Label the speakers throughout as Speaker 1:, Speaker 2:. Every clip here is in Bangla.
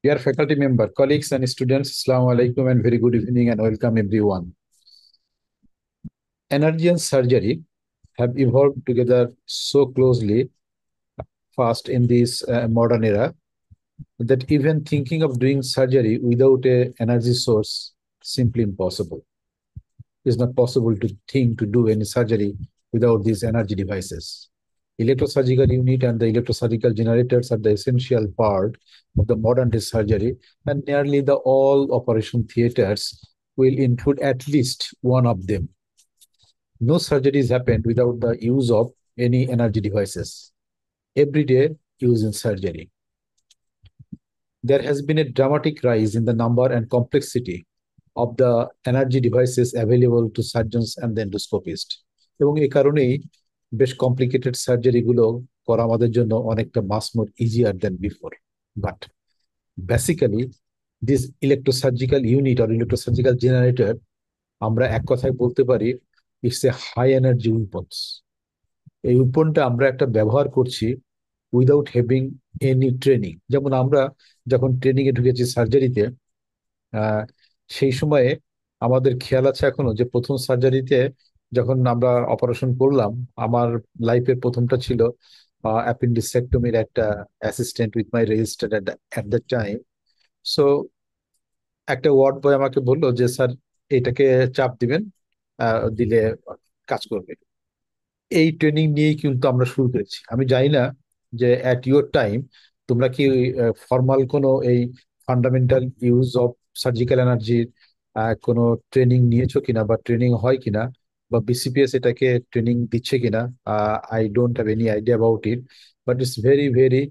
Speaker 1: Dear faculty member, colleagues and students, Assalamu alaikum and very good evening and welcome everyone. Energy and surgery have evolved together so closely, fast in this modern era, that even thinking of doing surgery without a energy source simply impossible. It's not possible to think to do any surgery without these energy devices. Electrosurgical unit and the electrosurgical generators are the essential part of the modern day surgery, and nearly the all operation theaters will include at least one of them. No surgeries happened without the use of any energy devices. Every day use in surgery. There has been a dramatic rise in the number and complexity of the energy devices available to surgeons and the endoscopists. এবং এই কারণেই বেশ কমপ্লিকেটেড সার্জারি গুলো করা আমাদের জন্য অনেকটা much more easier than before. But basically this electrosurgical unit or electrosurgical generator আমরা এক কথায় বলতে পারি it's a high energy weapons. এই উইপনটা আমরা একটা ব্যবহার করছি উইদাউট হ্যাভিং এনি ট্রেনিং। যেমন আমরা যখন ট্রেনিং এ ঢুকেছি সার্জারিতে, আহ, সেই সময়ে আমাদের খেয়াল আছে এখনো যে প্রথম সার্জারিতে যখন আমরা অপারেশন করলাম, আমার লাইফের প্রথমটা ছিল অ্যাপেন্ডিসেক্টমির একটা assistant with my register at the time. So একটা ওয়ার্ড বয় আমাকে বললো যে স্যার এটাকে চাপ দিবেন, দিলে কাজ করবে। এই ট্রেনিং নিয়েই কিন্তু আমরা শুরু করেছি। আমি জানি না যে অ্যাট ইউর টাইম তোমরা কি ফর্মাল কোনো এই ফান্ডামেন্টাল ইউজ অফ সার্জিক্যাল এনার্জির কোনো ট্রেনিং নিয়েছো কিনা বা ট্রেনিং হয় কিনা, বা বিসিপিএস এটাকে ট্রেনিং দিচ্ছে কিনা। I don't have any idea about it, but it's very very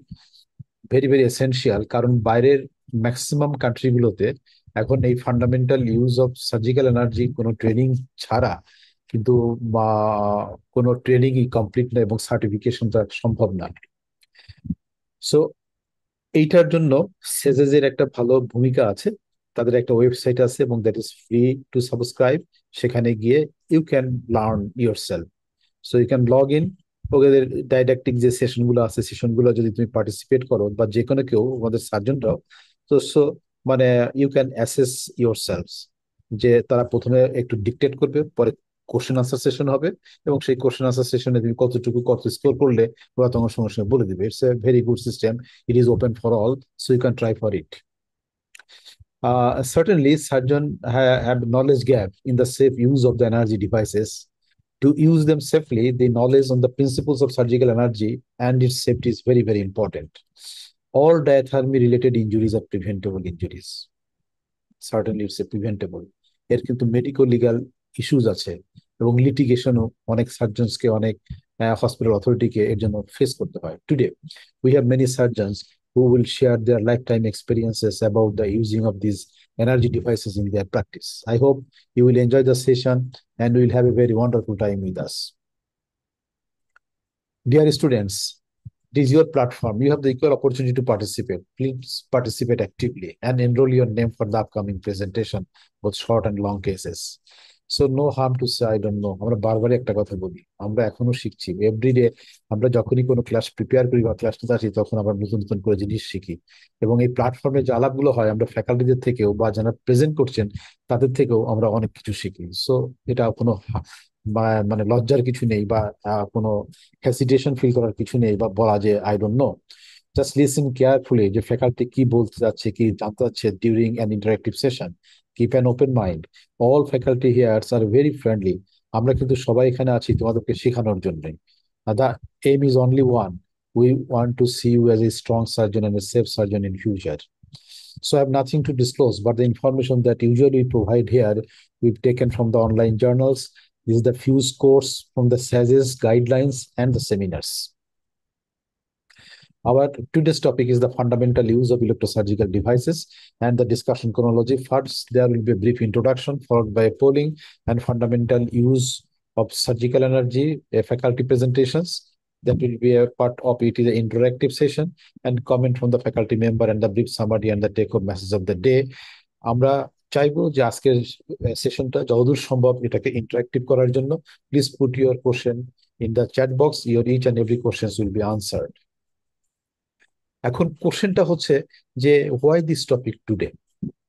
Speaker 1: very very essential. কারণ বাইরের ম্যাক্সিমাম কান্ট্রিগুলোতে এখন এই fundamental use of surgical energy কোনো ট্রেনিং ছাড়া কিন্তু বা কোনো ট্রেনিংই কমপ্লিট না এবং সার্টিফিকেশনটা সম্ভব না। সো এইটার জন্য সেজেজের একটা ভালো ভূমিকা আছে। তাদের একটা ওয়েবসাইট আছে এবং that is free to subscribe. সেখানে গিয়ে you can learn yourself. So you can log in. ওদের ডাইডাক্টিক যে সেশনগুলো আছে, সেশনগুলো যদি তুমি পার্টিসিপেট করো বা যে কোনো কেউ আমাদের সার্জনরাও, তো সো মানে you can assess yourself. যে তারা প্রথমে একটু ডিকটেট করবে, পরে কোশ্চেন আনসার সেশন হবে, এবং সেই কোশ্চেন আনসার সেশনে তুমি কতটুকু কত স্কোর করলে ওরা তোমার সঙ্গে সঙ্গে বলে দিবে। It's a very good system. It is open for all, so you can try for it. Certainly, surgeons have knowledge gap in the safe use of the energy devices. To use them safely, the knowledge on the principles of surgical energy and its safety is very, very important. All diathermy-related injuries are preventable injuries. Certainly, it's a preventable. এর কিন্তু মেডিকো লিগাল ইস্যুজ আছে এবং লিটিগেশনও অনেক সার্জনসকে, অনেক হসপিটাল অথরিটিকে এর জন্য ফেস করতে হয়। Today we have many surgeons who will share their lifetime experiences about the using of these energy devices in their practice. I hope you will enjoy the session and we will have a very wonderful time with us. Dear students, it is your platform. You have the equal opportunity to participate. Please participate actively and enroll your name for the upcoming presentation, both short and long cases. So no harm to say I don't know. আমরা বারবারই একটা কথা বলি, আমরা এখনো শিখছি। এভরিডে আমরা যখনই কোনো ক্লাস প্রিপেয়ার করি বা ক্লাস নিতে আসি, তখন আমরা নতুন নতুন করে জিনিস শিখি। এবং এই প্ল্যাটফর্মে যে আলাপগুলো হয়, আমরা ফ্যাকাল্টিদের থেকেও বা যারা প্রেজেন্ট করছেন তাদের থেকেও আমরা অনেক কিছু শিখি। সো এটা কোনো মানে লজ্জার কিছু নেই বা কোনো হেসিটেশন ফিল করার কিছু নেই, বা বলা যে I don't know. Just listen carefully যে ফ্যাকাল্টি কি বলতে যাচ্ছে, কি জানতে চাচ্ছে during an interactive session. Keep an open mind. All faculty here's are very friendly. আমরা কিন্তু সবাই এখানে আছি তোমাদেরকে শেখানোর জন্যই। The aim is only one. We want to see you as a strong surgeon and a safe surgeon in future. So I have nothing to disclose, but the information that usually we provide here, we've taken from the online journals. This is the fuse course from the SAGES guidelines and the seminars. Our today's topic is the fundamental use of electrosurgical devices and the discussion chronology. First, there will be a brief introduction, followed by polling and fundamental use of surgical energy, faculty presentations. That will be a part of it is an interactive session and comment from the faculty member and the brief summary and the take-home message of the day. আমরা চাইবো যে আজকের সেশনটা যতদূর সম্ভব এটাকে ইন্টারাক্টিভ করার জন্য। Please put your question in the chat box. Your each and every question will be answered. এখন কোশ্চেনটা হচ্ছে যে হোয়াই দিস টপিক টুডে।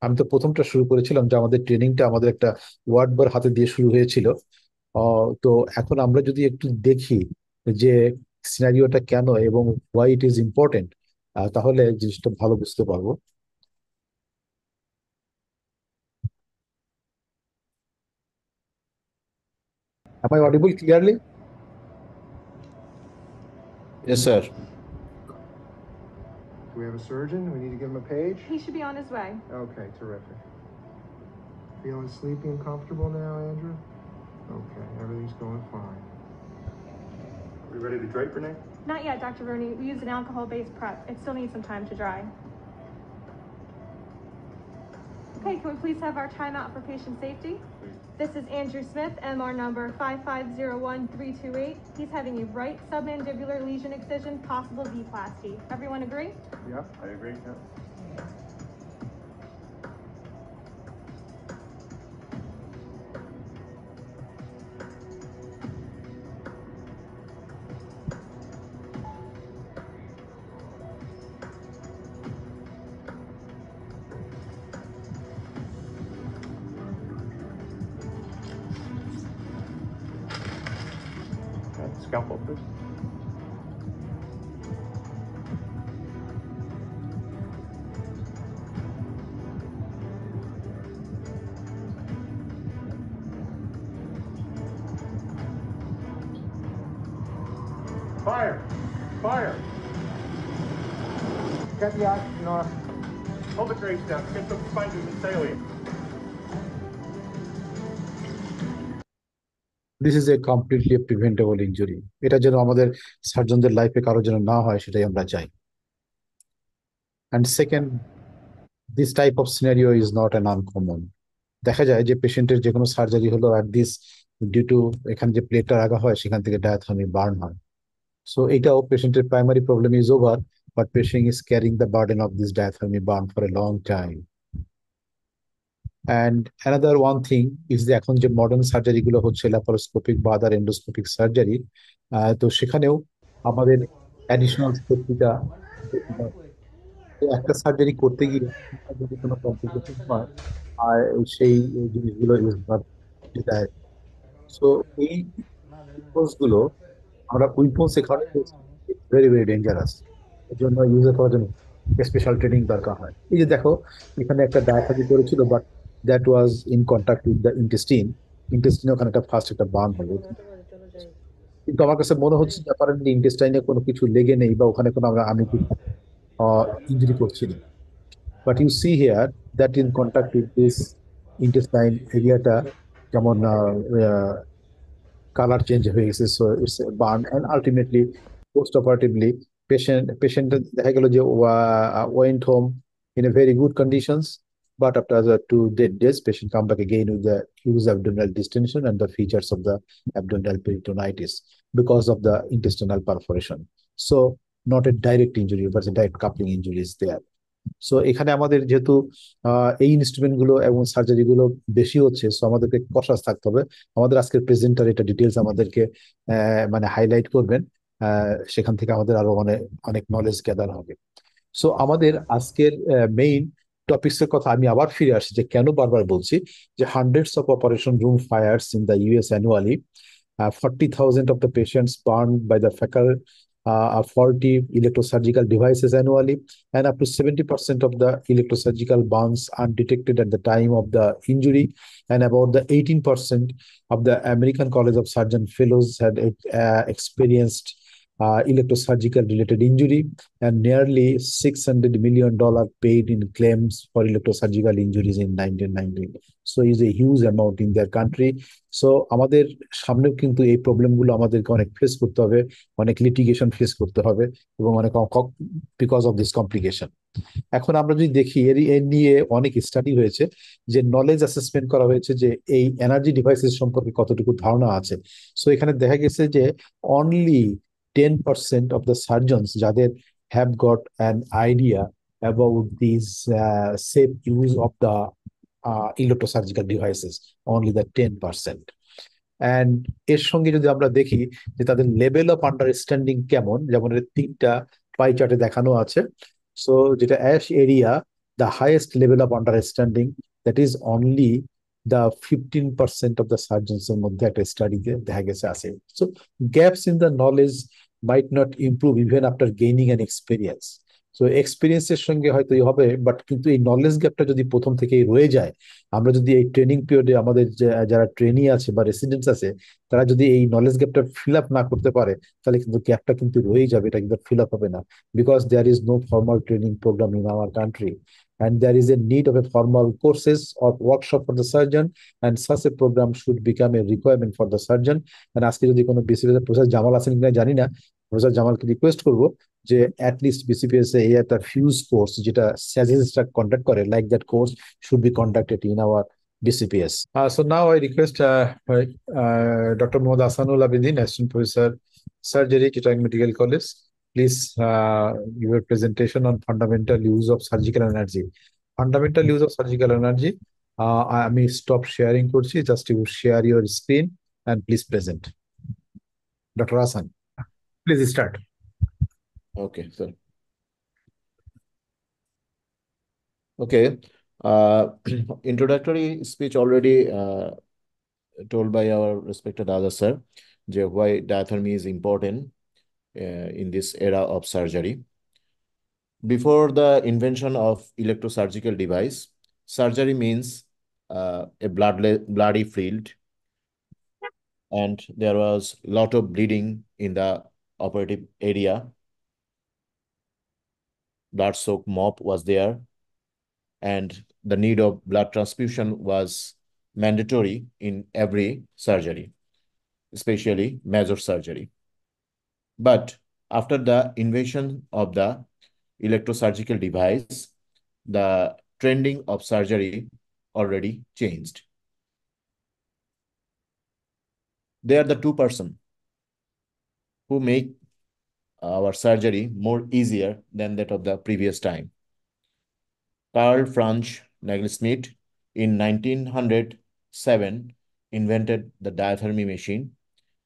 Speaker 1: আমি তো প্রথমটা শুরু করেছিলাম যে আমাদের ট্রেনিংটা আমাদের একটা ওয়ার্ড বার হাতে দিয়ে শুরু হয়েছিল। তো এখন আমরা যদি একটু দেখি যে সিনারিওটা কেন এবং হোয়াই ইট ইজ ইম্পর্টেন্ট, তাহলে জিনিসটা ভালো বুঝতে পারবো। Am I audible clearly? Yes, sir.
Speaker 2: Do we have a surgeon? We need to give him a page?
Speaker 3: He should be on his way.
Speaker 2: Okay, terrific. Feeling sleepy and comfortable now, Andrew? Okay, everything's going fine. Are we ready to drape, Renee?
Speaker 3: Not yet, Dr. Rooney. We used an alcohol-based prep. It still needs some time to dry. Okay, can we please have our timeout for patient safety?
Speaker 2: Please.
Speaker 3: This is Andrew Smith, MR number 5501328. He's having a right submandibular lesion excision, possible V-plasty. Everyone agree?
Speaker 2: Yeah, I agree. Yeah. Scalpel, please. Fire! Fire! Get the oxygen off. Hold the drapes down. Get some sponges and saline.
Speaker 1: This is a completely preventable injury. এটা যেন আমাদের সার্জনদের লাইফে কারো যেন না হয় সেটাই আমরা চাই। And second, this type of scenario is not an uncommon. দেখা যায় যে পেশেন্টের যে কোনো সার্জারি হলো আর দিস ডিউ টু এখানে যে প্লেটটা রাখা হয় সেখান থেকে ডায়াথমি বার্ন হয়। সো এটাও পেশেন্টের primary problem is over, but patient is carrying the burden of this diathermy burn for a long time. And another one thing is যে এখন যে মডার্ন সার্জারি গুলো হচ্ছে ল্যাপারোস্কোপিক বা আদার এন্ডোস্কোপিক সার্জারি, তো সেখানেও আমাদের অ্যাডিশনাল সেফটিটা, একটা সার্জারি করতে গিয়ে যদি কোনো কমপ্লিকেশন হয় আর সেই জিনিসগুলো ইজ নট ডিজায়ার। সো এই উইপন্স গুলো আমরা উইপন্স এখানে ভেরি ভেরি ডেঞ্জারাস। এর জন্য ইউজ করার জন্য স্পেশাল ট্রেনিং দরকার হয়। এই যে দেখো এখানে একটা ডায়াফ্রাম করেছিল, but that was in contact with the intestine. ইন্টেস্টিনে ওখানে একটা ফার্স্ট একটা বার্ন হলো, কিন্তু আমার কাছে মনে হচ্ছে যে অ্যাপারেন্টলি ইন্টেস্টাইনে কোনো কিছু লেগে নেই বা ওখানে কোনো আমরা আমি ইঞ্জুরি করছি না। But you see here that in contact with this intestine এরিয়াটা যেমন কালার চেঞ্জ হয়ে গেছে, so it's burn and ultimately post operatively patient দেখা গেল যে went home in a very good conditions, but after the 2 days patient come back again with the huge abdominal distension and the features of the abdominal peritonitis because of the intestinal perforation. So not a direct injury but a direct coupling injury is there. So এখানে আমাদের যেহেতু এই ইনস্ট্রুমেন্ট গুলো এবং সার্জারি গুলো বেশি হচ্ছে, সো আমাদেরকে কশাস থাকতে হবে। আমাদের আজকের প্রেজেন্টার এটা ডিটেলস আমাদেরকে মানে হাইলাইট করবেন। সেখান থেকে আমাদের আরো অনেক অনেক নলেজ গ্যাদার হবে। সো আমাদের আজকের মেইন টপিকস এর কথা আমি আবার ফিরে আসি যে কেন বারবার বলছি যে hundreds of operation room fires in the US annually, 40,000 of the patients burned by the faculty, 40 electrosurgical devices annually, and up to 70% of the electrosurgical burns undetected at the time of the injury, and about the 18% of the American College of Surgeon Fellows had experienced electrosurgical related injury, and nearly $600 million paid in claims for electrosurgical injuries in 1990. So it's a huge amount in their country. So আমাদের সামনেও কিন্তু এই প্রবলেম গুলো আমাদেরকে অনেক ফেস করতে হবে, অনেক লিটিগেশন ফেস করতে হবে এবং অনেক বিকজ অফ দিস কমপ্লিকেশন। এখন আমরা যদি দেখি এর নিয়ে অনেক স্টাডি হয়েছে, যে নলেজ অ্যাসেসমেন্ট করা হয়েছে যে এই এনার্জি ডিভাইসেস সম্পর্কে কতটুকু ধারণা আছে। সো এখানে দেখা গেছে যে অনলি 10% অফ দ্য সার্জনস যাদের have got an idea about this safe use of the electrosurgical devices, only the 10%। And এর সঙ্গে যদি আমরা দেখি যে তাদের লেভেল অফ আন্ডারস্ট্যান্ডিং কেমন, যেমন এর তিনটা পাই চার্টে দেখানো আছে। সো যেটা ash area, the highest level of understanding, that is only the 15% of the surgeons এর মধ্যে একটা স্টাডিতে দেখা গেছে আছে। So gaps in the knowledge might not improve even after gaining an experience. So এক্সপিরিয়েন্সের সঙ্গে হয়তো হবে, বাট কিন্তু এই নলেজ গ্যাপটা যদি প্রথম থেকেই রয়ে যায়, আমরা যদি এই ট্রেনিং পিরিয়ডে আমাদের যারা ট্রেনি আছে বা রেসিডেন্টস আছে, তারা যদি এই নলেজ গ্যাপটা ফিল আপ না করতে পারে, তাহলে কিন্তু গ্যাপটা কিন্তু রয়েই যাবে, এটা কিন্তু ফিল আপ হবে না। Because there is no formal training programme in our country, and there is a need of a formal courses or workshop for the surgeon, and such a program should become a requirement for the surgeon. And আজকে যদি কোনো বিসিপিএস প্রফেসর জামাল আছেন কিনা জানি না, প্রফেসর জামালকে রিকোয়েস্ট করব যে অ্যাটলিস্ট বিসিপিএস এ একটা ফিউজ কোর্স যেটা সাজেস্টরা কন্ডাক্ট করে, like that course should be conducted in our BCPS. So now I request Dr. Mohammad Ahsanul Abidin, Assistant Professor, Surgery, Chittagong Medical College. Please give a presentation on fundamental use of surgical energy. Fundamental use of surgical energy. আমি stop sharing করছি, just you share your screen and please present. Dr. Ahsan, please start.
Speaker 4: Okay, so okay, introductory speech already told by our respected other sir, why diathermy is important in this era of surgery. Before the invention of electrosurgical device, surgery means a bloody field, and there was a lot of bleeding in the operative area. Blood soak mop was there, and the need of blood transfusion was mandatory in every surgery, especially major surgery. But after the invention of the electrosurgical device, the trending of surgery already changed. They are the two persons who make our surgery more easier than that of the previous time. Karl Franz Nagelschmidt in 1907 invented the diathermy machine,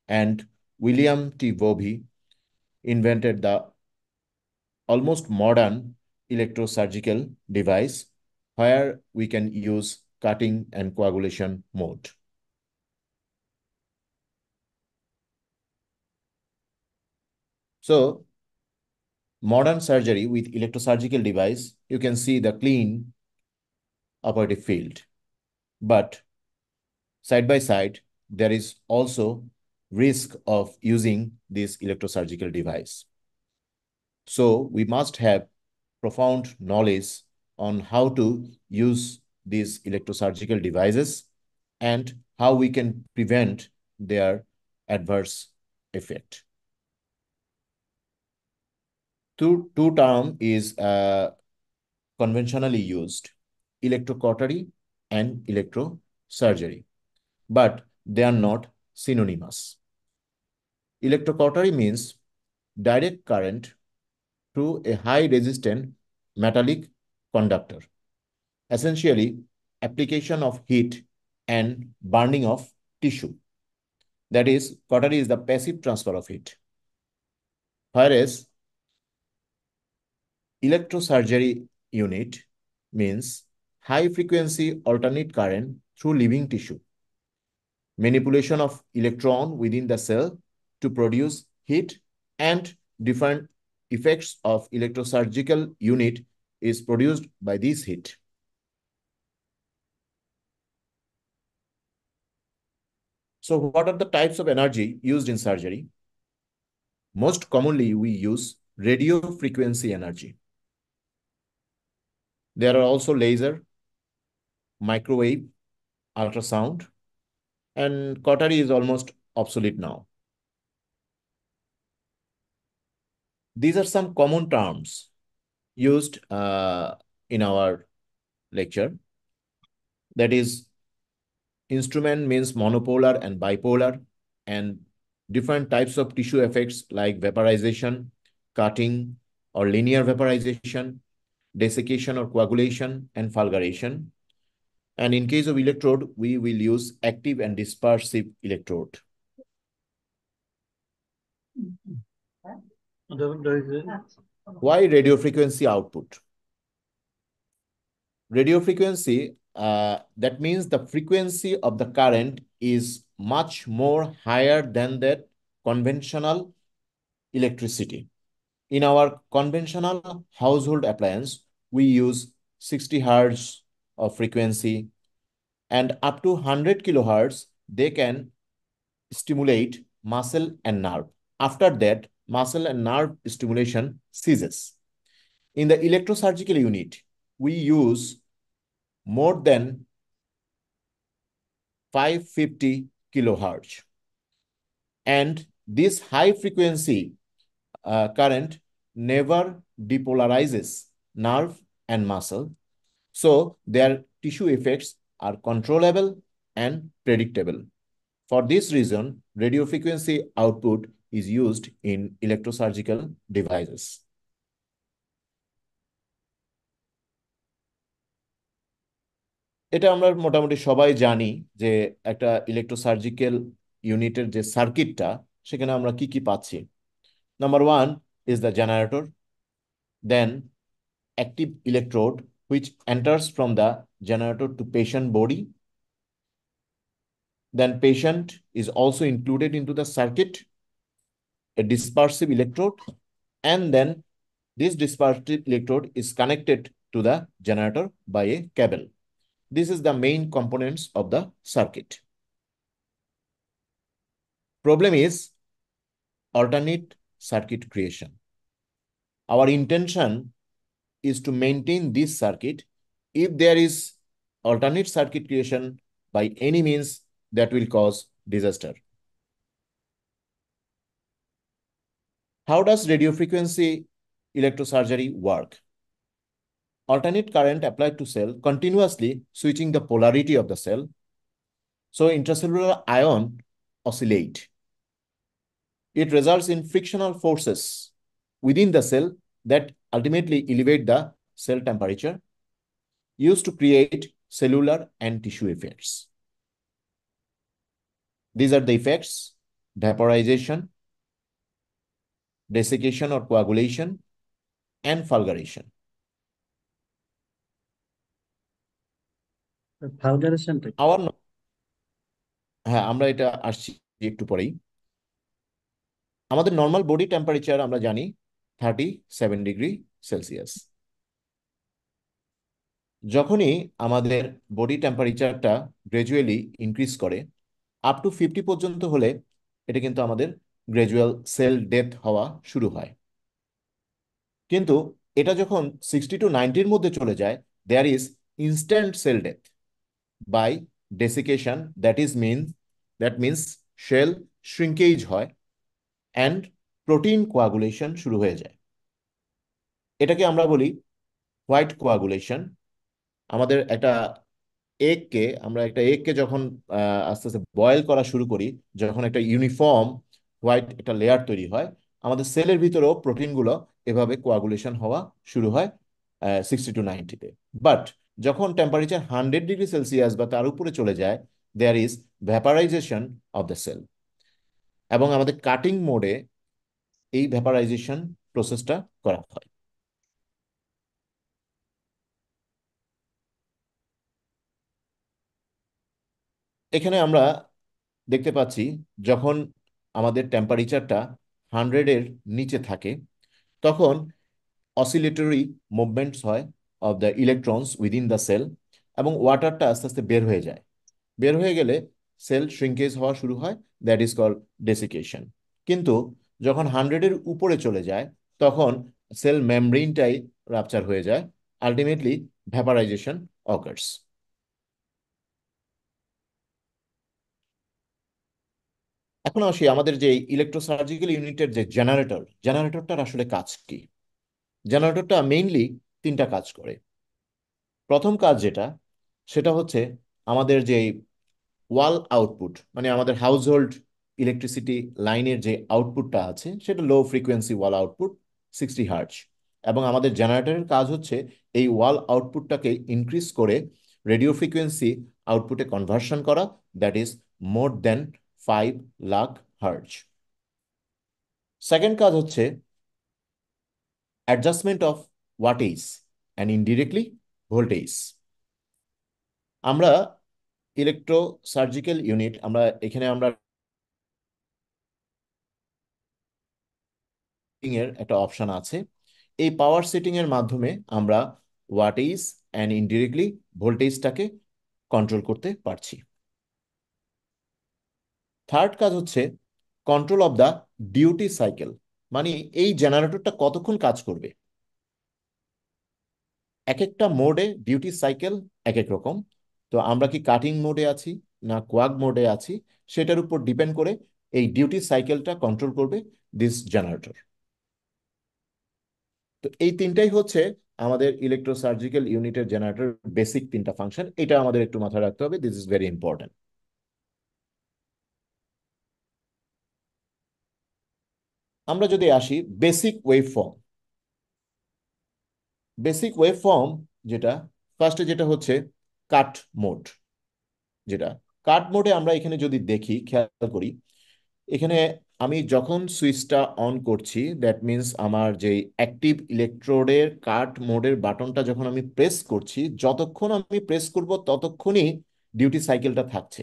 Speaker 4: and William T. Bovie invented the almost modern electrosurgical device where we can use cutting and coagulation mode. So, modern surgery with electrosurgical device, you can see the clean operative field. But side by side, there is also risk of using this electrosurgical device. So we must have profound knowledge on how to use these electrosurgical devices and how we can prevent their adverse effect. Two terms is conventionally used, electrocautery and electrosurgery, but they are not synonymous. Electrocautery means direct current through a high resistant metallic conductor, essentially application of heat and burning of tissue. That is, cautery is the passive transfer of heat. Whereas electrosurgery unit means high frequency alternate current through living tissue, manipulation of electron within the cell to produce heat, and different effects of electrosurgical unit is produced by this heat. So what are the types of energy used in surgery? Most commonly, we use radio frequency energy. There are also laser, microwave, ultrasound, and cautery is almost obsolete now. These are some common terms used in our lecture. That is, instrument means monopolar and bipolar, and different types of tissue effects like vaporization, cutting or linear vaporization, desiccation or coagulation, and fulguration. And in case of electrode, we will use active and dispersive electrode. Why radio frequency output? Radio frequency, that means the frequency of the current is much more higher than that conventional electricity. In our conventional household appliance, we use 60 hertz of frequency, and up to 100 kilohertz, they can stimulate muscle and nerve. After that, muscle and nerve stimulation ceases. In the electrosurgical unit, we use more than 550 kilohertz. And this high frequency current never depolarizes nerve and muscle. So their tissue effects are controllable and predictable. For this reason, radio frequency output is used in electrosurgical devices. এটা আমরা মোটামুটি সবাই জানি যে একটা ইলেকট্রোসার্জিক্যাল ইউনিটের যে সার্কিটটা সেখানে আমরা কি কি পাচ্ছি। Number one is the generator, then active electrode which enters from the generator to patient body. Then patient is also included into the circuit, a dispersive electrode, and then this dispersive electrode is connected to the generator by a cable. This is the main components of the circuit. Problem is alternate circuit creation. Our intention is to maintain this circuit. If there is alternate circuit creation by any means, that will cause disaster. How does radio frequency electrosurgery work? Alternate current applied to cell continuously switching the polarity of the cell. So intracellular ion oscillate. It results in frictional forces within the cell that ultimately elevate the cell temperature, used to create cellular and tissue effects. These are the effects: vaporization, desiccation or coagulation, and fulguration. হ্যাঁ, আমরা এটা আসছি একটু পরেই। আমাদের নর্মাল বডি টেম্পারেচার আমরা জানি 37 ডিগ্রি সেলসিয়াস। যখনই আমাদের বডি টেম্পারেচারটা গ্র্যাজুয়ালি ইনক্রিজ করে আপ টু 50 পর্যন্ত হলে এটা কিন্তু আমাদের গ্র্যাজুয়াল সেল ডেথ হওয়া শুরু হয়। কিন্তু এটা যখন 60 to 90-র মধ্যে চলে যায়, there is instant cell death by desiccation, that means cell shrinkage হয় অ্যান্ড প্রোটিন কোয়াগুলেশন শুরু হয়ে যায়। এটাকে আমরা বলি হোয়াইট কোয়াগুলেশন। আমাদের একটা এগকে যখন আস্তে আস্তে বয়েল করা শুরু করি, যখন একটা ইউনিফর্ম হোয়াইট একটা লেয়ার তৈরি হয়, আমাদের সেলের ভিতরেও প্রোটিনগুলো এভাবে কোয়াগুলেশন হওয়া শুরু হয় 60 to 90-তে। বাট যখন টেম্পারেচার 100 ডিগ্রি সেলসিয়াস বা তার উপরে চলে যায়, there is vaporisation of the cell, এবং আমাদের কাটিং মোডে এই ভ্যাপারাইজেশন প্রসেসটা করা হয়। এখানে আমরা দেখতে পাচ্ছি যখন আমাদের টেম্পারেচারটা 100-এর নিচে থাকে, তখন অসিলেটরি মুভমেন্টস হয় of the electrons within the cell, এবং ওয়াটারটা আস্তে আস্তে বের হয়ে যায়। বের হয়ে গেলে সেল শ্রিঙ্কেজ হওয়া শুরু হয়, দ্যাট ইজ কল্ড ডেসিকেশন। কিন্তু যখন 100-এর উপরে চলে যায়, তখন সেল মেমব্রেনটাই রাপচার হয়ে যায়, আলটিমেটলি ভ্যাপারাইজেশন অকার্স। এখন আসি আমাদের যে ইলেকট্রোসার্জিক্যাল ইউনিটের যে জেনারেটরটার আসলে কাজ কি। জেনারেটরটা মেইনলি 3টা কাজ করে। প্রথম কাজ সেটা হচ্ছে আমাদের যে ওয়াল আউটপুট, মানে আমাদের হাউস হোল্ড ইলেকট্রিসিটি লাইনের যে আউটপুটটা আছে সেটা low frequency wall output 60 hertz, এবং আমাদের জেনারেটরের কাজ হচ্ছে এই ওয়াল আউটপুটটাকে ইনক্রিজ করে রেডিও ফ্রিকোয়েন্সি আউটপুটে কনভার্সন করা, that is more than 5 lakh hertz. Second কাজ হচ্ছে adjustment of wattage and indirectly voltage. আমরা ইলেকট্রোসার্জিক্যাল ইউনিট এখানে আমরা এর একটা অপশন আছে। এই পাওয়ার সেটিং এর মাধ্যমে আমরা ওয়াটেজ অ্যান্ড ইনডিরেক্টলি ভোল্টেজটাকে কন্ট্রোল করতে পারছি। থার্ড কাজ হচ্ছে control of the duty cycle, মানে এই জেনারেটরটা কতক্ষণ কাজ করবে। এক একটা মোডে ডিউটি সাইকেল এক এক রকম। তো আমরা কি কাটিং মোডে আছি না কোয়াগ মোডে আছি, সেটার উপর ডিপেন্ড করে এই ডিউটি সাইকেলটা কন্ট্রোল করবে দিস জেনারেটর। তো এই তিনটাই হচ্ছে আমাদের ইলেকট্রোসার্জিক্যাল ইউনিটের জেনারেটর বেসিক তিনটা ফাংশন। এটা আমাদের একটু মাথায় রাখতে হবে, দিস ইজ ভেরি ইম্পর্টেন্ট। আমরা যদি আসি basic wave form, basic wave form যেটা ফার্স্টে যেটা হচ্ছে কাট মোড। যেটা কাট মোডে আমরা এখানে যদি দেখি, খেয়াল করি, এখানে আমি যখন সুইচটা অন করছি, দ্যাট মিনস আমার যে অ্যাক্টিভ ইলেকট্রোডের কাট মোডের বাটনটা যখন আমি প্রেস করছি, যতক্ষণ আমি প্রেস করব ততক্ষণই ডিউটি সাইকেলটা থাকছে,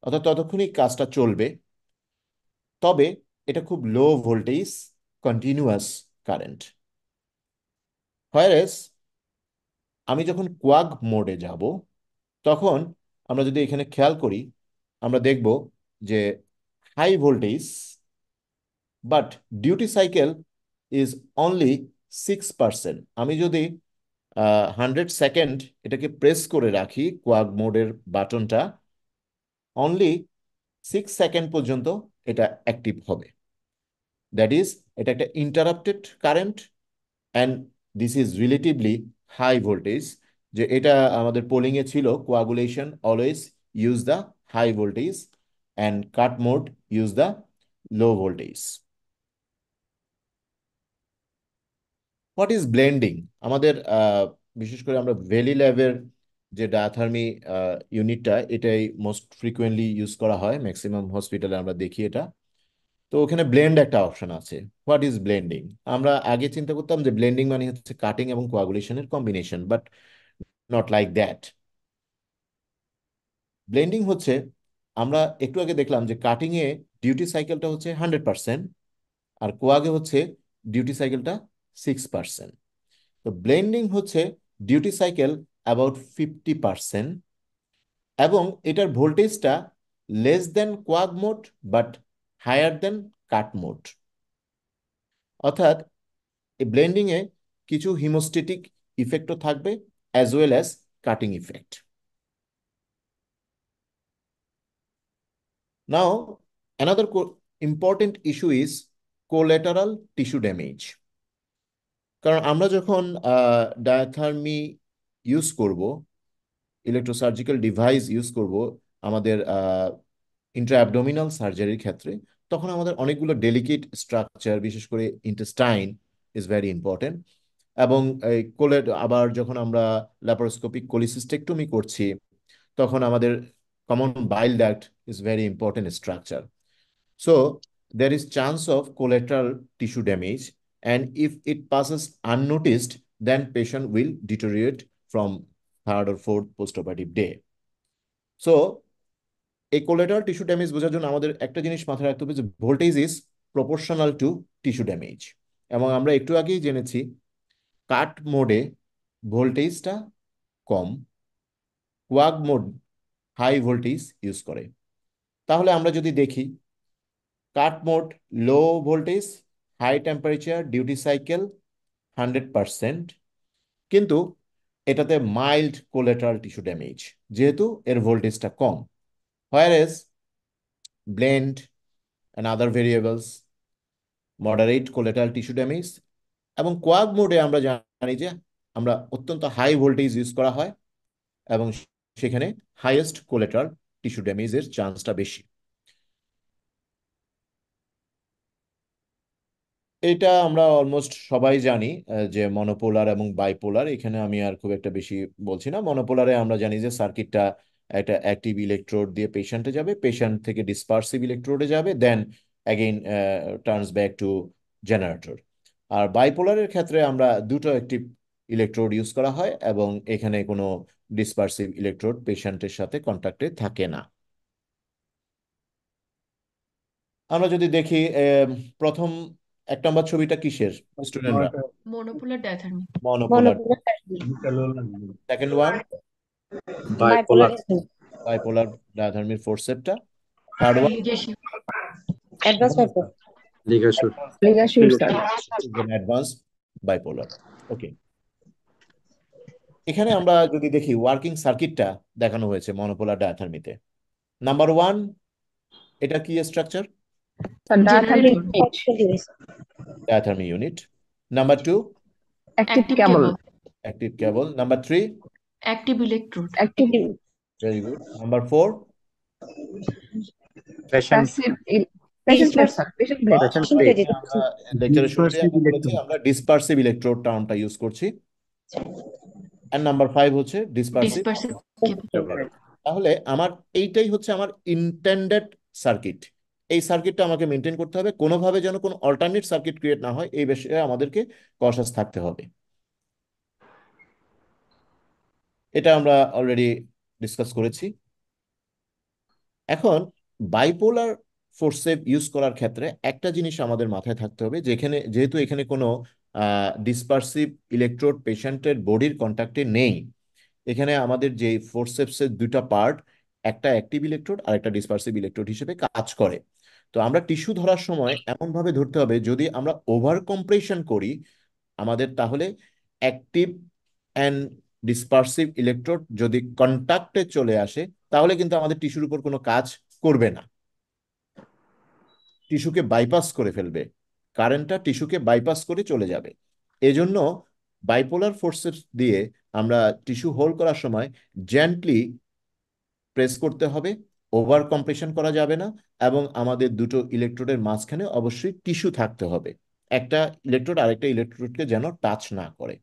Speaker 4: অর্থাৎ ততক্ষণই কাজটা চলবে। তবে এটা খুব low voltage continuous current. Whereas আমি যখন কোয়াগ মোডে যাব, তখন আমরা যদি এখানে খেয়াল করি, আমরা দেখব যে high voltage but duty cycle is only 6%। আমি যদি 100 সেকেন্ড এটাকে প্রেস করে রাখি কোয়াগ মোডের বাটনটা, অনলি 6 সেকেন্ড পর্যন্ত এটা অ্যাক্টিভ হবে। দ্যাট ইজ এটা একটা interrupted current and this is relatively high voltage. যে এটা আমাদের পোলিং এ ছিল, coagulation always use the high voltage and cut mode use the low voltage. What is blending? আমাদের বিশেষ করে আমরা ভ্যালি ল্যাবের যে ডায়াথার্মি ইউনিটটা, এটাই মোস্ট ফ্রিকুয়েন্টলি ইউজ করা হয়, ম্যাক্সিমাম হসপিটালে আমরা দেখি এটা। তো ওখানে ব্লেন্ড একটা অপশন আছে। What is blending? আমরা আগে চিন্তা করতাম যে ব্লেন্ডিং মানে হচ্ছে কাটিং এবং কোয়াগুলেশনের combination, but not like that. Blending হচ্ছে, আমরা একটু আগে দেখলাম যে কাটিং এ ডিউটি সাইকেলটা হচ্ছে 100% আর কোয়াগে হচ্ছে ডিউটি সাইকেলটা 6%। তো ব্লেন্ডিং হচ্ছে ডিউটি সাইকেল অ্যাবাউট 50% এবং এটার ভোল্টেজটা less than coag mode but higher than cut mode. অর্থাৎ এই ব্লেন্ডিং এ কিছু হিমোস্ট্যাটিক ইফেক্টও থাকবে as well as cutting effect. Now another important issue is collateral tissue damage. কারণ আমরা যখন ডায়াথার্মি ইউজ করব, ইলেকট্রোসার্জিক্যাল ডিভাইস ইউজ করব আমাদের ইন্ট্রাঅ্যাবডোমিনাল সার্জারির ক্ষেত্রে, তখন আমাদের অনেকগুলো ডেলিকেট স্ট্রাকচার, বিশেষ করে ইন্টেস্টাইন ইজ ভেরি ইম্পর্টেন্ট। এবং এই আবার যখন আমরা ল্যাপারোস্কোপিক কোলিসিস্টেক্টমি করছি, তখন আমাদের common bile duct is very important structure. So there is chance of collateral tissue damage, and if it passes unnoticed, then patient will deteriorate from third or fourth postoperative day. So এই কোলাteral টিস্যু ড্যামেজ বোঝার জন্য আমাদের একটা জিনিস মাথায় রাখতে হবে যে voltage is proportional to tissue damage. এবং আমরা একটু আগেই জেনেছি কাট মোডে ভোল্টেজটা কম, coag mode high voltage use করে। তাহলে আমরা যদি দেখি cut mode low voltage, high temperature, duty cycle 100%, কিন্তু এটাতে মাইল্ড কোলাteral টিস্যু ড্যামেজ যেহেতু এর ভোল্টেজটা কম। Whereas blend and other variables moderate collateral tissue damage। এবং কোয়াগ মোডে আমরা জানি যে আমরা অত্যন্ত হাই ভোল্টেজ ইউজ করা হয় এবং সেখানে হাইয়েস্ট কোলাteral টিস্যু ড্যামেজের চান্সটা বেশি। এটা আমরা অলমোস্ট সবাই জানি যে মনোপোলার এবং বাইপোলার, এখানে আমি আর খুব একটা বেশি বলছি না। মনোপোলারে আমরা জানি যে সার্কিটটা একটা অ্যাক্টিভ ইলেকট্রোড দিয়ে পেশেন্টে যাবে, পেশেন্ট থেকে ডিসপার্সিভ ইলেকট্রোডে যাবে, then again turns back to generator. আর বাইপোলারের ক্ষেত্রে আমরা দুটো অ্যাক্টিভ ইলেকট্রোড ইউজ করা হয় এবং এখানে কোনো ডিসপারসিভ ইলেকট্রোড পেশেন্টের সাথে কন্ট্যাক্টে থাকে না। আমরা যদি দেখি প্রথম 1 নম্বর ছবিটা কিসের স্টুডেন্টরা?
Speaker 5: Monopolar diathermy.
Speaker 4: Monopolar. Second one
Speaker 6: Bipolar.
Speaker 4: Bipolar ডায়াথার্মির ফোর্সেপটা। Third one
Speaker 5: ligation.
Speaker 6: Advanced bipolar.
Speaker 2: Ligasure.
Speaker 6: Ligasure, sir.
Speaker 4: Advance bipolar. Okay, এখানে আমরা যদি দেখি ওয়ার্কিং সার্কিটটা দেখানো হয়েছে মনোপোলার ডায়াথার্মিতে। নাম্বার 1, এটা কি structure? Diathermy unit. Number 2,
Speaker 6: Active cable.
Speaker 4: Active cable. Number 3,
Speaker 5: active electrode.
Speaker 6: Active
Speaker 4: very good. Number 4,
Speaker 6: passive. Patient plate, sir. Patient plate.
Speaker 2: Patient
Speaker 6: Patient
Speaker 2: plate.
Speaker 6: plate.
Speaker 4: আমরা লেকচারের শুরুতে
Speaker 2: Dispersive
Speaker 4: আমরা বলেছি
Speaker 2: electrode.
Speaker 4: আমরা ডিসপারসিভ ইলেকট্রোড টার্মটা ইউজ করছি। এন্ড নাম্বার 5 হচ্ছে ডিসপারসিভ।
Speaker 5: ডিসপারসিভ কেবল।
Speaker 4: তাহলে আমার এইটাই হচ্ছে আমার ইন্টেন্ডেড সার্কিট। এই সার্কিটটা আমাকে মেনটেন করতে হবে, কোনোভাবে যেন কোনো অল্টারনেট সার্কিট ক্রিয়েট না হয়, এই বিষয়ে আমাদেরকে কশাস থাকতে হবে। এটা আমরা অলরেডি ডিসকাস করেছি। এখন বাইপোলার ফোর্সেপ ইউজ করার ক্ষেত্রে একটা জিনিস আমাদের মাথায় থাকতে হবে, যেহেতু এখানে কোনো ডিসপারসিভ ইলেকট্রোড পেশেন্টের বডির কন্ট্যাক্টে নেই, এখানে আমাদের যে ফোর্সেপসের দুটা পার্ট, একটা অ্যাক্টিভ ইলেকট্রোড আর একটা ডিসপারসিভ ইলেকট্রোড হিসেবে কাজ করে। তো আমরা টিস্যু ধরার সময় এমনভাবে ধরতে হবে, যদি আমরা ওভার কম্প্রেশন করি আমাদের, তাহলে অ্যাক্টিভ অ্যান্ড ডিসপারসিভ ইলেকট্রোড যদি কন্ট্যাক্টে চলে আসে তাহলে কিন্তু আমাদের টিস্যুর উপর কোনো কাজ করবে না, টিস্যুকে বাইপাস করে ফেলবে, কারেন্টটা টিস্যুকে বাইপাস করে চলে যাবে। এজন্য বাইপোলার ফোর্সেপস দিয়ে আমরা টিস্যু হোল্ড করার সময় জেন্টলি প্রেস করতে হবে, ওভার কম্প্রেশন করা যাবে না, এবং আমাদের দুটো ইলেকট্রোডের মাঝখানে অবশ্যই টিস্যু থাকতে হবে, একটা ইলেকট্রোড আরেকটা ইলেকট্রোডকে যেন টাচ না করে।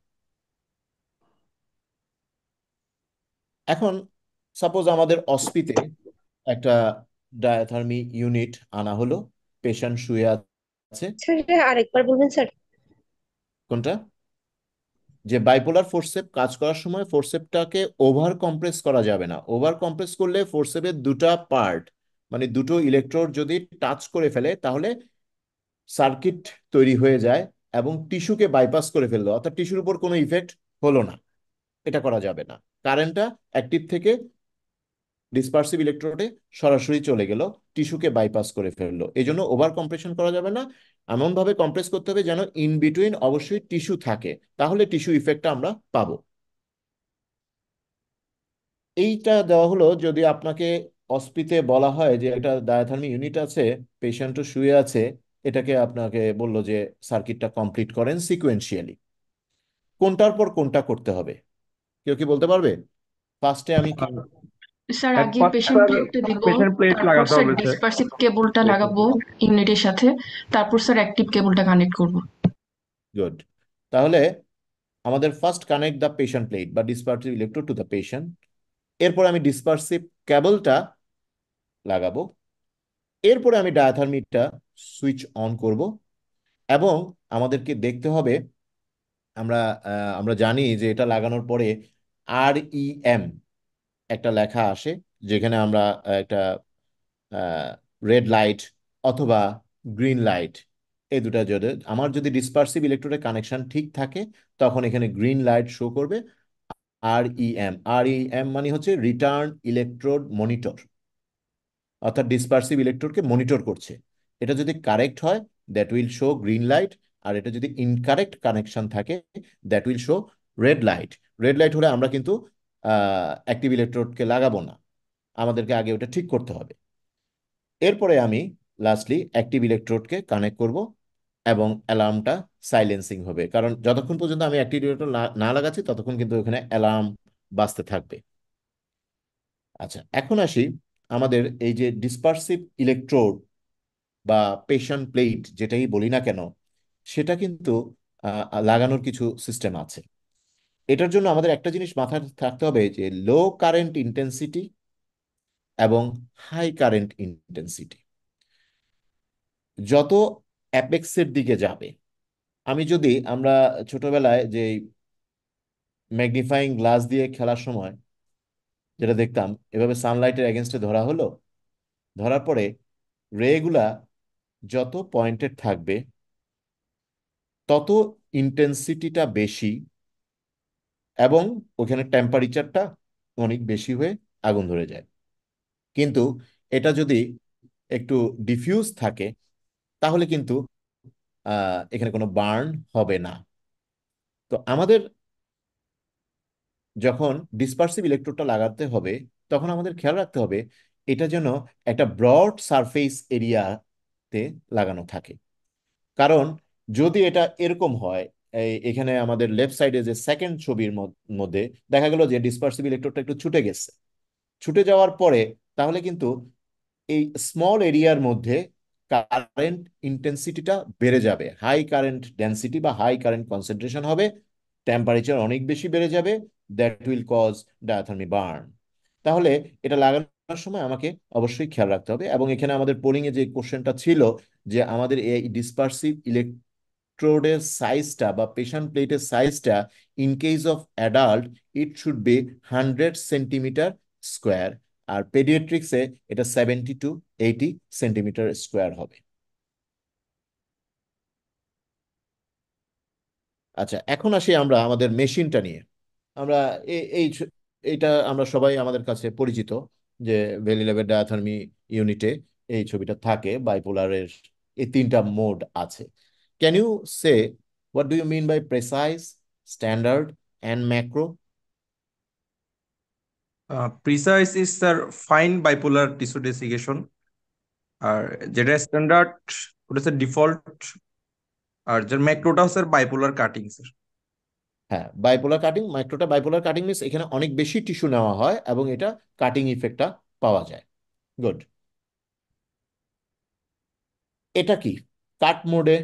Speaker 4: এখন সাপোজ আমাদের অস্পিতে একটা ডায়াথার্মি ইউনিট আনা হলো, পেশেন্ট শুয়ে আছে।
Speaker 6: স্যার আরেকবার বলবেন স্যার।
Speaker 4: কোনটা? যে বাইপোলার ফোর্সেপ কাজ করার সময় ফোর্সেপটাকে ওভার কম্প্রেস করা যাবে না। ওভার কম্প্রেস করলে ফোর্সেপের দুটা পার্ট, মানে দুটো ইলেকট্রোড যদি টাচ করে ফেলে তাহলে সার্কিট তৈরি হয়ে যায় এবং টিস্যুকে বাইপাস করে ফেললো, অর্থাৎ টিস্যুর উপর কোনো ইফেক্ট হলো না। এটা করা যাবে না, কারেন্টটা অ্যাক্টিভ থেকে ডিসপারসিভ ইলেকট্রোডে সরাসরি চলে গেল, টিস্যুকে বাইপাস করে ফেললো। এই জন্য ওভার কম্প্রেশন করা যাবে না, এমনভাবে কম্প্রেস করতে হবে যেন ইন বিটুইন অবশ্যই টিস্যু থাকে, তাহলে টিস্যু ইফেক্টটা আমরা পাবো। এইটা দেওয়া হলো যদি আপনাকে অস্পিতে বলা হয় যে একটা ডায়াথার্মি ইউনিট আছে, পেশেন্টও শুয়ে আছে, এটাকে আপনাকে বললো যে সার্কিটটা কমপ্লিট করেন সিকোয়েন্সিয়ালি, কোনটার পর কোনটা করতে হবে, কেউ কি বলতে পারবে? ফার্স্টে আমি কি
Speaker 5: স্যার আগে পেশেন্ট প্লেটটা দিব, তারপর স্যার ডিসপারসিভ কেবলটা লাগাবো ইউনিটের সাথে, তারপর স্যার অ্যাক্টিভ কেবলটা কানেক্ট করব।
Speaker 4: গুড। তাহলে আমাদের first connect the patient plate বা dispersive electrode to the patient, এরপর আমি ডিসপারসিভ কেবলটা লাগাবো, এরপরে আমি ডায়াথার্মিটা সুইচ অন করব, এবং আমাদেরকে দেখতে হবে, আমরা আমরা জানি যে এটা লাগানোর পরে REM একটা লেখা আসে, যেখানে আমরা একটা রেড লাইট অথবা গ্রিন লাইট, এই দুটা যদি যদি ডিসপারসিভ ইলেকট্রোডের কানেকশন ঠিক থাকে তখন এখানে গ্রিন লাইট শো করবে। REM মানে হচ্ছে রিটার্ন ইলেকট্রোড মনিটর, অর্থাৎ ডিসপারসিভ ইলেকট্রোডকে মনিটর করছে। এটা যদি কারেক্ট হয় that will show green light, আর এটা যদি ইনকারেক্ট কানেকশন থাকে that will show red light. Red light হলে আমরা কিন্তু অ্যাক্টিভ ইলেকট্রোডকে লাগাবো না, আমাদেরকে আগে ওটা ঠিক করতে হবে। এরপরে আমি লাস্টলি অ্যাক্টিভ ইলেকট্রোডকে কানেক্ট করব এবং অ্যালার্মটা সাইলেন্সিং হবে, কারণ যতক্ষণ পর্যন্ত আমি অ্যাক্টিভ ইলেকট্রোড না লাগাচ্ছি ততক্ষণ কিন্তু ওখানে অ্যালার্ম বাজতে থাকবে। আচ্ছা, এখন আসি আমাদের এই যে ডিসপারসিভ ইলেকট্রোড বা পেশেন্ট প্লেট যেটাই বলি না কেন, সেটা কিন্তু লাগানোর কিছু সিস্টেম আছে। এটার জন্য আমাদের একটা জিনিস মাথায় থাকতে হবে যে লো কারেন্ট ইন্টেন্সিটি এবং হাই কারেন্ট ইন্টেন্সিটি। যত অ্যাপেক্সের দিকে যাবে আমি যদি আমরা ছোটবেলায় যে ম্যাগনিফাইং গ্লাস দিয়ে খেলার সময় যেটা দেখতাম, এভাবে সানলাইটের এগেনস্টে ধরা হলো, ধরার পরে রেগুলা যত পয়েন্টেড থাকবে তত ইন্টেন্সিটিটা বেশি এবং ওখানে টেম্পারেচারটা অনেক বেশি হয়ে আগুন ধরে যায়। কিন্তু এটা যদি একটু ডিফিউজ থাকে তাহলে কিন্তু এখানে কোনো বার্ন হবে না। তো আমাদের যখন ডিসপারসিভ ইলেকট্রোডটা লাগাতে হবে তখন আমাদের খেয়াল রাখতে হবে এটা যেন একটা ব্রড সারফেস এরিয়াতে লাগানো থাকে। কারণ যদি এটা এরকম হয়, এখানে আমাদের লেফট সাইডে যে সেকেন্ড ছবির মধ্যে দেখা গেল যে ডিসপারসিভ ইলেকট্রোডটা একটু ছুটে গেছে, ছুটে যাওয়ার পরে তাহলে কিন্তু এই স্মল এরিয়ার মধ্যে কারেন্ট ইন্টেন্সিটিটা বেড়ে যাবে, হাই কারেন্ট ডেন্সিটি বা হাই কারেন্ট কনসেন্ট্রেশন হবে, টেম্পারেচার অনেক বেশি বেড়ে যাবে, that will cause diathermy burn. তাহলে এটা লাগানোর সময় আমাকে অবশ্যই খেয়াল রাখতে হবে। এবং এখানে আমাদের পোলিং এ যে কোশ্চেনটা ছিল যে আমাদের এই ডিসপারসিভ ইলেকট্রোডের সাইজটা বা পেশেন্ট প্লেটের সাইজটা in case of adult it should be 100 centimetre square, আর পেডিয়াট্রিক্সে এটা 70 to 80 সেন্টিমিটার স্কোয়ার হবে। আচ্ছা, এখন আসি আমরা আমাদের মেশিনটা নিয়ে। আমরা এইটা আমরা সবাই আমাদের কাছে পরিচিত যে বেলি ল্যাবের ডায়াথার্মি ইউনিটে এই ছবিটা থাকে, বাইপোলারের এই তিনটা মোড আছে। Can you say what do you mean by precise, standard and macro?
Speaker 7: Precise is sir fine bipolar tissue desiccation, আর যেটা স্ট্যান্ডার্ড ওটা স্যার ডিফল্ট, আর যার ম্যাক্রোটা স্যার বাইপোলার কাটিং স্যার।
Speaker 4: হ্যাঁ, বাইপোলার কাটিং, মাইক্রোটা বাইপোলার কাটিং মিনস এখানে অনেক বেশি টিস্যু নেওয়া হয় এবং এটা কাটিং ইফেক্টটা পাওয়া যায়। গুড। এটা কি কাট মোডে,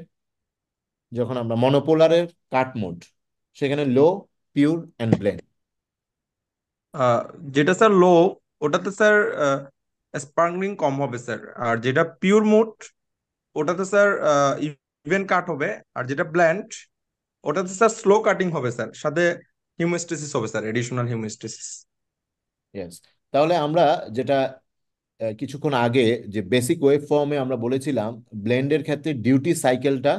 Speaker 4: যখন আমরা মনোপোলারের কাট মোড, সেখানে লো, পিওর অ্যান্ড ব্লেন্ড।
Speaker 7: যেটা স্যার লো ওটাতে স্যার স্পার্কলিং কম হবে স্যার, আর যেটা পিওর মোড ওটাতে স্যার ইভেন কাট হবে, আর যেটা ব্ল্যান্ড ওটাতে স্যার স্লো কাটিং হবে স্যার, সাথে হিউমেস্টেসিস হবে স্যার, এডিশনাল হিউমেস্টেসিস।
Speaker 4: ইয়েস। তাহলে আমরা যেটা কিছুক্ষণ আগে যে বেসিক ওয়েভ ফর্মে আমরা বলেছিলাম, ব্লেন্ডের ক্ষেত্রে ডিউটি সাইকেলটা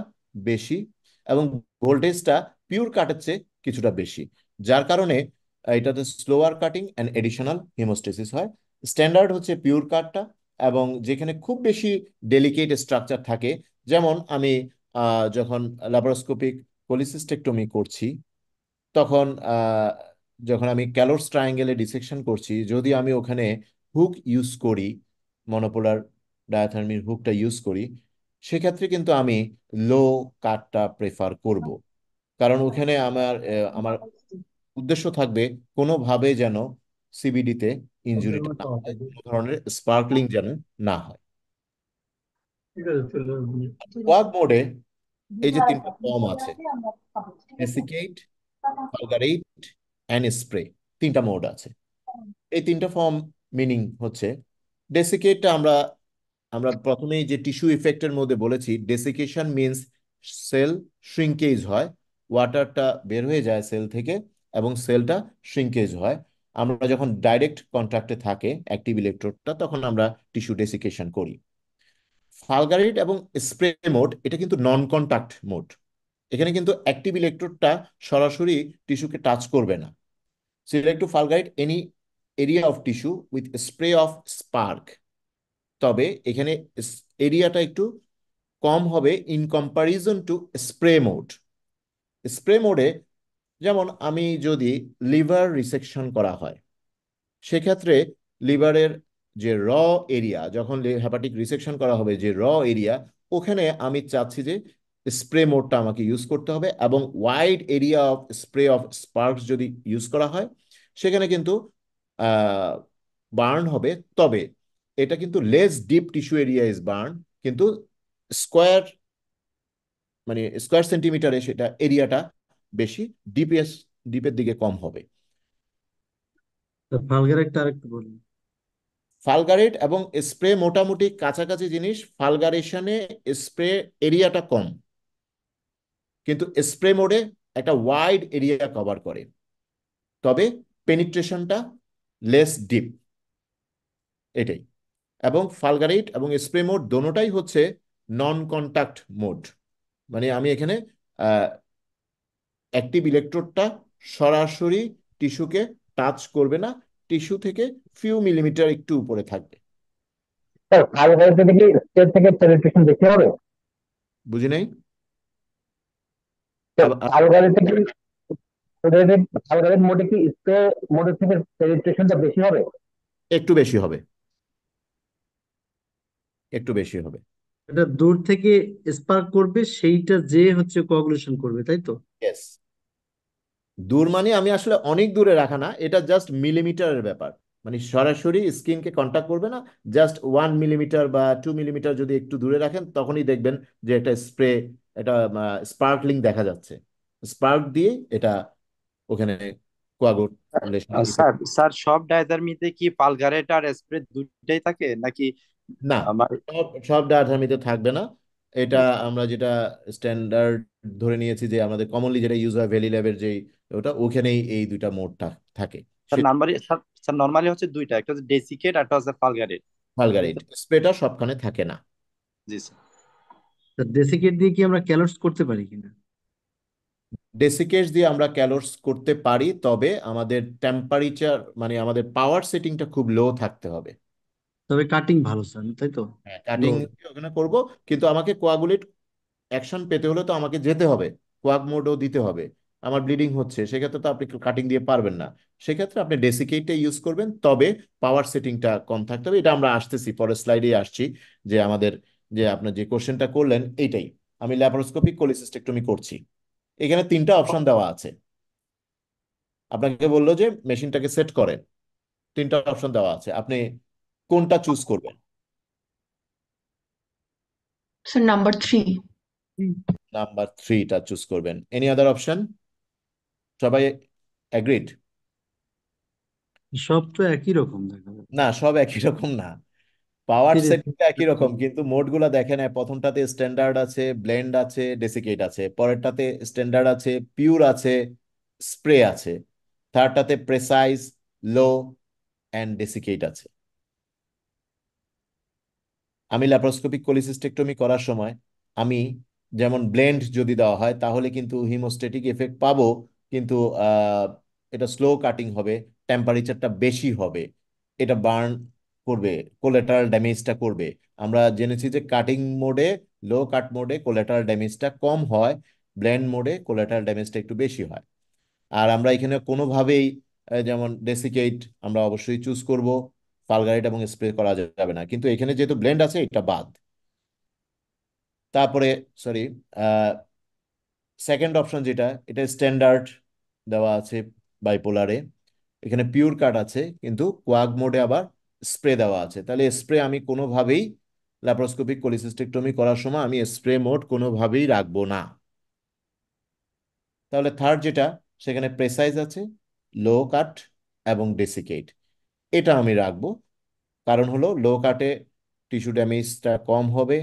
Speaker 4: বেশি এবং ভোল্টেজটা পিওর কাটের চেয়ে কিছুটা বেশি, যার কারণে এটাতে slower cutting and additional haemostasis হয়। স্ট্যান্ডার্ড হচ্ছে পিওর কাটটা, এবং যেখানে খুব বেশি ডেলিকেট স্ট্রাকচার থাকে, যেমন আমি যখন ল্যাপারোস্কোপিক কোলিসিস্টেক্টমি করছি তখন যখন আমি ক্যালোস ট্রায়াঙ্গেলে ডিসেকশন করছি, যদি আমি ওখানে হুক ইউজ করি, মনোপোলার ডায়াথার্মির হুকটা ইউজ করি, সেক্ষেত্রে কিন্তু আমি লো কাটটা প্রেফার করব। কারণ ওখানে আমার উদ্দেশ্য থাকবে কোনোভাবে যেন সিবিডিতে ইনজুরিটা না হয়, কোনো ধরনের স্পার্কলিং যেন না হয়। ওয়ার্ক মোডে এই যে তিনটা ফর্ম আছে, ডেসিকেট, ফালগারেট অ্যান্ড স্প্রে, তিনটা মোড আছে। এই তিনটা ফর্ম মিনিং হচ্ছে, ডেসিকেটটা আমরা আমরা প্রথমেই যে টিস্যু ইফেক্টের মধ্যে বলেছি, ডেসিকেশন মিন্স সেল শ্রিঙ্কেজ হয়, ওয়াটারটা বের হয়ে যায় সেল থেকে এবং সেলটা শ্রিঙ্কেজ হয়। আমরা যখন ডাইরেক্ট কন্ট্যাক্টে থাকে অ্যাক্টিভ ইলেকট্রোডটা তখন আমরা টিস্যু ডেসিকেশন করি। ফালগারেট এবং স্প্রে মোড এটা কিন্তু নন কন্ট্যাক্ট মোড, এখানে কিন্তু অ্যাক্টিভ ইলেকট্রোডটা সরাসরি টিস্যুকে টাচ করবে না। Select to fulgurate any area of tissue with spray of spark, তবে এখানে এরিয়াটা একটু কম হবে in comparison two spray mode. Spray মোডে যেমন আমি যদি লিভার রিসেকশন করা হয়, সেক্ষেত্রে লিভারের যে র এরিয়া, যখন হেপাটিক রিসেকশন করা হবে যে র এরিয়া, ওখানে আমি চাচ্ছি যে স্প্রে মোডটা আমাকে ইউজ করতে হবে, এবং wide area of spray of sparks যদি ইউজ করা হয় সেখানে কিন্তু বার্ন হবে, তবে এটা কিন্তু less deep tissue area is burn, কিন্তু স্কোয়ার মানে স্কোয়ার সেন্টিমিটারে সেটা এরিয়াটা বেশি, ডিপের দিকে কম হবে।
Speaker 8: ফালগারেটটা আরেকটু বলুন।
Speaker 4: ফালগারেট এবং স্প্রে মোটামুটি কাছাকাছি জিনিস, ফালগারেশনে স্প্রে এরিয়াটা কম। কিন্তু স্প্রে মোডে একটা ওয়াইড এরিয়া কভার করে, তবে পেনিট্রেশনটা লেস ডিপ, এটাই। এবং ফালগারেট এবং স্প্রে মোড দোনোটাই হচ্ছে নন কন্টাক্ট মোড, মানে আমি এখানে অ্যাক্টিভ ইলেকট্রোডটা সরাসরি টিস্যুকে টাচ করবে না, টিস্যু থেকে ফিউ মিলিমিটার একটু উপরে থাকবে।
Speaker 8: ফালগারিতে কি স্টেট থেকে পেনিট্রেশন বেশি হবে?
Speaker 4: বুঝি নাই।
Speaker 8: ফালগারিতে কি ফালগারিট মোডে কি স্প্রে মোডের থেকে পেনিট্রেশনটা বেশি হবে?
Speaker 4: একটু বেশি হবে, একটু বেশি হবে।
Speaker 9: এটা দূর থেকে স্পার্ক করবে, সেইটা যে হচ্ছে কোয়াগুলেশন করবে, তাই তো?
Speaker 4: ইয়েস, দূর মানে আমি আসলে অনেক দূরে রাখা না, এটা জাস্ট মিলিমিটারের ব্যাপার, মানে সরাসরি স্কিনকে কন্টাক্ট করবে না, জাস্ট 1 মিলিমিটার বা 2 মিলিমিটার যদি একটু দূরে রাখেন তখনই দেখবেন যে একটা স্প্রে, এটা স্পার্কলিং দেখা যাচ্ছে, স্পার্ক দিয়ে এটা ওখানে কোয়াগুলেশন।
Speaker 10: স্যার স্যার সব ডায়থারমিতে কি পালগারেট আর স্প্রে দুইটাই থাকে নাকি?
Speaker 4: না, সব সব ডায়াথার্মিতে থাকবে না। এটা আমরা যেটা স্ট্যান্ডার্ড ধরে নিয়েছি যে আমাদের কমনলি যেটা ইউজ হয় ভ্যালি ল্যাবের যেই ওটা, ওখানেই এই দুইটা মোডটা থাকে।
Speaker 10: স্যার নরমালি স্যার নরমালি হচ্ছে দুইটা, একটা হচ্ছে ডেসিকেট আর একটা হচ্ছে পালগারেট।
Speaker 4: ভালগারেট স্প্রেটা সবখানে থাকে না।
Speaker 10: জি স্যার।
Speaker 9: ডেসিকেট দিয়ে কি আমরা ক্যালোরস করতে পারি কিনা?
Speaker 4: ডেসিকেটস দিয়ে আমরা ক্যালোরস করতে পারি, তবে আমাদের টেম্পারেচার মানে আমাদের পাওয়ার সেটিংটা খুব লো থাকতে হবে।
Speaker 9: তবে কাটিং ভালো স্যার, তাই তো?
Speaker 4: হ্যাঁ, কাটিং ওখানে করব, কিন্তু আমাকে কোয়াগুলেট অ্যাকশন পেতে হলে তো আমাকে যেতে হবে, কোয়াগ মোডও দিতে হবে। আমার ব্লিডিং হচ্ছে, সেক্ষেত্রে তো আপনি কাটিং দিয়ে পারবেন না, সেক্ষেত্রে আপনি ডেসিকেটটা ইউজ করবেন, তবে পাওয়ার সেটিংটা কম থাকতে হবে। এটা আমরা আসতেছি, পরের স্লাইডে আসছি, যে আমাদের যে আপনার যে কোশ্চেনটা করলেন এইটাই। আমি ল্যাপারোস্কোপিক কোলিসিস্টেক্টমি করছি, এখানে 3টা অপশন দেওয়া আছে। আপনাকে বললো যে মেশিনটাকে সেট করেন, 3টা অপশন দেওয়া আছে, আপনি কোনটা চুজ করবেন?
Speaker 5: Sir number 3।
Speaker 4: নাম্বার 3টা চুজ করবেন। Any other option? সবাই এগ্রিড?
Speaker 9: সব তো একই রকম দেখা যায়।
Speaker 4: না, সব একই রকম না, পাওয়ার
Speaker 9: Seriously?
Speaker 4: সেটিংটা একই রকম, কিন্তু মোড গুলা দেখেন, প্রথমটাতে স্ট্যান্ডার্ড আছে, ব্লেন্ড আছে, ডেসিকেট আছে, পরেরটাতে স্ট্যান্ডার্ড আছে, পিওর আছে, স্প্রে আছে, থার্ডটাতে প্রেসাইজ, লো অ্যান্ড ডেসিকেট আছে। আমি ল্যাপারোস্কোপিক কোলিসিস্টেক্টমি করার সময় আমি যেমন ব্লেন্ড যদি দেওয়া হয় তাহলে কিন্তু হিমোস্ট্যাটিক এফেক্ট পাবো, কিন্তু এটা স্লো কাটিং হবে, টেম্পারেচারটা বেশি হবে, এটা বার্ন করবে, কোলেটারাল ড্যামেজটা করবে। আমরা জেনেছি যে কাটিং মোডে, লো কাট মোডে কোলেটারাল ড্যামেজটা কম হয়, ব্লেন্ড মোডে কোলেটারাল ড্যামেজটা একটু বেশি হয়। আর আমরা এখানে কোনোভাবেই যেমন ডেসিকেট আমরা অবশ্যই চুজ করব, পালগারেট এবং স্প্রে করা যাবে না, কিন্তু এখানে যেহেতু ব্লেন্ড আছে এটা বাদ। তারপরে সরি, সেকেন্ড অপশন যেটা, এটা স্ট্যান্ডার্ড দেওয়া আছে বাইপোলারে, এখানে পিওর কাট আছে, কিন্তু কোয়াগ মোডে আবার স্প্রে দেওয়া আছে। তাহলে স্প্রে আমি কোনোভাবেই ল্যাপারোস্কোপিক কোলিসিস্টেক্টমি করার সময় আমি স্প্রে মোড কোনোভাবেই রাখবো না। তাহলে থার্ড যেটা, সেখানে প্রেসাইজ আছে, লো কাট এবং ডেসিকেট, এটা আমি রাখবো। কারণ হলো লো কাটে টিস্যু ড্যামেজটা কম হবে,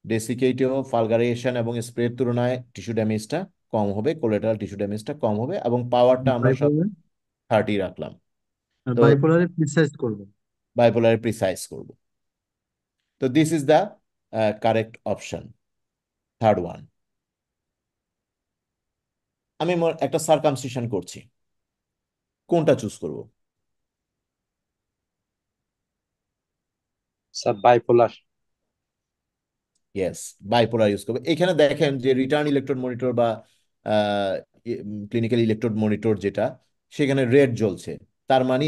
Speaker 4: ডেসিকেটেও ফালগারেশন এবং স্প্রের তুলনায় টিস্যু ড্যামেজটা কম হবে, কোলেটারাল টিস্যু ড্যামেজটা কম হবে, এবং পাওয়ারটা আমরা সব 30 রাখলাম। তো
Speaker 9: বাইপোলারে প্রিসাইজ করব,
Speaker 4: বাইপোলারে প্রিসাইজ করব। তো this is the correct option, third one. আমি একটা সার্কামসিশন করছি, কোনটা চুজ করব?
Speaker 10: Sir bipolar.
Speaker 4: Yes, bipolar use করবে। এখানে দেখেন যে রিটার্ন ইলেকট্রোড মনিটর বা ক্লিনিক্যাল ইলেকট্রোড মনিটর যেটা, সেখানে রেড জ্বলছে, তার মানে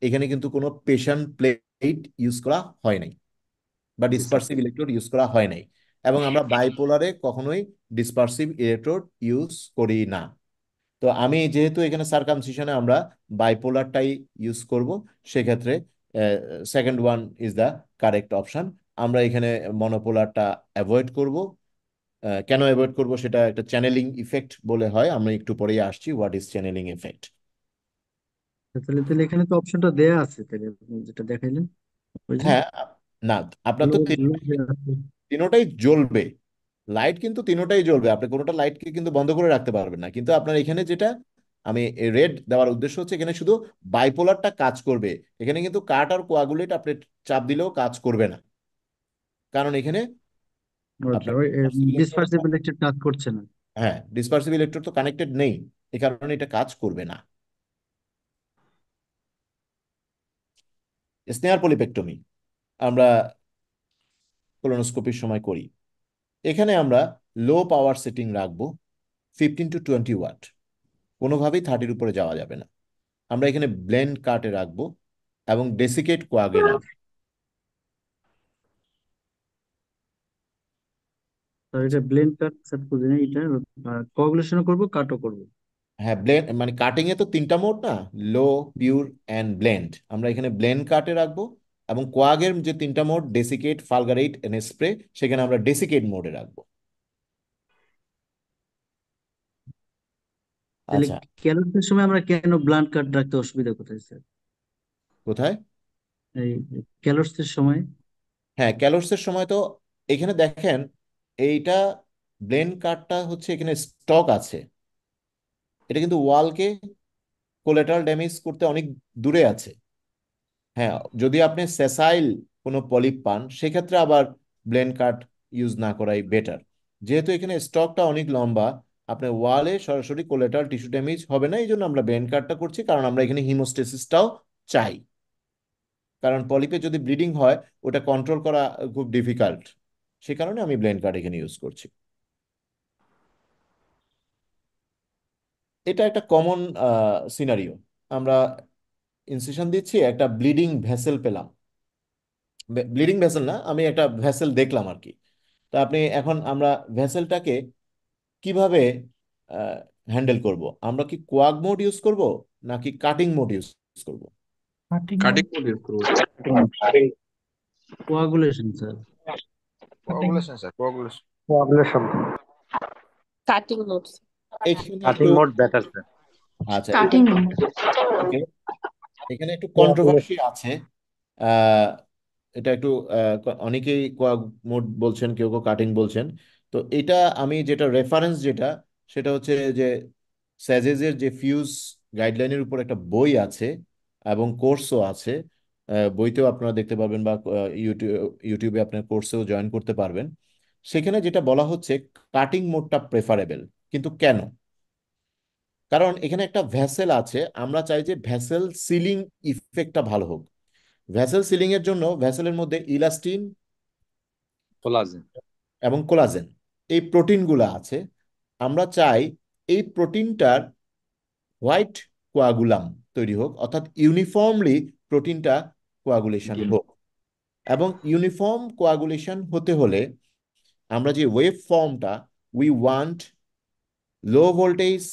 Speaker 4: এখানে কিন্তু কোনো পেশেন্ট প্লেট ইউজ করা হয় নাই বা ডিসপারসিভ ইলেকট্রোড ইউজ করা হয় নাই, এবং আমরা বাইপোলারে কখনোই ডিসপারসিভ ইলেকট্রোড ইউজ করি না। তো আমি যেহেতু এখানে সার্কামসিশনে আমরা বাইপোলারটাই ইউজ করব, সেক্ষেত্রে second one is the correct option. আমরা এখানে মনোপোলারটা অ্যাভয়েড করব। কেন অ্যাভয়েড করব সেটা একটা চ্যানেলিং ইফেক্ট বলে হয়, আমরা একটু পরেই আসছি হোয়াট ইজ চ্যানেলিং ইফেক্ট।
Speaker 9: তাহলে তাহলে এখানে তো অপশনটা দেয়া আছে, তাহলে আপনি যেটা দেখাইলেন ওই যে
Speaker 4: হ্যাঁ, না, আপনার তো তিনোটাই জ্বলবে, লাইট কিন্তু তিনোটাই জ্বলবে, আপনি কোনোটা লাইটকে কিন্তু বন্ধ করে রাখতে পারবেন না। কিন্তু আপনার এখানে যেটা আমি রেড দেওয়ার উদ্দেশ্য হচ্ছে, এখানে শুধু বাইপোলারটা কাজ করবে। এখানে কিন্তু কাট আর কোয়াগুলেট আপনি চাপ দিলেও কাজ করবে না, কারণ এখানে
Speaker 9: আচ্ছা,
Speaker 4: আপনার
Speaker 9: ওই
Speaker 4: ইলেকট্রোড,
Speaker 9: ডিসপার্সিবল একটা কাজ করছে না।
Speaker 4: হ্যাঁ ডিসপারসিভ ইলেকট্রোড তো কানেক্টেড নেই, এই কারণে এটা কাজ করবে না। স্নেয়ার পলিপেক্টমি আমরা কোলোনোস্কোপির সময় করি। এখানে আমরা লো পাওয়ার সেটিং রাখবো 15 to 20 ওয়াট, কোনোভাবেই 30-এর উপরে যাওয়া যাবে না। আমরা এখানে ব্লেন্ড কাটে রাখবো এবং ডেসিকেট কোয়াগে রাখবো।
Speaker 9: তো এটা ব্লেন্ড কাট সেট করবে না, এটা কোয়াগুলেশনও করবো, কাটও করবো।
Speaker 4: হ্যাঁ ব্লেন্ড মানে কাটিং এ তো 3টা মোড না, লো, পিওর অ্যান্ড ব্লেন্ড। আমরা এখানে ব্লেন্ড কাটে রাখবো এবং কোয়াগের যে 3টা মোড ডেসিকেট, ফালগারেট এন্ড স্প্রে, সেখানে আমরা ডেসিকেট মোডে রাখবো।
Speaker 9: তাহলে
Speaker 4: আচ্ছা,
Speaker 9: ক্যালসের সময় আমরা কেন ব্লান্ট কাট রাখতে অসুবিধা কোথায় স্যার?
Speaker 4: কোথায়?
Speaker 9: এই ক্যালসের সময়।
Speaker 4: হ্যাঁ ক্যালোর্সের সময় তো এখানে দেখেন, এইটা ব্লেন্ড কাটটা হচ্ছে এখানে স্টক আছে, এটা কিন্তু ওয়ালকে কোলেটারাল ড্যামেজ করতে অনেক দূরে আছে। হ্যাঁ যদি আপনি সেসাইল কোনো পলিপ পান, সেক্ষেত্রে আবার ব্লেন্ড কাট ইউজ না করাই বেটার। যেহেতু এখানে স্টকটা অনেক লম্বা, আপনার ওয়ালে সরাসরি কোলেটারাল টিস্যু ড্যামেজ হবে না, এই জন্য আমরা ব্লেন্ড কাটটা করছি, কারণ আমরা এখানে হিমোস্টেসিসটাও চাই। কারণ পলিপে যদি ব্লিডিং হয়, ওটা কন্ট্রোল করা খুব ডিফিকাল্ট, সে কারণে আমি ব্লেন্ড কাট এখানে ইউজ করছি। এটা একটা কমন সিনারিও। আমরা ইনসিশন দিচ্ছি, একটা ব্লিডিং ভেসেল পেলাম, ব্লিডিং ভেসেল না, আমি একটা ভেসেল দেখলাম আর কি। তা আপনি এখন আমরা ভেসেলটাকে কিভাবে হ্যান্ডেল করব? আমরা কি কোয়াগ মোড ইউজ করব নাকি কাটিং মোড ইউজ করব?
Speaker 9: Cutting
Speaker 7: cutting
Speaker 9: mode.
Speaker 7: Mode use করবো।
Speaker 9: Coagulation sir.
Speaker 2: Coagulation sir, coagulation.
Speaker 8: Coagulation.
Speaker 6: Cutting notes.
Speaker 4: এখানে
Speaker 10: কাটিং
Speaker 4: একটু,
Speaker 10: মোড বেটার স্যার।
Speaker 4: আচ্ছা
Speaker 5: কাটিং
Speaker 4: এখানে,
Speaker 5: মোড।
Speaker 4: ওকে, এখানে একটু কন্ট্রোভার্সি
Speaker 8: কোয়াগুলেশন।
Speaker 4: আছে। এটা একটু অনেকেই কোয়াগ মোড বলছেন, কেউ কেউ কাটিং বলছেন। তো এটা আমি যেটা রেফারেন্স যেটা, সেটা হচ্ছে যে স্যাজেজের যে ফিউজ গাইডলাইনের উপর একটা বই আছে এবং কোর্সও আছে। বইতেও আপনারা দেখতে পারবেন, বা ইউটিউবে আপনার কোর্সেও জয়েন করতে পারবেন। সেখানে যেটা বলা হচ্ছে, কাটিং মোডটা প্রেফারেবল। কিন্তু কেন? কারণ এখানে একটা ভ্যাসেল আছে, আমরা চাই যে ভ্যাসেল সিলিং ইফেক্টটা ভালো হোক। ভ্যাসেল সিলিং এর জন্য ভ্যাসেলের মধ্যে ইলাস্টিন
Speaker 10: কোলাজেন।
Speaker 4: এবং কোলাজেন, এই প্রোটিনগুলো আছে। আমরা চাই এই প্রোটিনটার হোয়াইট কোয়াগুলাম তৈরি হোক, অর্থাৎ ইউনিফর্মলি প্রোটিনটা কোয়াগুলেশন হোক। এবং ইউনিফর্ম কোয়াগুলেশন হতে হলে আমরা যে ওয়েভ ফর্মটা, we want low voltage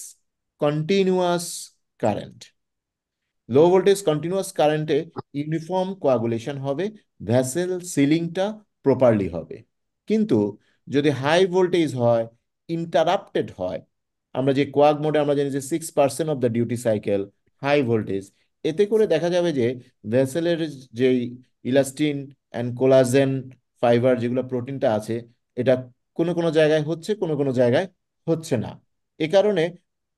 Speaker 4: continuous current. Low voltage continuous কারেন্টে ইউনিফর্ম কোয়াগুলেশন হবে, ভ্যাসেল সিলিংটা প্রপারলি হবে। কিন্তু যদি হাই ভোল্টেজ হয়, ইন্টারাপ্টেড হয়, আমরা যে কোয়াগ মোডে আমরা জানি যে 6% of the duty cycle high voltage, এতে করে দেখা যাবে যে ভ্যাসেলের যেই ইলাস্টিন অ্যান্ড কোলাজেন ফাইবার যেগুলো প্রোটিনটা আছে, এটা কোনো কোনো জায়গায় হচ্ছে, কোনো কোনো জায়গায় হচ্ছে না। এ কারণে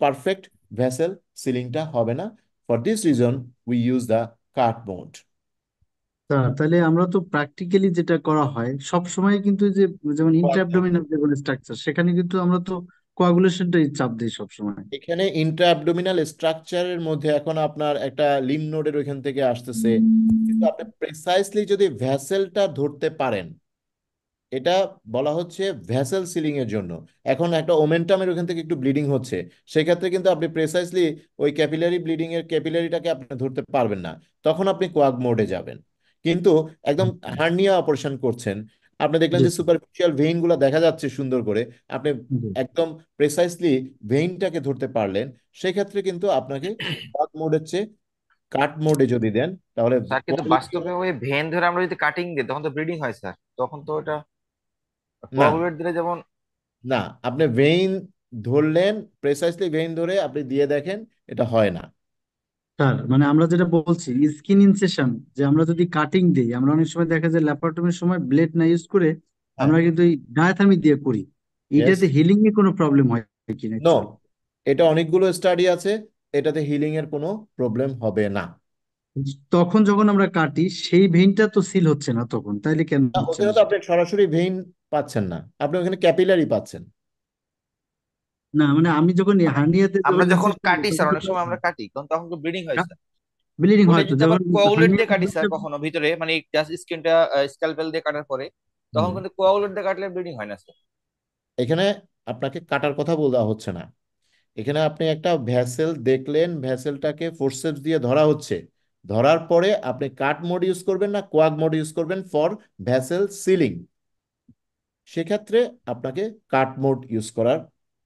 Speaker 4: পারফেক্ট ভ্যাসেল সিলিংটা হবে না। For this reason, we use the cart mode.
Speaker 9: Sir তাহলে আমরা তো প্র্যাকটিক্যালি যেটা করা হয় সব সময় কিন্তু যে, যেমন
Speaker 4: Coag mode।
Speaker 9: ইন্ট্রাঅ্যাবডোমিনাল যেগুলো স্ট্রাকচার, সেখানে কিন্তু আমরা তো কোয়াগুলেশনটাই চাপ দিই সব সময়।
Speaker 4: এখানে ইন্ট্রা অ্যাবডোমিনাল স্ট্রাকচারের মধ্যে এখন আপনার একটা লিম নোডের ওইখান থেকে আসতেছে, কিন্তু আপনি প্রেসাইসলি যদি ভ্যাসেলটা ধরতে পারেন, এটা বলা হচ্ছে ভ্যাসেল সিলিং এর জন্য। এখন একটা ওমেন্টামের ওখান থেকে একটু ব্লিডিং হচ্ছে, সেক্ষেত্রে কিন্তু আপনি প্রেসাইসলি ওই ক্যাপিলারি ব্লিডিং এর ক্যাপিলারিটাকে আপনি ধরতে পারবেন না, তখন আপনি কোয়াগ মোডে যাবেন। কিন্তু একদম হার্নিয়া অপারেশন করছেন, আপনি দেখলেন
Speaker 9: জি
Speaker 4: যে সুপারফিশিয়াল ভেইন গুলো দেখা যাচ্ছে সুন্দর করে, আপনি
Speaker 9: জি।
Speaker 4: একদম প্রেসাইসলি ভেইনটাকে ধরতে পারলেন, সেক্ষেত্রে কিন্তু আপনাকে কোয়াগ মোডের চেয়ে কাট মোডে যদি দেন, তাহলে
Speaker 11: স্যার কিন্তু
Speaker 4: কোয়ালিটি।
Speaker 11: বাস্তবে ওই ভেন ধরে আমরা যদি কাটিং দিই তখন তো ব্লিডিং হয় স্যার, তখন তো ওটা
Speaker 4: না
Speaker 11: কোয়াগুলেট দিলে যেমন।
Speaker 4: না, আপনি ভেইন ধরলেন, প্রেসাইসলি ভেইন ধরে আপনি দিয়ে দেখেন, এটা হয় না।
Speaker 9: স্যার মানে আমরা যেটা বলছি স্কিন ইনসেশন, যে আমরা যদি কাটিং দিই, আমরা অনেক সময় দেখা যায় ল্যাপারটমির সময় ব্লেড না ইউজ করে
Speaker 4: হ্যাঁ
Speaker 9: আমরা কিন্তু এই ডায়াথার্মি দিয়ে করি। এটাতে হিলিং এ কোনো প্রবলেম হয় কিনা
Speaker 4: নো,
Speaker 9: অ্যাকচুয়ালি?
Speaker 4: এটা অনেকগুলো স্টাডি আছে, এটাতে হিলিং এর কোনো প্রবলেম হবে না।
Speaker 9: তখন যখন আমরা কাটি সেই ভেইনটা তো সিল হচ্ছে না তখন, তাইলে কেন হচ্ছে
Speaker 4: ওখানে
Speaker 9: না
Speaker 4: তো
Speaker 9: সেটা?
Speaker 4: আপনি সরাসরি ভেইন পাচ্ছেন না, আপনি ওখানে ক্যাপিলারি পাচ্ছেন।
Speaker 9: না মানে আমি যখন হার্নিয়াতে
Speaker 11: আমরা
Speaker 9: যখন
Speaker 11: যখন
Speaker 9: ইনসিশন
Speaker 11: কাটি স্যার,
Speaker 9: তখন
Speaker 11: অনেক সময় আমরা কাটি তখন তখন তো ব্লিডিং হয় স্যার।
Speaker 9: ব্লিডিং
Speaker 11: ওটা
Speaker 9: হয় তো,
Speaker 11: যদি আবার
Speaker 9: যেমন
Speaker 11: কোয়াগুলেট দিয়ে কাটি স্যার
Speaker 9: হার্নিয়া।
Speaker 11: কখনো ভিতরে, মানে জাস্ট স্কিনটা স্ক্যালপেল দিয়ে কাটার পরে, তখন
Speaker 9: হুম।
Speaker 11: কিন্তু কোয়াগুলেট দিয়ে কাটলে ব্লিডিং হয় না স্যার।
Speaker 4: এখানে আপনাকে কাটার কথা বলা হচ্ছে না, এখানে আপনি একটা ভ্যাসেল দেখলেন, ভ্যাসেলটাকে ফোর্সেপস দিয়ে ধরা হচ্ছে, ধরার পরে আপনি কাট মোড ইউজ করবেন না কোয়াগ মোড ইউজ করবেন ফর ভ্যাসেল সিলিং, সেক্ষেত্রে আপনাকে কাট মোড ইউজ করার।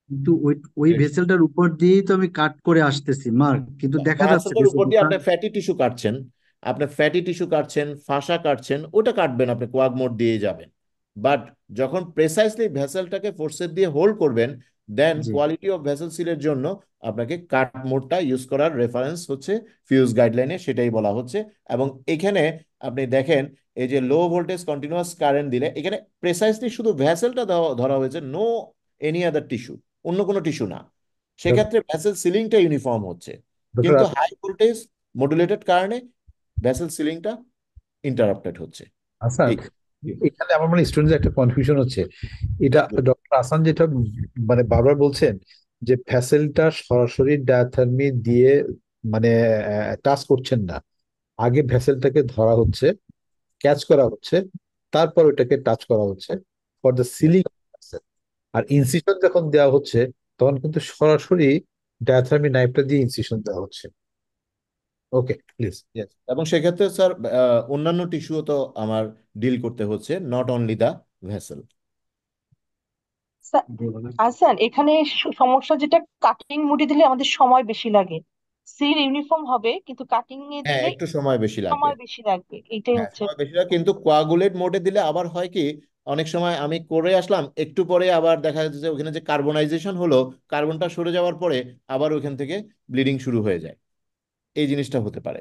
Speaker 9: কিন্তু ওই ওই ভেসেলটার উপর দিয়েই তো আমি কাট করে আসতেছি মার্ক, কিন্তু দেখা যাচ্ছে
Speaker 4: ভ্যাসেলের উপর দিয়ে
Speaker 9: ভেসেলটা।
Speaker 4: আপনি ফ্যাটি টিস্যু কাটছেন, আপনি ফ্যাটি টিস্যু কাটছেন, ফাসা কাটছেন, ওটা কাটবেন, আপনি কোয়াগ মোড দিয়ে যাবেন। বাট যখন প্রেসাইসলি ভেসেলটাকে ফোর্সেপ দিয়ে হোল্ড করবেন, দেন
Speaker 9: জি।
Speaker 4: কোয়ালিটি অফ ভেসেল সিলের জন্য আপনাকে কাট মোডটা ইউজ করার রেফারেন্স হচ্ছে ফিউজ গাইডলাইনে, সেটাই বলা হচ্ছে। এবং এখানে আপনি দেখেন, এই যে লো ভোল্টেজ কন্টিনিউয়াস কারেন্ট দিলে এখানে প্রেসাইসলি শুধু ভেসেলটা ধরা হয়েছে, নো এনি আদার টিস্যু, অন্য কোনো টিস্যু না, সেক্ষেত্রে ভেসেল সিলিংটা ইউনিফর্ম হচ্ছে। কিন্তু
Speaker 1: ডক্টর
Speaker 4: হাই ভোল্টেজ মডুলেটেড কারণে ভেসেল সিলিংটা ইন্টারাপ্টেড হচ্ছে।
Speaker 1: হাসান,
Speaker 4: এই
Speaker 1: এখানে আমার মানে স্টুডেন্টদের একটা কনফিউশন হচ্ছে। এটা ডক্টর হাসান যেটা মানে বারবার বলছেন যে ভ্যাসেলটা সরাসরি ডায়াথার্মি দিয়ে মানে টাচ করছেন না, আগে ভ্যাসেলটাকে ধরা হচ্ছে, ক্যাচ করা হচ্ছে, তারপর ওটাকে টাচ করা হচ্ছে ফর দ্য সিলিং। আর ইনসিশন যখন দেওয়া হচ্ছে তখন কিন্তু সরাসরি ডায়াথার্মি নাইফটা দিয়ে ইনসিশন দেওয়া হচ্ছে। Okay please.
Speaker 4: Yes. এবং সেক্ষেত্রে স্যার অন্যান্য টিস্যুও তো আমার ডিল করতে হচ্ছে, not only the vessel.
Speaker 12: Sir এখানে সমস্যা যেটা, কাটিং মুডে দিলে আমাদের সময় বেশি লাগে। সিল ইউনিফর্ম হবে কিন্তু কাটিং এ
Speaker 4: হ্যাঁ,
Speaker 12: দিলে
Speaker 4: একটু সময় বেশি লাগবে।
Speaker 12: সময় বেশি লাগবে, এটাই
Speaker 4: হ্যাঁ,
Speaker 12: হচ্ছে।
Speaker 4: সময় বেশি লাগে, কিন্তু কোয়াগুলেট মোডে দিলে আবার হয় কি, অনেক সময় আমি করে আসলাম, একটু পরে আবার দেখা যাচ্ছে যে ওখানে যে কার্বনাইজেশন হলো, কার্বনটা সরে যাওয়ার পরে আবার ওখান থেকে ব্লিডিং শুরু হয়ে যায়, এই জিনিসটা হতে পারে।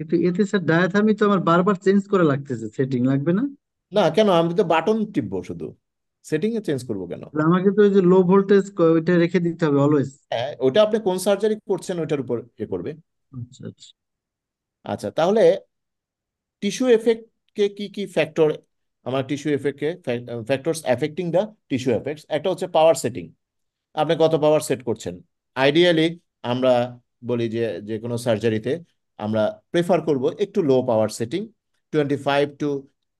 Speaker 9: কিন্তু এতে স্যার ডায়াথার্মি তো আমার বারবার চেঞ্জ করে লাগতেছে, সেটিং লাগবে না?
Speaker 4: না কেন, আমি তো বাটন টিপবো শুধু, সেটিং এ চেঞ্জ করবো কেন?
Speaker 9: তাহলে আমাকে তো ওই যে লো ভোল্টেজ ওইটা রেখে দিতে হবে অলওয়েজ।
Speaker 4: হ্যাঁ, ওটা আপনি কোন সার্জারি করছেন ওইটার উপর করবে।
Speaker 9: আচ্ছা আচ্ছা।
Speaker 4: আচ্ছা, তাহলে টিস্যু এফেক্ট কে কি কি ফ্যাক্টর, আমার tissue effect K factors affecting the tissue effects, একটা হচ্ছে পাওয়ার সেটিং, আপনি কত পাওয়ার সেট করছেন। আইডিয়ালি আমরা বলি যে যে কোনো সার্জারিতে আমরা প্রেফার করব একটু লো পাওয়ার সেটিং, 25 to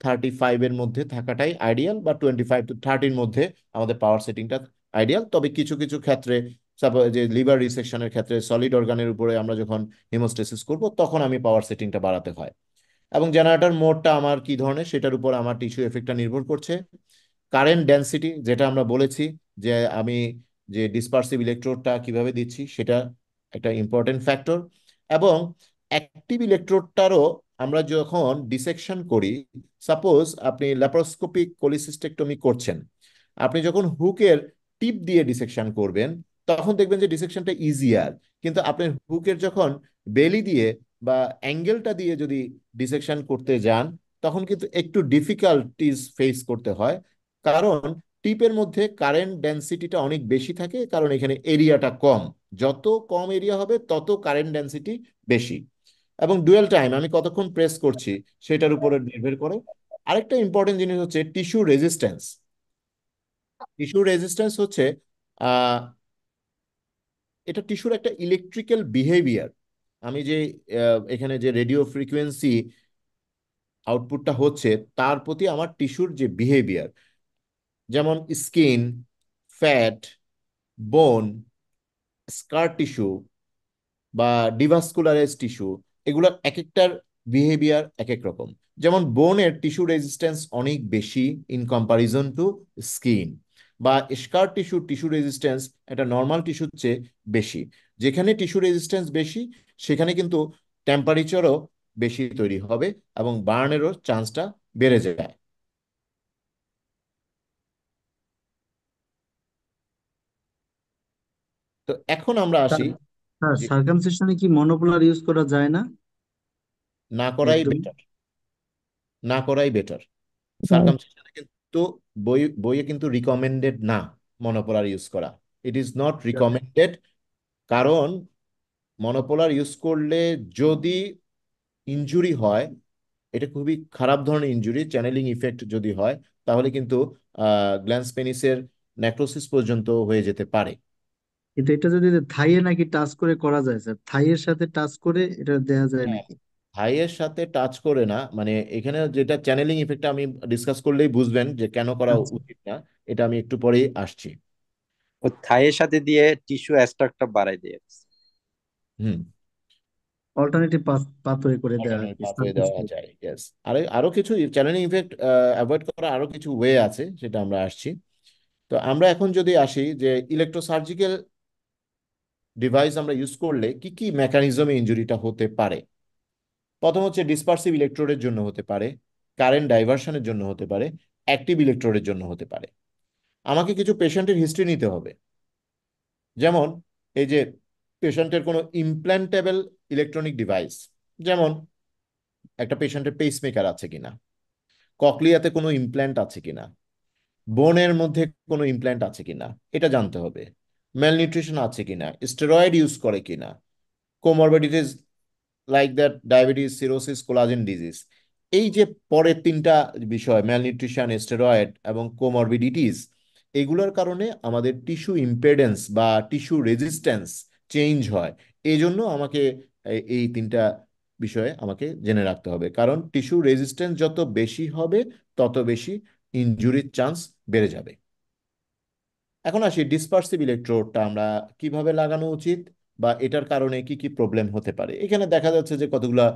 Speaker 4: 35 এর মধ্যে থাকাটাই আইডিয়াল, বা 25 to 30 মধ্যে আমাদের পাওয়ার সেটিংটা আইডিয়াল। তবে কিছু কিছু ক্ষেত্রে সাপোজ যে লিভার রিসেকশনের ক্ষেত্রে সলিড অর্গানের উপরে আমরা যখন হিমোস্টেসিস করব তখন আমি পাওয়ার সেটিংটা বাড়াতে হয়। এবং জেনারেটর মোডটা আমার কি ধরনের সেটার উপর আমার টিস্যু এফেক্টটা নির্ভর করছে। কারেন্ট ডেন্সিটি যেটা আমরা বলেছি, যে আমি যে ডিসপারসিভ ইলেকট্রোডটা কিভাবে দিচ্ছি সেটা একটা ইম্পর্টেন্ট ফ্যাক্টর। এবং অ্যাক্টিভ ইলেকট্রোডটারও আমরা যখন ডিসেকশন করি, সাপোজ আপনি ল্যাপারোস্কোপিক কোলিসিস্টেক্টমি করছেন, আপনি যখন হুকের টিপ দিয়ে ডিসেকশন করবেন তখন দেখবেন যে ডিসেকশনটা ইজিয়ার। কিন্তু আপনি হুকের যখন বেলি দিয়ে বা অ্যাঙ্গেলটা দিয়ে যদি ডিসেকশন করতে যান তখন কিন্তু একটু ডিফিকাল্টিস ফেস করতে হয়, কারণ টিপের মধ্যে কারেন্ট ডেন্সিটিটা অনেক বেশি থাকে, কারণ এখানে এরিয়াটা কম, যত কম এরিয়া হবে তত কারেন্ট ডেন্সিটি বেশি। এবং ডুয়েল টাইম আমি কতক্ষণ প্রেস করছি সেটার উপরে নির্ভর করে। আরেকটা ইম্পর্টেন্ট জিনিস হচ্ছে টিস্যু রেজিস্ট্যান্স। টিস্যু রেজিস্ট্যান্স হচ্ছে আহ এটা টিস্যুর একটা ইলেকট্রিক্যাল বিহেভিয়ার। আমি যে এখানে যে রেডিও ফ্রিকোয়েন্সি আউটপুটটা হচ্ছে তার প্রতি আমার টিস্যুর যে বিহেভিয়ার, যেমন স্কিন, ফ্যাট, বোন, স্কার টিস্যু বা ডিভাস্কুলারাইজ টিস্যু, এগুলোর এক একটার বিহেভিয়ার এক এক রকম। যেমন বোনের টিস্যু রেজিস্ট্যান্স অনেক বেশি ইন কম্পারিজন টু স্কিন, বা স্কার টিস্যু টিস্যু রেজিস্ট্যান্স একটা নর্মাল টিস্যুর চেয়ে বেশি। যেখানে টিস্যু রেজিস্ট্যান্স বেশি সেখানে কিন্তু টেম্পারেচারও বেশি তৈরি হবে এবং বার্নেরও চান্সটা বেড়ে যায়। তো এখন আমরা আসি
Speaker 9: স্যার
Speaker 4: যে
Speaker 9: সার্কামসিশনে কি মনোপোলার ইউজ করা যায় না?
Speaker 4: না করাই
Speaker 9: একদম।
Speaker 4: বেটার, না করাই বেটার। সার্কামসিশনে কিন্তু বইয়ে কিন্তু রিকমেন্ডেড না মনোপোলার ইউজ করা। ইট ইজ নট রিকমেন্ডেড, কারণ মনোপোলার ইউজ করলে যদি ইনজুরি হয়, এটা খুবই খারাপ ধরনের ইনজুরি, চ্যানেলিং ইফেক্ট যদি হয়, তাহলে কিন্তু গ্ল্যান্স পেনিসের নেক্রোসিস পর্যন্ত হয়ে যেতে পারে।
Speaker 9: কিন্তু এটা যদি থাইয়ে নাকি টাচ করে করা যায় স্যার, থাইয়ের সাথে টাচ করে এটা দেয়া যায়
Speaker 4: হ্যাঁ,
Speaker 9: নাকি?
Speaker 4: থাইয়ের সাথে টাচ করে না, মানে এখানে যেটা চ্যানেলিং ইফেক্ট আমি ডিসকাস করলেই বুঝবেন যে কেন করা
Speaker 9: আচ্ছা,
Speaker 4: উচিত না। এটা আমি একটু পরেই আসছি।
Speaker 10: ও থাইয়ের সাথে দিয়ে টিস্যু এক্সট্রাক্টটা বাড়াই দিয়ে।
Speaker 4: হুম,
Speaker 9: অল্টারনেটিভ পাথওয়ে করে দেওয়া আর
Speaker 4: অল্টারনেট
Speaker 9: কি,
Speaker 4: পাথওয়ে
Speaker 9: সার্ফেস
Speaker 4: দেওয়া
Speaker 9: করে।
Speaker 4: যায়, ইয়েস। আরো কিছু চ্যানেলিং ইফেক্ট অ্যাভয়েড করার আরো কিছু ওয়ে আছে, সেটা আমরা আসছি। তো আমরা এখন যদি আসি যে ইলেকট্রোসার্জিক্যাল ডিভাইস আমরা ইউজ করলে কি কি মেকানিজমে ইনজুরিটা হতে পারে। প্রথম হচ্ছে ডিসপারসিভ ইলেকট্রোডের জন্য হতে পারে, কারেন্ট ডাইভারশনের জন্য হতে পারে, অ্যাক্টিভ ইলেকট্রোডের জন্য হতে পারে। আমাকে কিছু পেশেন্টের হিস্ট্রি নিতে হবে। যেমন এই যে পেশেন্টের কোনো ইমপ্ল্যান্টেবল ইলেকট্রনিক ডিভাইস, যেমন একটা পেশেন্টের পেসমেকার আছে কিনা, ককলিয়াতে কোনো ইমপ্ল্যান্ট আছে কিনা, বোনের মধ্যে কোনো ইমপ্ল্যান্ট আছে কিনা, এটা জানতে হবে। ম্যালনিউট্রিশন আছে কিনা, স্টেরয়েড ইউজ করে কিনা, comorbidities like that diabetes, cirrhosis, collagen disease. এই যে পরের তিনটা বিষয়, ম্যালনিউট্রিশন, স্টেরয়েড এবং কোমরবিডিটিস, এগুলোর কারণে আমাদের টিস্যু ইম্পেডেন্স বা টিস্যু রেজিস্ট্যান্স চেঞ্জ হয়। এই জন্য আমাকে এই তিনটা বিষয়ে আমাকে জেনে রাখতে হবে, কারণ টিস্যু রেজিস্ট্যান্স যত বেশি হবে তত বেশি ইনজুরির চান্স বেড়ে যাবে। এখন আসি ডিসপারসিভ ইলেকট্রোডটা আমরা কিভাবে লাগানো উচিত বা এটার কারণে কি কি প্রবলেম হতে পারে। এখানে দেখা যাচ্ছে যে কতগুলা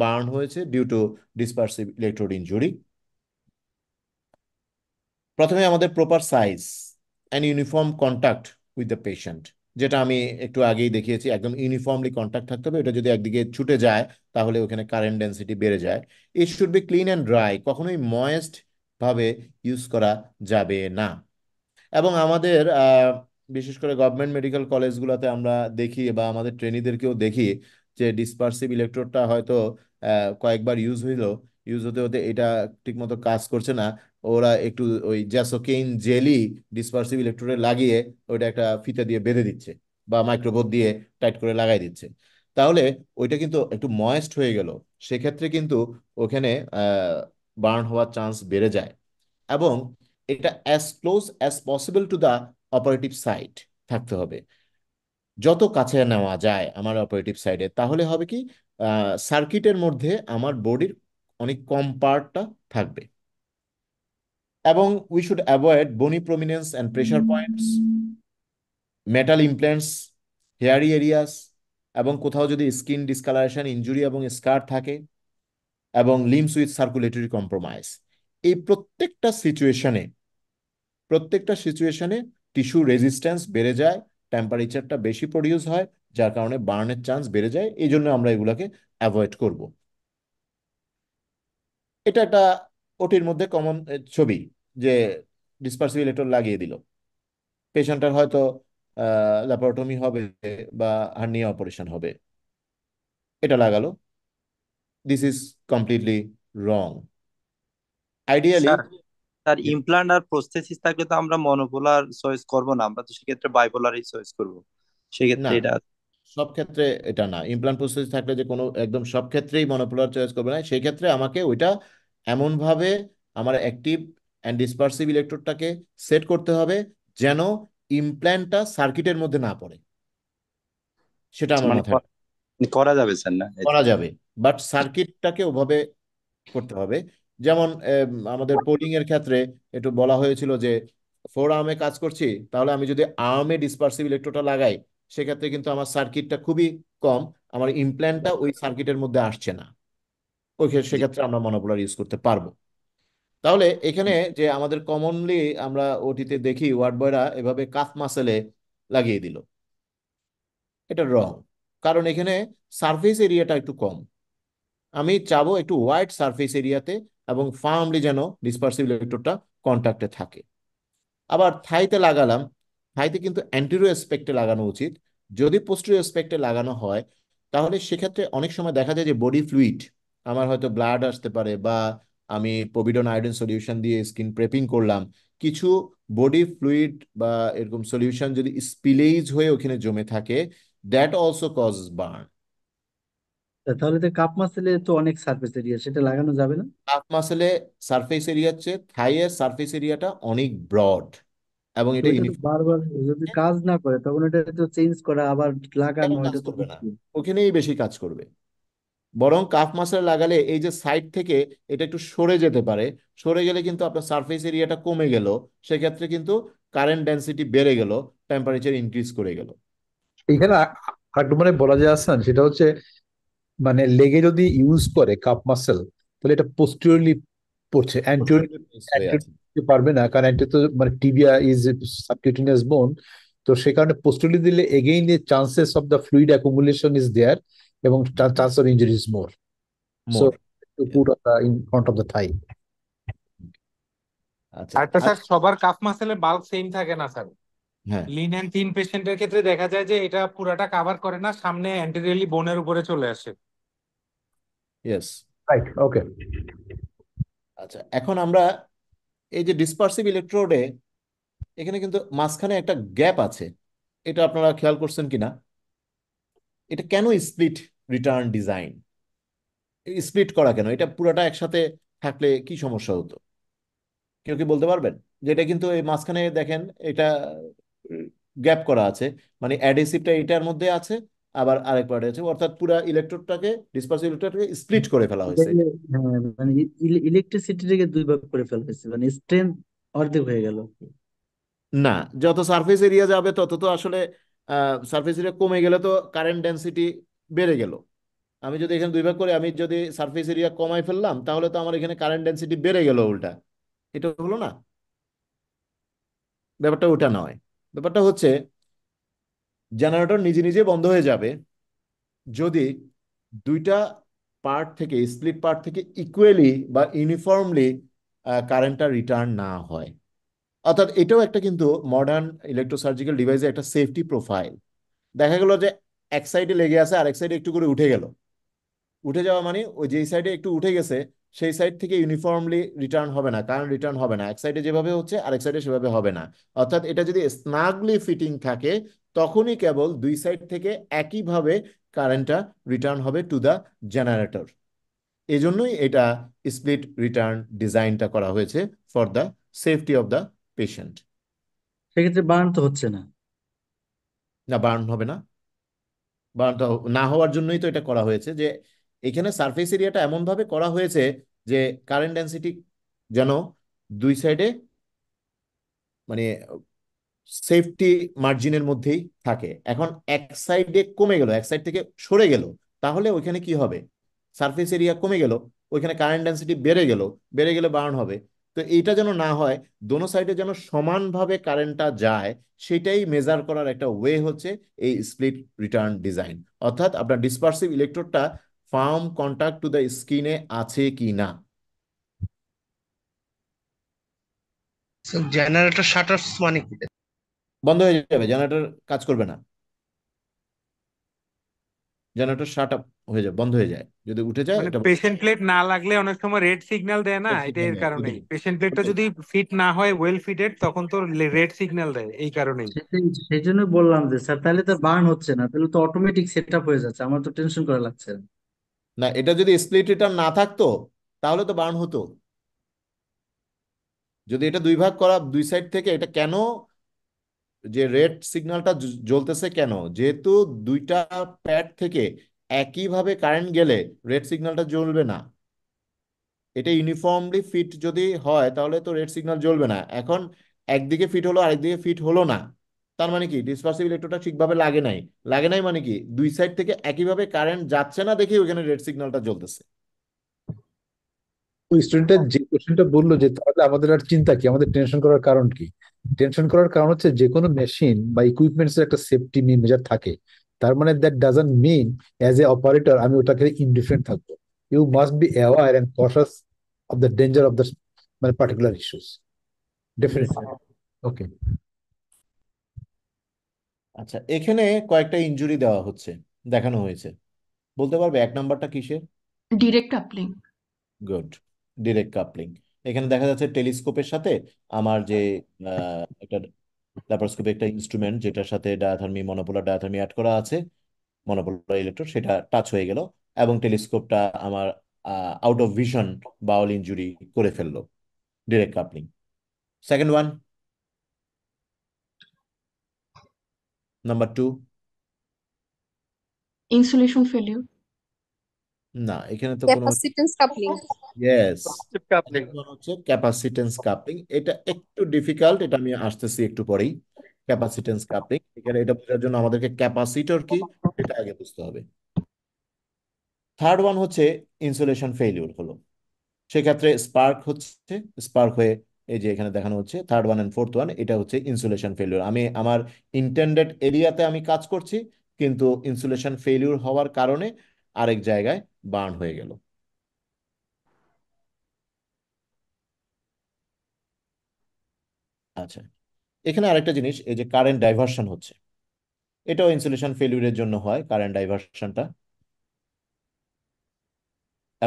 Speaker 4: বার্ন হয়েছে due to dispersive electrode injury. প্রথমে আমাদের proper size and uniform contact with the patient, যেটা আমি একটু আগেই দেখিয়েছি, একদম ইউনিফর্মলি কন্টাক্ট থাকতে হবে। এটা যদি একদিকে ছুটে যায় তাহলে ওখানে কারেন্ট ডেন্সিটি বেড়ে যায়। ইট should B clean and dry, কখনোই ময়েস্ট ভাবে ইউজ করা যাবে না। এবং আমাদের বিশেষ করে গভর্নমেন্ট মেডিকেল কলেজগুলোতে আমরা দেখি বা আমাদের ট্রেনিদেরকেও দেখি যে ডিসপারসিভ ইলেকট্রোডটা হয়তো কয়েকবার ইউজ হতে হতে এটা ঠিকমতো কাজ করছে না, ওরা একটু ওই জ্যাসোকেইন জেলি ডিসপারসিভ ইলেকট্রোডে লাগিয়ে ওইটা একটা ফিতা দিয়ে বেঁধে দিচ্ছে বা মাইক্রোবোর্ড দিয়ে টাইট করে লাগাই দিচ্ছে। তাহলে ওইটা কিন্তু একটু ময়েস্ট হয়ে গেল, সেক্ষেত্রে কিন্তু ওখানে বার্ন হওয়ার চান্স বেড়ে যায়। এবং এটা as close as possible to the operative site থাকতে হবে, যত কাছে নেওয়া যায় আমার অপারেটিভ সাইডে। তাহলে হবে কি, সার্কিটের মধ্যে আমার বডির অনেক কম পার্টটা থাকবে। এবং উই শুড অ্যাভয়েড বনি prominence and pressure points, metal implants, hairy areas, এবং কোথাও যদি স্কিন ডিসকালারেশন, ইনজুরি এবং স্কার থাকে, এবং লিম্বস উইথ সার্কুলেটরি কম্প্রোমাইজ। এই প্রত্যেকটা সিচুয়েশনে টিস্যু রেজিস্ট্যান্স বেড়ে যায়, টেম্পারেচারটা বেশি প্রডিউস হয়, যার কারণে বার্নের চান্স বেড়ে যায়। এই জন্য আমরা এগুলাকে অ্যাভয়েড করব। এটা একটা ওটির মধ্যে কমন ছবি, যে ডিসপারসিভ ইলেকট্রোড লাগিয়ে দিল, পেশেন্টের হয়তো ল্যাপারোটমি হবে বা হার্নিয়া অপারেশন হবে, এটা লাগালো। This is completely wrong. Ideally
Speaker 10: sir sir implant আর প্রস্থেসিস থাকলে তো আমরা মনোপোলার চয়েস করব না, আমরা তো সেক্ষেত্রে বাইপোলারই চয়েস করব।
Speaker 4: না,
Speaker 10: সেক্ষেত্রে এটা
Speaker 4: সব ক্ষেত্রে এটা না। ইমপ্লান্ট প্রসেস থাকলে যে কোনো একদম সব ক্ষেত্রেই মনোপোলার চয়েস করবে না, সেই ক্ষেত্রে আমাকে ওইটা এমনভাবে আমার অ্যাক্টিভ অ্যান্ড ডিসপারসিভ ইলেকট্রোডটাকে সেট করতে হবে যেন ইমপ্ল্যান্টটা সার্কিটের মধ্যে না পড়ে, সেটা আমার
Speaker 10: মানে
Speaker 4: মাথায়
Speaker 10: করা যাবে স্যার না?
Speaker 4: করা যাবে, বাট সার্কিটটাকে ওভাবে করতে হবে। যেমন আমাদের পোলিং এর ক্ষেত্রে একটু বলা হয়েছিল যে ফোর আর্মে কাজ করছি, তাহলে আমি যদি আর্মে ডিসপারসিভ ইলেকট্রোডটা লাগাই, সেক্ষেত্রে কিন্তু আমার সার্কিটটা খুবই কম, আমার ইমপ্ল্যান্টটা ওই সার্কিটের মধ্যে আসছে না, সেক্ষেত্রে আমরা মনোপোলার ইউজ করতে পারবো। তাহলে এখানে যে আমাদের কমনলি আমরা ওটিতে দেখি ওয়ার্ড বয়রা এভাবে কাফ মাসেলে লাগিয়ে দিল, এটা রং, কারণ এখানে সারফেস এরিয়াটা একটু কম। আমি চাবো একটু ওয়াইড সারফেস এরিয়াতে এবং ফার্মলি যেন ডিসপারসিভ ইলেকট্রোডটা কন্ট্যাক্টে থাকে। আবার থাইতে লাগালাম, থাইতে কিন্তু অ্যান্টেরিয়র অ্যাসপেক্টে লাগানো উচিত। যদি পোস্টেরিয়র অ্যাসপেক্টে লাগানো হয়, তাহলে সেক্ষেত্রে অনেক সময় দেখা যায় যে বডি ফ্লুইড, আমার হয়তো ব্লাড আসতে পারে বা আমি পভিডন আয়োডিন সলিউশন দিয়ে স্কিন প্রেপিং করলাম, কিছু বডি ফ্লুইড বা এরকম সলিউশন যদি স্পিলেজ হয়ে ওখানে জমে থাকে, দ্যাট অলসো কজেস বার্ন।
Speaker 9: তাহলে তো কাপ মাসেলে তো অনেক সারফেস এরিয়া, সেটা লাগানো যাবে না?
Speaker 4: কাফ মাসেলে সারফেস এরিয়ার চেয়ে থাইয়ের সারফেস এরিয়াটা অনেক ব্রড এবং
Speaker 9: তো
Speaker 4: এটা
Speaker 9: এটা তো
Speaker 4: ইউনিফর্ম
Speaker 9: বারবার যদি কাজ না করে তখন এটা তো চেঞ্জ করা আবার লাগানো,
Speaker 4: কাজ
Speaker 9: এটা তো
Speaker 4: করবে না,
Speaker 9: মুশকিল।
Speaker 4: ওখানেই বেশি কাজ করবে। বরং কাফ মাসেল লাগালে এই যে সাইড থেকে এটা একটু সরে যেতে পারে, সরে গেলে কিন্তু আপনার সারফেস এরিয়াটা কমে গেল, সেক্ষেত্রে কিন্তু কারেন্ট ডেন্সিটি বেড়ে গেল, টেম্পারেচার ইনক্রিজ করে গেল।
Speaker 1: এখানে আরেকটু মানে বলা যায় আসান, সেটা হচ্ছে মানে লেগে যদি ইউজ করে কাপ মাসেল, তাহলে এটা পোস্টেরিয়রলি পড়ছে, অ্যান্টিরিয়রলি পারবে না, কারণ অ্যান্টি তো মানে টিবিয়া ইজ সাবকিউটেনিয়াস বোন। তো সে কারণে পোস্টেরিয়রলি দিলে again the chances of the fluid accumulation is there, এবং chance of injury is more. So to put on the in front of the thigh.
Speaker 4: আচ্ছা,
Speaker 13: আরেকটা স্যার, সবার কাফ মাসেলের বাল্ক সেম থাকে না স্যার।
Speaker 4: হ্যাঁ,
Speaker 13: লিন অ্যান্ড থিন পেশেন্টের ক্ষেত্রে দেখা যায় যে এটা পুরাটা কভার করে না, সামনে অ্যান্টেরিয়রলি বোনের উপরে চলে আসে।
Speaker 4: ইয়েস,
Speaker 1: রাইট, ওকে।
Speaker 4: আচ্ছা, এখন আমরা এই যে ডিসপারসিভ ইলেকট্রোডে এখানে কিন্তু মাঝখানে একটা গ্যাপ আছে, এটা আপনারা খেয়াল করছেন কিনা? এটা কেন স্প্লিট রিটার্ন ডিজাইন? স্প্লিট করা কেন? এটা পুরোটা একসাথে থাকলে কি সমস্যা হতো? কেউ কি বলতে পারবেন? যেটা কিন্তু এই মাঝখানে দেখেন এটা গ্যাপ করা আছে, মানে অ্যাডহেসিভটা এটার মধ্যে আছে, আবার আরেক পার্টে আছে, অর্থাৎ পুরো ইলেকট্রোডটাকে, ডিসপারসিভ ইলেকট্রোডটাকে স্প্লিট করে ফেলা হয়েছে।
Speaker 9: এটাকে হ্যাঁ, মানে ইলেকট্রিসিটিটাকে দুই ভাগ করে ফেলা হয়েছে, মানে স্ট্রেংথ অর্ধেক হয়ে গেল।
Speaker 4: না, যত সারফেস এরিয়া যাবে তত তো আসলে সারফেস এরিয়া কমে গেলে তো কারেন্ট ডেন্সিটি বেড়ে গেল। আমি যদি এখানে দুই ভাগ করে আমি যদি সারফেস এরিয়া কমাই ফেললাম, তাহলে তো আমার এখানে কারেন্ট ডেন্সিটি বেড়ে গেল উল্টা, এটা হলো না। ব্যাপারটা ওটা নয়, ব্যাপারটা হচ্ছে জেনারেটর নিজে নিজে বন্ধ হয়ে যাবে যদি দুইটা পার্ট থেকে, স্প্লিট পার্ট থেকে ইকুয়ালি বা ইউনিফর্মলি কারেন্টটা রিটার্ন না হয়। অর্থাৎ এটাও একটা কিন্তু মডার্ন ইলেকট্রোসার্জিক্যাল ডিভাইসে একটা সেফটি প্রোফাইল। দেখা গেল যে এক সাইডে লেগে আছে আর এক সাইডে একটু করে উঠে গেল, উঠে যাওয়া মানে ওই যেই সাইডে একটু উঠে গেছে সেই সাইড থেকে ইউনিফর্মলি রিটার্ন হবে না, কারেন্ট রিটার্ন হবে না, এক সাইডে যেভাবে হচ্ছে আরেক সাইডে সেভাবে হবে না। অর্থাৎ এটা যদি স্নাগলি ফিটিং থাকে তখনই কেবল দুই সাইড থেকে একইভাবে কারেন্টটা রিটার্ন হবে টু দ্য জেনারেটর। এজন্যই এটা স্প্লিট রিটার্ন ডিজাইনটা করা হয়েছে for the safety of the patient.
Speaker 9: সেক্ষেত্রে বার্ন তো হচ্ছে না।
Speaker 4: না, বার্ন হবে না, বার্নটা না হওয়ার জন্যই তো এটা করা হয়েছে, যে এখানে সারফেস এরিয়াটা এমন ভাবে করা হয়েছে যে কারেন্ট ডেন্সিটি যেন দুই সাইডে মানে সেফটি মার্জিনের মধ্যেই থাকে। এখন এক সাইডে কমে গেল, এক সাইড থেকে সরে গেল, তাহলে ওইখানে কি হবে? সারফেস এরিয়া কমে গেল, ওইখানে কারেন্ট ডেন্সিটি বেড়ে গেল, বেড়ে গেলে বার্ন হবে। তো এইটা যেন না হয়, দোনো সাইডে যেন সমানভাবে কারেন্টটা যায়, সেটাই মেজার করার একটা ওয়ে হচ্ছে এই স্প্লিট রিটার্ন ডিজাইন। অর্থাৎ আপনার ডিসপারসিভ ইলেকট্রোডটা ফার্ম কন্টাক্ট টু দ্য স্কিনে আছে কি না।
Speaker 14: জেনারেটর শাটার্স মানে কি?
Speaker 4: বন্ধ হয়ে যাবে, জেনারেটর কাজ করবে না, জেনারেটর শাট আপ হয়ে যায়, বন্ধ হয়ে যায়, যদি উঠে যায়
Speaker 13: মানে
Speaker 4: এটা।
Speaker 13: পেশেন্ট প্লেট না লাগলে অনেক সময় রেড সিগন্যাল দেয় না, এটা এর কারণেই। পেশেন্ট প্লেটটা যদি ফিট না হয়, ওয়েল ফিটেড, তখন তো রেড সিগন্যাল দেয়, এই কারণেই।
Speaker 9: সেই জন্য বললাম যে স্যার তাহলে তো বার্ন হচ্ছে না, তাহলে তো অটোমেটিক সেট আপ হয়ে যাচ্ছে, আমার তো টেনশন করা লাগছে না।
Speaker 4: না, এটা যদি স্প্লিট রিটার্ন না থাকতো তাহলে তো বার্ন হতো। যদি এটা দুই ভাগ করা, দুই সাইড থেকে, এটা কেন যে রেড সিগন্যালটা জ্বলতেছে কেন? যেহেতু দুইটা প্যাড থেকে একইভাবে কারেন্ট গেলে রেড সিগন্যালটা জ্বলবে না। এটা ইউনিফর্মলি ফিট যদি হয় তাহলে তো রেড সিগন্যাল জ্বলবে না। এখন একদিকে ফিট হলো, আরেকদিকে ফিট হলো না, তার মানে কি ডিসপারসিভ ইলেকট্রোডটা ঠিকভাবে লাগে নাই। লাগে নাই মানে কি দুই সাইড থেকে একইভাবে কারেন্ট যাচ্ছে না দেখে ওখানে রেড সিগন্যালটা জ্বলতেছে।
Speaker 1: ওই স্টুডেন্টটা যে কোশ্চেনটা বললো যে তাহলে আমাদের আর চিন্তা কি, আমাদের টেনশন করার কারণ কি? টেনশন করার কারণ হচ্ছে যে কোনো মেশিন বা ইকুইপমেন্টস এর একটা সেফটি মেজার থাকে। তার মানে that doesn't mean as a operator আমি ওটাকে ইনডিফারেন্ট থাকবো। You must be aware and conscious of the danger of the মানে পার্টিকুলার ইস্যুস। ডেফিনেটলি। ওকে।
Speaker 4: আচ্ছা, এখানে কয়েকটা ইনজুরি দেওয়া হচ্ছে, দেখানো হয়েছে। বলতে পারবে এক নাম্বারটা কিসের?
Speaker 5: Direct uplink.
Speaker 4: Good. Direct coupling. এখানে দেখা যাচ্ছে টেলিস্কোপের সাথে আমার যে একটা ল্যাপারোস্কোপে একটা ইনস্ট্রুমেন্ট যেটার সাথে ডায়াথার্মি মনোপোলার ডায়াথার্মি অ্যাড করা আছে, মনোপোলার ইলেকট্রোড, সেটা টাচ হয়ে গেল এবং টেলিস্কোপটা আমার out of vision Baul injury করে ফেললো। Direct coupling. Second one, number 2।
Speaker 5: Insulation failure.
Speaker 4: না, এখানে তো কোনো
Speaker 6: ক্যাপাসিট্যান্স কাপলিং।
Speaker 4: ইয়েস, হচ্ছে ক্যাপাসিটেন্স কাপলিং। এটা একটু ডিফিকাল্ট, এটা আমি আসতেছি একটু পরেই। ক্যাপাসিটেন্স কাপলিং, এখানে এটা বোঝার জন্য আমাদেরকে ক্যাপাসিটর কি এটা আগে বুঝতে হবে। থার্ড ওয়ান হচ্ছে ইনসুলেশন ফেলিউর হলো, সেক্ষেত্রে স্পার্ক হচ্ছে, স্পার্ক হয়ে এই যে এখানে দেখানো হচ্ছে third one and fourth one, এটা হচ্ছে ইনসুলেশন ফেলিউর। আমি আমার ইন্টেন্ডেড এরিয়াতে আমি কাজ করছি, কিন্তু ইনসুলেশন ফেলিউর হওয়ার কারণে আরেক জায়গায় বার্ন হয়ে গেল। আচ্ছা, এখানে আরেকটা জিনিস, এই যে কারেন্ট ডাইভারশন হচ্ছে, এটাও ইনসুলেশন ফেলিউরের জন্য হয়, কারেন্ট ডাইভারশনটা।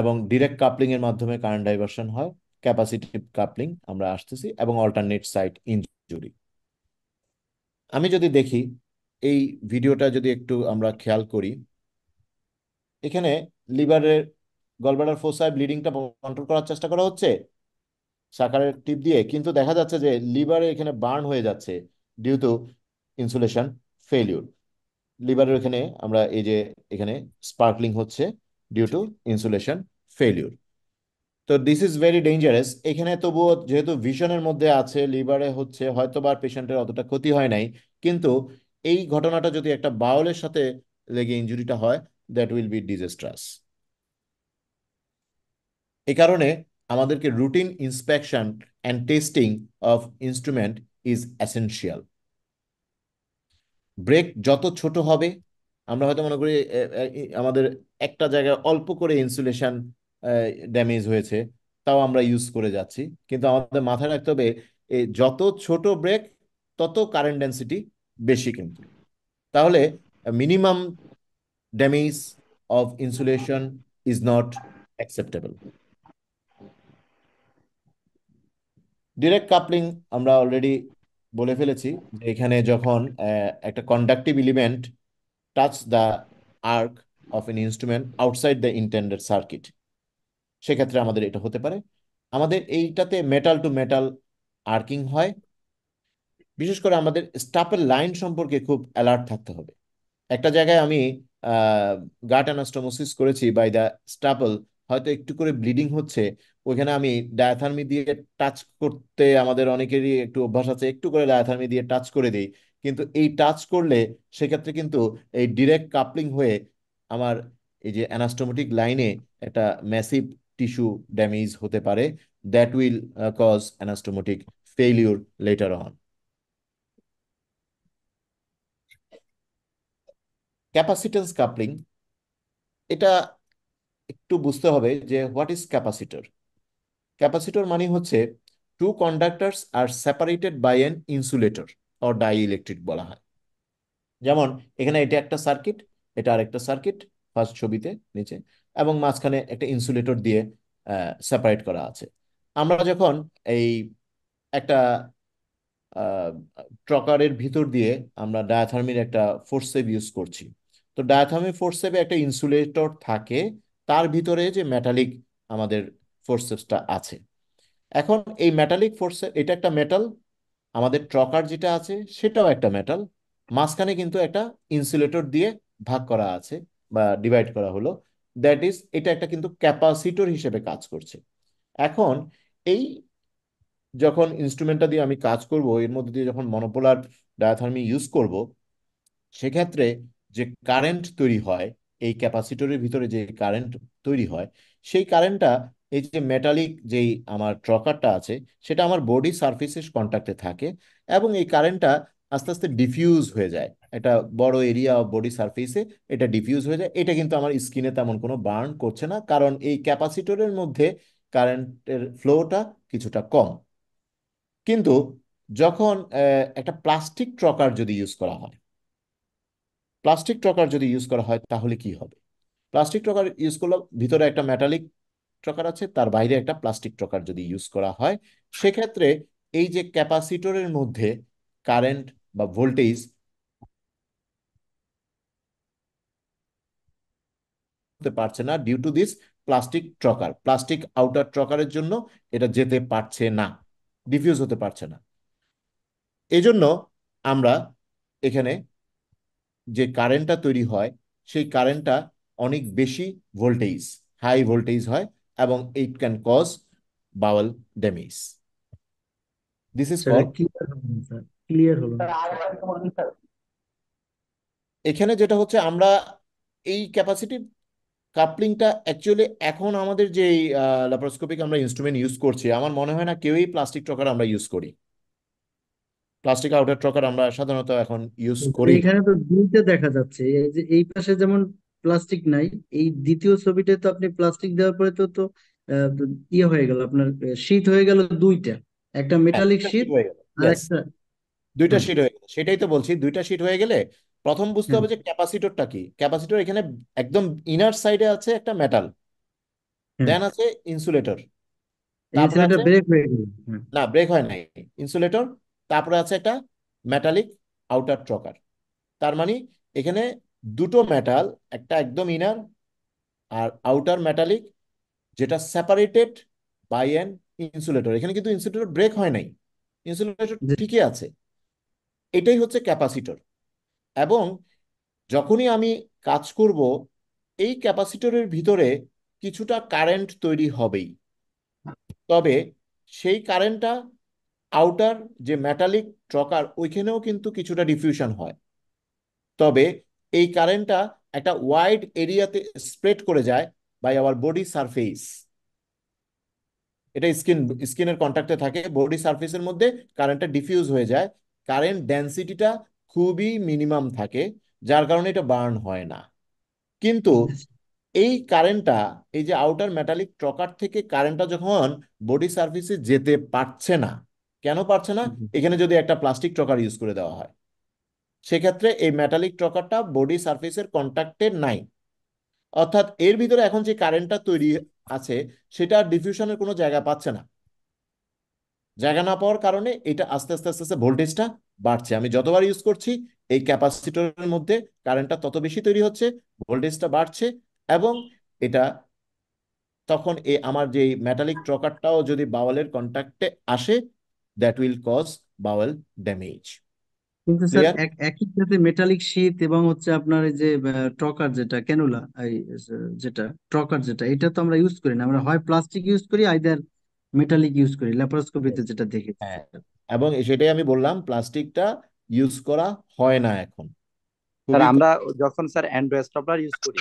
Speaker 4: এবং ডিরেক্ট কাপলিং এর মাধ্যমে কারেন্ট ডাইভারশন হয়, ক্যাপাসিটিভ কাপলিং আমরা আসতেছি, এবং অল্টারনেট সাইট ইনজুরি। আমি যদি দেখি এই ভিডিওটা যদি একটু আমরা খেয়াল করি, এখানে লিভারের গলব্লাডার ফোসায় ব্লিডিংটা কন্ট্রোল করার চেষ্টা করা হচ্ছে সাকারের টিপ দিয়ে, কিন্তু দেখা যাচ্ছে যে লিভারে এখানে বার্ন হয়ে যাচ্ছে ডিউ টু ইনসুলেশন ফেলিউর। লিভারের এখানে আমরা এই যে এখানে স্পার্কলিং হচ্ছে ডিউ টু ইনসুলেশন ফেলিউর। তো দিস ইজ ভেরি ডেঞ্জারাস। এখানে তবুও যেহেতু ভিশনের মধ্যে আছে, লিভারে হচ্ছে, হয়তো বা পেশেন্টের অতটা ক্ষতি হয় নাই, কিন্তু এই ঘটনাটা যদি একটা বাউলের সাথে লেগে ইনজুরিটা হয়, দ্যাট উইল বি ডিজাস্ট্রাস। এই কারণে আমাদেরকে routine inspection and testing of instrument is essential. Break যত ছোট হবে, আমরা হয়তো মনে করি আমাদের একটা জায়গায় অল্প করে ইনসুলেশন ড্যামেজ হয়েছে, তাও আমরা ইউজ করে যাচ্ছি, কিন্তু আমাদের মাথায় রাখতে হবে যত ছোট ব্রেক তত কারেন্ট ডেন্সিটি বেশি কিন্তু। তাহলে minimum damage of insulation is not acceptable. Direct coupling আমরা অলরেডি বলে ফেলেছি যে এখানে যখন একটা conductive element touch the arc of an instrument outside the intended circuit, সেক্ষেত্রে আমাদের এটা হতে পারে। আমাদের এইটাতে মেটাল টু মেটাল আর্কিং হয়। বিশেষ করে আমাদের স্টাপের লাইন সম্পর্কে খুব অ্যালার্ট থাকতে হবে। একটা জায়গায় আমি গাট অ্যানাস্টোমোসিস করেছি বাই দ্য স্টাপল, হয়তো একটু করে ব্লিডিং হচ্ছে, ওইখানে আমি ডায়াথার্মি দিয়ে টাচ করতে আমাদের অনেকেরই একটু অভ্যাস আছে, একটু করে ডায়াথার্মি দিয়ে টাচ করে দিই, কিন্তু এই টাচ করলে সেক্ষেত্রে কিন্তু এই ডিরেক্ট কাপলিং হয়ে আমার এই যে অ্যানাস্টোমোটিক লাইনে একটা ম্যাসিভ টিস্যু ড্যামেজ হতে পারে, that will cause anastomotic failure later on. Capacitance coupling, এটা একটু বুঝতে হবে যে হোয়াট ইজ ক্যাপাসিটর। ক্যাপাসিটর মানে হচ্ছে two conductors are separated by an insulator or dielectric বলা হয়। যেমন এখানে এটা একটা সার্কিট, এটা আরেকটা সার্কিট ফার্স্ট ছবিতে নিচে, এবং মাঝখানে একটা ইনসুলেটর দিয়ে সেপারেট করা আছে। আমরা যখন এই একটা ট্রকারের ভিতর দিয়ে আমরা ডায়াথার্মির একটা ফোর্সেপ ইউজ করছি, তো ডায়াথার্মি ফোর্সেপে একটা ইনসুলেটর থাকে, তার ভিতরে যে মেটালিক আমাদের ফোর্সেপসটা আছে। এখন এই মেটালিক ফোর্সেপ, এটা একটা মেটাল, আমাদের ট্রকার যেটা আছে সেটাও একটা মেটাল, মাঝখানে কিন্তু একটা ইনসুলেটর দিয়ে ভাগ করা আছে বা ডিভাইড করা হলো, দ্যাট ইজ এটা একটা কিন্তু ক্যাপাসিটর হিসেবে কাজ করছে। এখন এই যখন ইনস্ট্রুমেন্টটা দিয়ে আমি কাজ করব, এর মধ্যে দিয়ে যখন মনোপোলার ডায়াথার্মি ইউজ করব, সেক্ষেত্রে যে কারেন্ট তৈরি হয়, এই ক্যাপাসিটরের ভিতরে যে কারেন্ট তৈরি হয়, সেই কারেন্টটা এই যে মেটালিক যেই আমার ট্রকারটা আছে সেটা আমার বডি সারফেসের কন্ট্যাক্টে থাকে, এবং এই কারেন্টটা আস্তে আস্তে ডিফিউজ হয়ে যায় একটা বড় এরিয়া অফ বডি সারফেসে, এটা ডিফিউজ হয়ে যায়। এটা কিন্তু আমার স্কিনে তেমন কোনো বার্ন করছে না, কারণ এই ক্যাপাসিটরের মধ্যে কারেন্টের ফ্লোটা কিছুটা কম। কিন্তু যখন একটা প্লাস্টিক ট্রকার যদি ইউজ করা হয়, প্লাস্টিক ট্রকার যদি ইউজ করা হয় তাহলে কি হবে? প্লাস্টিক ট্রকার ইউজ করলে ভিতরে একটা মেটালিক ট্রকার আছে, তার বাইরে একটা প্লাস্টিক ট্রকার যদি ইউজ করা হয়, সেক্ষেত্রে এই যে ক্যাপাসিটরের মধ্যে কারেন্ট বা ভোল্টেজ হতে পারছে না due to this plastic trocar. Plastic outer ট্রকারের জন্য এটা যেতে পারছে না, ডিফিউজ হতে পারছে না। এজন্য আমরা এখানে যে কারেন্টটা তৈরি হয় সেই কারেন্টটা অনেক বেশি ভোল্টেজ, হাই ভোল্টেজ হয়, এবং it can cause bowel damage. This is called.
Speaker 9: Clear হলো না।
Speaker 4: এখানে যেটা হচ্ছে, আমরা এই ক্যাপাসিটি কাপলিংটা অ্যাকচুয়ালি এখন আমাদের যে ল্যাপারোস্কোপিক আমরা ইনস্ট্রুমেন্ট ইউজ করছি, আমার মনে হয় না কেউই প্লাস্টিক ট্রকার আমরা ইউজ করি। প্লাস্টিক আউটার ট্রকার আমরা সাধারণত এখন ইউজ করি না।
Speaker 9: এখানে তো দুইটা দেখা যাচ্ছে, এই যে এই পাশে যেমন প্লাস্টিক নাই, এই দ্বিতীয় ছবিটায় তো আপনি প্লাস্টিক দেওয়ার পরে তো তো ইয়ে হয়ে গেল আপনার, শীট হয়ে গেল দুইটা, একটা
Speaker 4: হ্যাঁ,
Speaker 9: মেটালিক
Speaker 4: দুইটা
Speaker 9: শীট
Speaker 4: শীট হয়ে গেল।
Speaker 9: আর
Speaker 4: Yes,
Speaker 9: একটা।
Speaker 4: দুইটা
Speaker 9: হ্যাঁ
Speaker 4: শীট হয়ে গেল, সেটাই তো বলছি। দুইটা শীট হয়ে গেলে প্রথম বুঝতে
Speaker 9: হ্যাঁ
Speaker 4: হবে যে ক্যাপাসিটরটা কি। ক্যাপাসিটর এখানে একদম ইনার সাইডে আছে একটা মেটাল,
Speaker 9: হ্যাঁ,
Speaker 4: দেন আছে ইনসুলেটর, তারপরে
Speaker 9: ইনসুলেটর
Speaker 4: আছে,
Speaker 9: ব্রেক হয়ে গেল। হ্যাঁ
Speaker 4: না ব্রেক হয় নাই, ইনসুলেটর, তারপরে আছে একটা মেটালিক আউটার ট্রকার। তার মানে এখানে দুটো মেটাল, একটা একদম ইনার আর আউটার মেটালিক, যেটা সেপারেটেড বাই অ্যান ইনসুলেটর। এখানে কিন্তু ইনসুলেটর ব্রেক হয় নাই, ইনসুলেটর
Speaker 9: জি,
Speaker 4: ঠিকই আছে। এটাই হচ্ছে ক্যাপাসিটর। এবং যখনই আমি কাজ করব, এই ক্যাপাসিটরের ভিতরে কিছুটা কারেন্ট তৈরি হবেই, তবে সেই কারেন্টটা আউটার যে মেটালিক ট্রকার ওইখানেও কিন্তু কিছুটা ডিফিউশন হয়, তবে এই কারেন্টটা একটা ওয়াইড এরিয়াতে স্প্রেড করে যায় বাই আওয়ার বডি সারফেস। এটা স্কিনের কন্ট্যাক্টে থাকে, বডি সারফেসের মধ্যে কারেন্টটা ডিফিউজ হয়ে যায়, কারেন্ট ডেন্সিটিটা খুবই মিনিমাম থাকে, যার কারণে এটা বার্ন হয় না। কিন্তু এই কারেন্টটা, এই যে আউটার মেটালিক ট্রকার থেকে কারেন্টটা যখন বডি সারফেসে যেতে পারছে না, কেন পারছে না? এখানে যদি একটা প্লাস্টিক ট্রকার ইউজ করে দেওয়া হয়, সেক্ষেত্রে এই মেটালিক ট্রকারটা বডি সারফেসের কন্ট্যাক্টে নাই, অর্থাৎ এর ভিতরে এখন যে কারেন্টটা তৈরি আছে সেটা ডিফিউশনের কোনো জায়গা পাচ্ছে না। জায়গা না পাওয়ার কারণে এটা আস্তে আস্তে আস্তে আস্তে ভোল্টেজটা বাড়ছে। আমি যতবার ইউজ করছি এই ক্যাপাসিটরের মধ্যে কারেন্টটা তত বেশি তৈরি হচ্ছে, ভোল্টেজটা বাড়ছে, এবং এটা তখন আমার যে মেটালিক ট্রকারটাও যদি বাওয়ালের কন্ট্যাক্টে আসে, that will cause bowel damage.
Speaker 9: কিন্তু স্যার
Speaker 4: ক্লিয়ার?
Speaker 9: একই সাথে মেটালিক শীট এবং হচ্ছে আপনার এই যে ট্রকার যেটা ক্যানুলা, এই যেটা ট্রকার যেটা, এটা তো আমরা ইউজ করি না, আমরা হয় প্লাস্টিক ইউজ করি আইদার মেটালিক ইউজ করি ল্যাপারোস্কোপিতে যেটা দেখেছি।
Speaker 4: হ্যাঁ, এবং সেটাই আমি বললাম, প্লাস্টিকটা ইউজ করা হয় না এখন,
Speaker 10: স্যার
Speaker 4: খুবই
Speaker 10: আমরা যখন স্যার অ্যান্ড্রয়েড স্টপলার ইউজ করি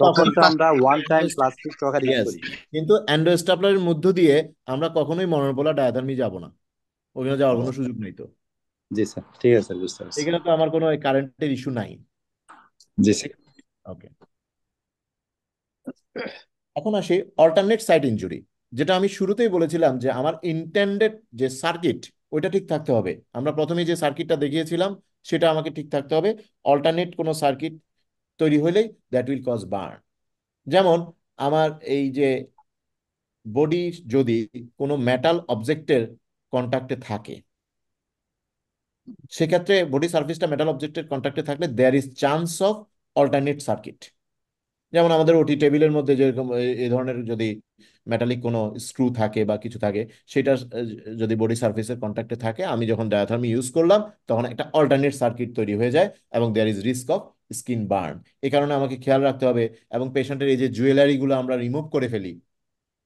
Speaker 10: তখন
Speaker 4: তখন
Speaker 10: তো আমরা one time plastic trocar use
Speaker 4: yes,
Speaker 10: করি।
Speaker 4: কিন্তু অ্যান্ড্রয়েড স্টাপলারের মধ্য দিয়ে আমরা কখনোই মনোপোলা ডায়াথার্মি যাব না, ওখানে যাওয়ার কোনো সুযোগ নেই। তো
Speaker 10: জি স্যার, ঠিক আছে স্যার, বুঝতে পারছি।
Speaker 4: এখানে তো আমার কোনো কারেন্টের ইস্যু নাই।
Speaker 10: জি স্যার।
Speaker 4: ওকে, এখন আসি অল্টারনেট সাইট ইনজুরি, যেটা আমি শুরুতেই বলেছিলাম যে আমার ইন্টেন্ডেড যে সার্কিট ওইটা ঠিক থাকতে হবে। আমরা প্রথমে যে সার্কিটটা দেখিয়েছিলাম সেটা আমাকে ঠিক থাকতে হবে। অল্টারনেট কোনো সার্কিট তৈরি হলেই দ্যাট উইল কজ বার্ন। যেমন আমার এই যে বডি যদি কোনো মেটাল অবজেক্টের কন্ট্যাক্টে থাকে, সেক্ষেত্রে বডি সার্ফেসটা মেটাল অবজেক্টের কন্ট্যাক্টে থাকলে there is chance of alternate circuit. যেমন আমাদের ওটি টেবিলের মধ্যে যেরকম এই ধরনের যদি মেটালিক কোনো স্ক্রু থাকে বা কিছু থাকে, সেটা যদি বডি সার্ফেসের কন্ট্যাক্টে থাকে, আমি যখন ডায়াথার্মি ইউজ করলাম তখন একটা অল্টারনেট সার্কিট তৈরি হয়ে যায় এবং there is risk of skin burn. এই কারণে আমাকে খেয়াল রাখতে হবে। এবং পেশেন্টের এই যে জুয়েলারিগুলো আমরা রিমুভ করে ফেলি,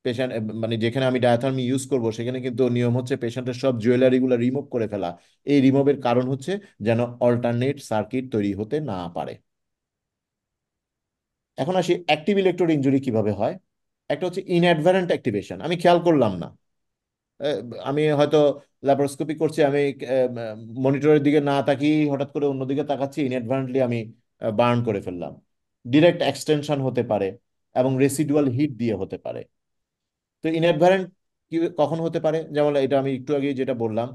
Speaker 4: পেশেন্ট মানে যেখানে আমি ডায়াথার্মি ইউজ করব সেখানে কিন্তু নিয়ম হচ্ছে পেশেন্টের সব জুয়েলারিগুলো রিমুভ করে ফেলা। এই রিমুভের কারণ হচ্ছে যেন অল্টারনেট সার্কিট তৈরি হতে না পারে। এখন আসি অ্যাক্টিভ ইলেকট্রোড ইনজুরি কিভাবে হয়। একটা হচ্ছে ইনঅ্যাডভারেন্ট অ্যাক্টিভেশন, আমি খেয়াল করলাম না, আমি হয়তো ল্যাপারোস্কোপি করছি, আমি মনিটরের দিকে না তাকিয়ে হঠাৎ করে অন্যদিকে তাকাচ্ছি, ইনঅ্যাডভারেন্টলি আমি বার্ন করে ফেললাম। ডিরেক্ট এক্সটেনশন হতে পারে এবং রেসিডুয়াল হিট দিয়ে হতে পারে। তো ইনঅ্যাডভারেন্ট কখন হতে পারে, যেমন এটা আমি একটু আগে যেটা বললাম,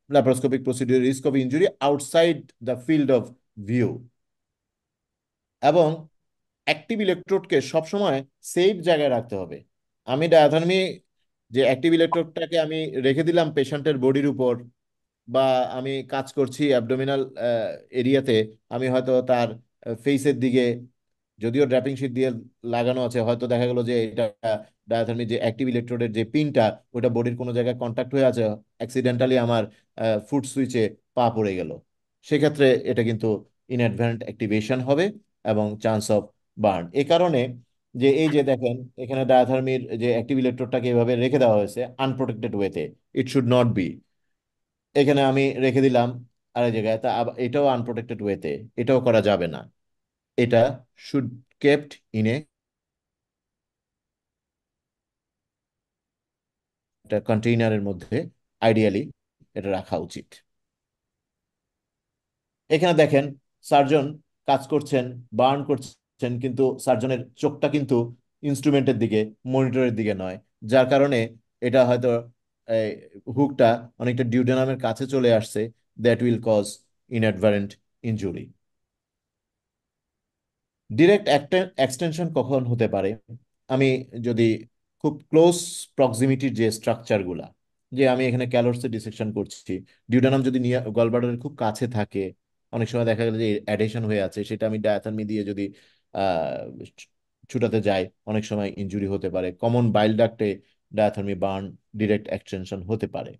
Speaker 4: laparoscopic procedure risk of injury outside the field of view. এবং অ্যাক্টিভ ইলেকট্রোডকে সবসময় সেফ জায়গায় রাখতে হবে। আমি ডায়াথার্মি যে অ্যাক্টিভ ইলেকট্রোডটাকে আমি রেখে দিলাম পেশেন্টের বডির উপর, বা আমি কাজ করছি অ্যাবডোমিনাল এরিয়াতে, আমি হয়তো তার ফেসের দিকে, যদিও ড্র্যাপিং শিট দিয়ে লাগানো আছে, হয়তো দেখা গেল যে এটা ডায়াথার্মি যে অ্যাক্টিভ ইলেকট্রোডের যে পিনটা ওটা বডির কোনো জায়গায় কন্ট্যাক্ট হয়ে আছে, অ্যাক্সিডেন্টালি আমার ফুট সুইচে পা পড়ে গেল, সেক্ষেত্রে এটা কিন্তু ইনঅ্যাডভান্ট অ্যাক্টিভেশন হবে এবং চান্স অফ বার্ন। এ কারণে যে এই যে দেখেন এখানে ডায়াথার্মির যে অ্যাক্টিভ ইলেকট্রোডটাকে এভাবে রেখে দেওয়া হয়েছে আনপ্রোটেক্টেড ওয়েতে, ইট শুড নট বি। এখানে আমি রেখে দিলাম আরেক জায়গায়, তা এটাও আনপ্রোটেক্টেড ওয়েতে, এটাও করা যাবে না। এটা শুড কেপ্ট ইন এ একটা কন্টেইনারের মধ্যে আইডিয়ালি এটা রাখা উচিত। এখানে দেখেন সার্জন কাজ করছেন, বার্ন করছেন, কিন্তু সার্জনের চোখটা কিন্তু ইনস্ট্রুমেন্টের দিকে, মনিটরের দিকে নয়, যার কারণে এটা হয়তো হুকটা অনেকটা ডিউডেনামের কাছে চলে আসছে, that will cause inadvertent injury. Direct extension কখন হতে পারে? আমি যদি খুব ক্লোজ প্রক্সিমিটির যে স্ট্রাকচারগুলা, যে আমি এখানে ক্যালোরসে ডিসেকশন করছি, ডিউডেনাম যদি নিয়ে গলব্লাডারের খুব কাছে থাকে, অনেক সময় দেখা গেল যে অ্যাডেশন হয়ে আছে, সেটা আমি ডায়াথার্মি দিয়ে যদি আহ ছুটাতে যাই, অনেক সময় ইনজুরি হতে পারে। কমন বাইল ডাক্টে ডায়াথার্মি বার্ন ডিরেক্ট এক্সটেনশন হতে পারে।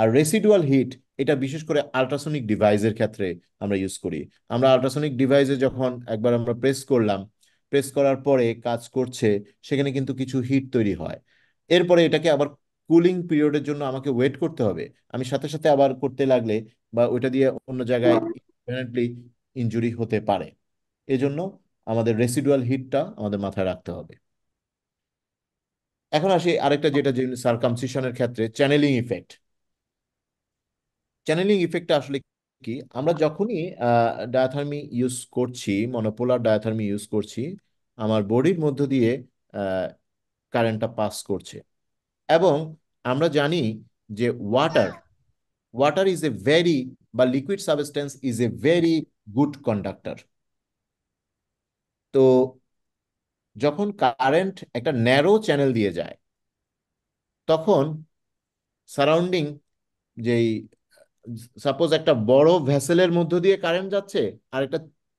Speaker 4: আর রেসিডুয়াল হিট, এটা বিশেষ করে আল্ট্রাসনিক ডিভাইসের ক্ষেত্রে আমরা ইউজ করি। আমরা আল্ট্রাসনিক ডিভাইসে যখন একবার আমরা প্রেস করলাম, প্রেস করার পরে কাজ করছে, সেখানে কিন্তু কিছু হিট তৈরি হয়। এরপরে এটাকে আবার কুলিং পিরিয়ডের জন্য আমাকে ওয়েট করতে হবে। আমি সাথে সাথে আবার করতে লাগলে বা ওইটা দিয়ে অন্য জায়গায় ডেফিনেটলি ইনজুরি হতে পারে। এজন্য আমাদের রেসিডুয়াল হিটটা আমাদের মাথায় রাখতে হবে। এখন আসি আরেকটা, যেটা যে সার্কামসিশনের ক্ষেত্রে চ্যানেলিং ইফেক্ট। চ্যানেলিং ইফেক্টটা আসলে কি? আমরা যখনই ডায়াথার্মি ইউজ করছি, মনোপোলার ডায়াথার্মি ইউজ করছি, আমার বডির মধ্য দিয়ে কারেন্টটা পাস করছে। এবং আমরা জানি যে water water is a very, বা liquid substance is a very good conductor. তো যখন কারেন্ট একটা ন্যারো চ্যানেল দিয়ে যায়, তখন সারাউন্ডিং যেই, সাপোজ একটা বড় ভেসেলের মধ্য দিয়ে কারেন্ট যাচ্ছে আর একটা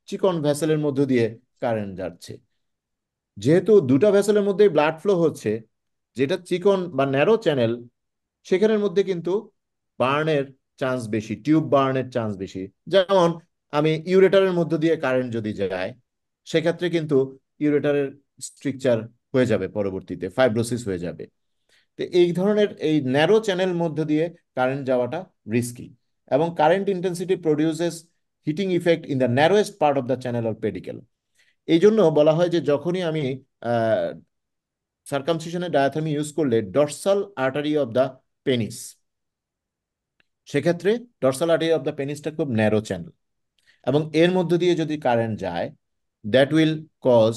Speaker 4: চিকন ভেসেলের মধ্য দিয়ে কারেন্ট যাচ্ছে, যেহেতু দুটা ভেসেলের মধ্যে ব্লাড ফ্লো হচ্ছে, যেটা চিকন বা ন্যারো চ্যানেল, সেখানের মধ্যে কিন্তু বার্নের চান্স বেশি, টিউব বার্নের চান্স বেশি। যেমন আমি ইউরেটারের মধ্য দিয়ে কারেন্ট যদি যায়, সেক্ষেত্রে কিন্তু ইউরেটারের স্ট্রিকচার হয়ে যাবে, পরবর্তীতে ফাইব্রোসিস হয়ে যাবে। তো এই ধরনের এই ন্যারো চ্যানেল মধ্য দিয়ে কারেন্ট যাওয়াটা রিস্কি, এবং current intensity produces heating effect in the narrowest part of the channel or pedicle. এই জন্য বলা হয় যে যখনই আমি সার্কামসিশনে ডায়াথার্মি ইউজ করলে dorsal artery of the penis, সেক্ষেত্রে ডর্সাল আর্টারি অফ দ্য পেনিসটা খুব ন্যারো চ্যানেল, এবং এর মধ্য দিয়ে যদি কারেন্ট যায়, that will cause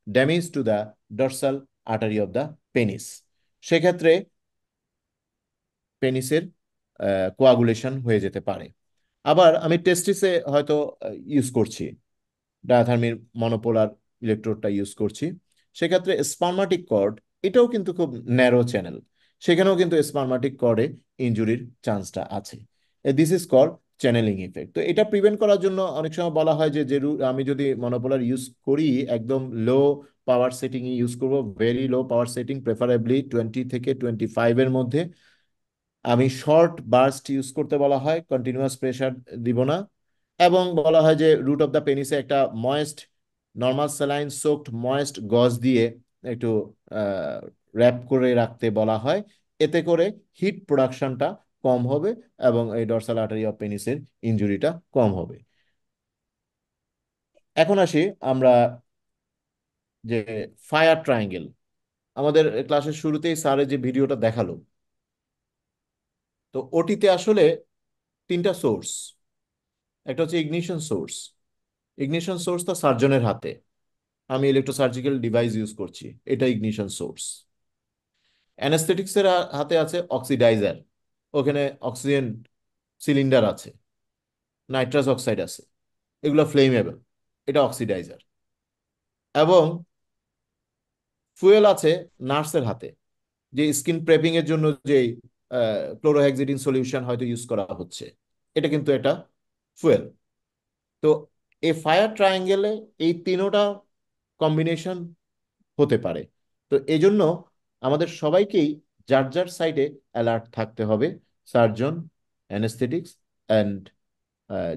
Speaker 4: damage to the dorsal artery of the penis. সেক্ষেত্রে পেনিসের কোয়াগুলেশন হয়ে যেতে পারে। আবার আমি টেস্টিসে হয়তো ইউজ করছি ডায়াথার্মির মনোপোলার ইলেকট্রোডটা ইউজ করছি, সেক্ষেত্রে স্পার্মাটিক কর্ড, এটাও কিন্তু খুব ন্যারো চ্যানেল, সেখানেও কিন্তু স্পার্মাটিক কর্ডে ইনজুরির চান্সটা আছে। This is called channelling effect. তো এটা প্রিভেন্ট করার জন্য অনেক সময় বলা হয় যে আমি যদি মনোপোলার ইউজ করি, একদম লো পাওয়ার সেটিং ইউজ করব, ভেরি লো পাওয়ার সেটিং, প্রেফারেবলি 20 থেকে 25 এর মধ্যে। আমি শর্ট বার্স্ট ইউজ করতে বলা হয়, কন্টিনিউয়াস প্রেশার দিব না। এবং বলা হয় যে রুট অফ দ্য পেনিসে একটা moist, normal saline soaked moist গজ দিয়ে একটু র্যাপ করে রাখতে বলা হয়। এতে করে হিট প্রোডাকশনটা কম হবে এবং এই ডর্সাল আর্টারি অফ পেনিসের ইনজুরিটা কম হবে। এখন আসি আমরা যে ফায়ার ট্রায়াঙ্গেল, আমাদের ক্লাসের শুরুতেই স্যারের যে ভিডিওটা দেখালো, তো ওটিতে আসলে তিনটা সোর্স। একটা হচ্ছে ইগনিশন সোর্স। ইগনিশন সোর্স তো সার্জনের হাতে, আমি ইলেকট্রোসার্জিক্যাল ডিভাইস ইউজ করছি, এটা ইগনিশন সোর্স। অ্যানাস্থেটিক্সের হাতে আছে অক্সিডাইজার, ওখানে অক্সিজেন সিলিন্ডার আছে, নাইট্রাস অক্সাইড আছে, এগুলো ফ্লেমেবল, এটা অক্সিডাইজার। এবং ফুয়েল আছে নার্সের হাতে, যে স্কিন প্রেপিং এর জন্য যে ক্লোরোহেক্সিডিন সলিউশন হয়তো ইউজ করা হচ্ছে, এটা কিন্তু একটা ফুয়েল। তো এই ফায়ার ট্রায়াঙ্গেলে এই তিনোটা কম্বিনেশন হতে পারে। তো এই জন্য আমাদের সবাইকেই যার যার সাইডে অ্যালার্ট থাকতে হবে, সার্জন, অ্যানেস্থেটিক্স অ্যান্ড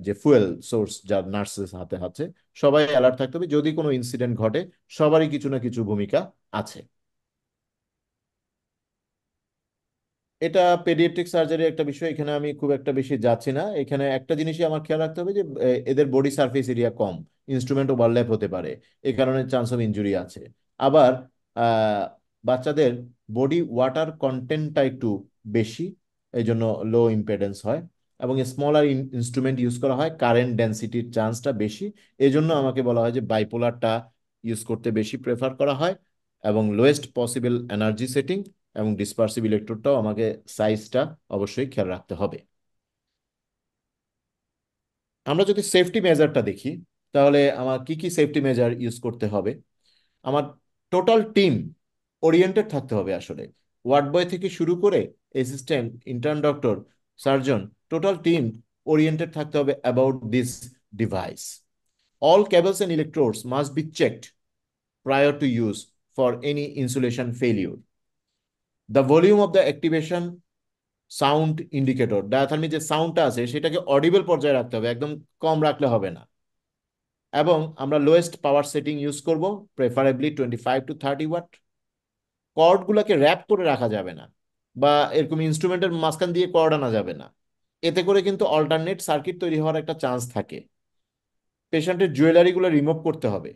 Speaker 4: যে ফুয়েল সোর্স যার নার্সেস হাতে আছে, সবাই অ্যালার্ট থাকতে হবে। যদি কোনো ইনসিডেন্ট ঘটে সবারই কিছু না কিছু ভূমিকা আছে। এটা পেডিয়াট্রিক সার্জারি একটা বিষয়, এখানে আমি খুব একটা বেশি যাচ্ছি না। এখানে একটা জিনিসই আমার খেয়াল রাখতে হবে যে এদের বডি সারফেস এরিয়া কম, ইনস্ট্রুমেন্ট ওভারল্যাপ হতে পারে, এই কারণে চান্স অফ ইনজুরি আছে। আবার বাচ্চাদের বডি ওয়াটার কন্টেন্টটা একটু বেশি, এই জন্য লো ইম্পেডেন্স হয়, এবং স্মলার ইনস্ট্রুমেন্ট ইউজ করা হয়, কারেন্ট ডেন্সিটির চান্সটা বেশি। এই জন্য আমাকে বলা হয় যে বাইপোলারটা ইউজ করতে বেশি প্রেফার করা হয়, এবং লোয়েস্ট পসিবল এনার্জি সেটিং, এবং ডিসপারসিভ ইলেকট্রোডটাও আমাকে সাইজটা অবশ্যই খেয়াল রাখতে হবে। আমরা যদি সেফটি মেজারটা দেখি, তাহলে আমার কি কি সেফটি মেজার ইউজ করতে হবে। আমার টোটাল টিম ওরিয়েন্টেড থাকতে হবে। আসলে ওয়ার্ড বয় থেকে শুরু করে assistant, intern doctor, surgeon, total team oriented থাকতে হবে about this device. All cables and electrodes must be checked prior to use for any insulation failure. The volume of the activation sound indicator, diathermic যে সাউন্ডটা আছে সেটাকে অডিবল পর্যায়ে রাখতে হবে, একদম কম রাখলে হবে না। এবং আমরা লোয়েস্ট পাওয়ার সেটিং ইউজ করব, প্রেফারেবলি 25 to 30 ওয়াট। কর্ডগুলোকে র্যাপ করে রাখা যাবে না, বা এরকম ইনস্ট্রুমেন্টের মাঝখান দিয়ে কর্ড আনা যাবে না, এতে করে কিন্তু অল্টারনেট সার্কিট তৈরি হওয়ার একটা চান্স থাকে। পেশেন্টের জুয়েলারিগুলো রিমুভ করতে হবে।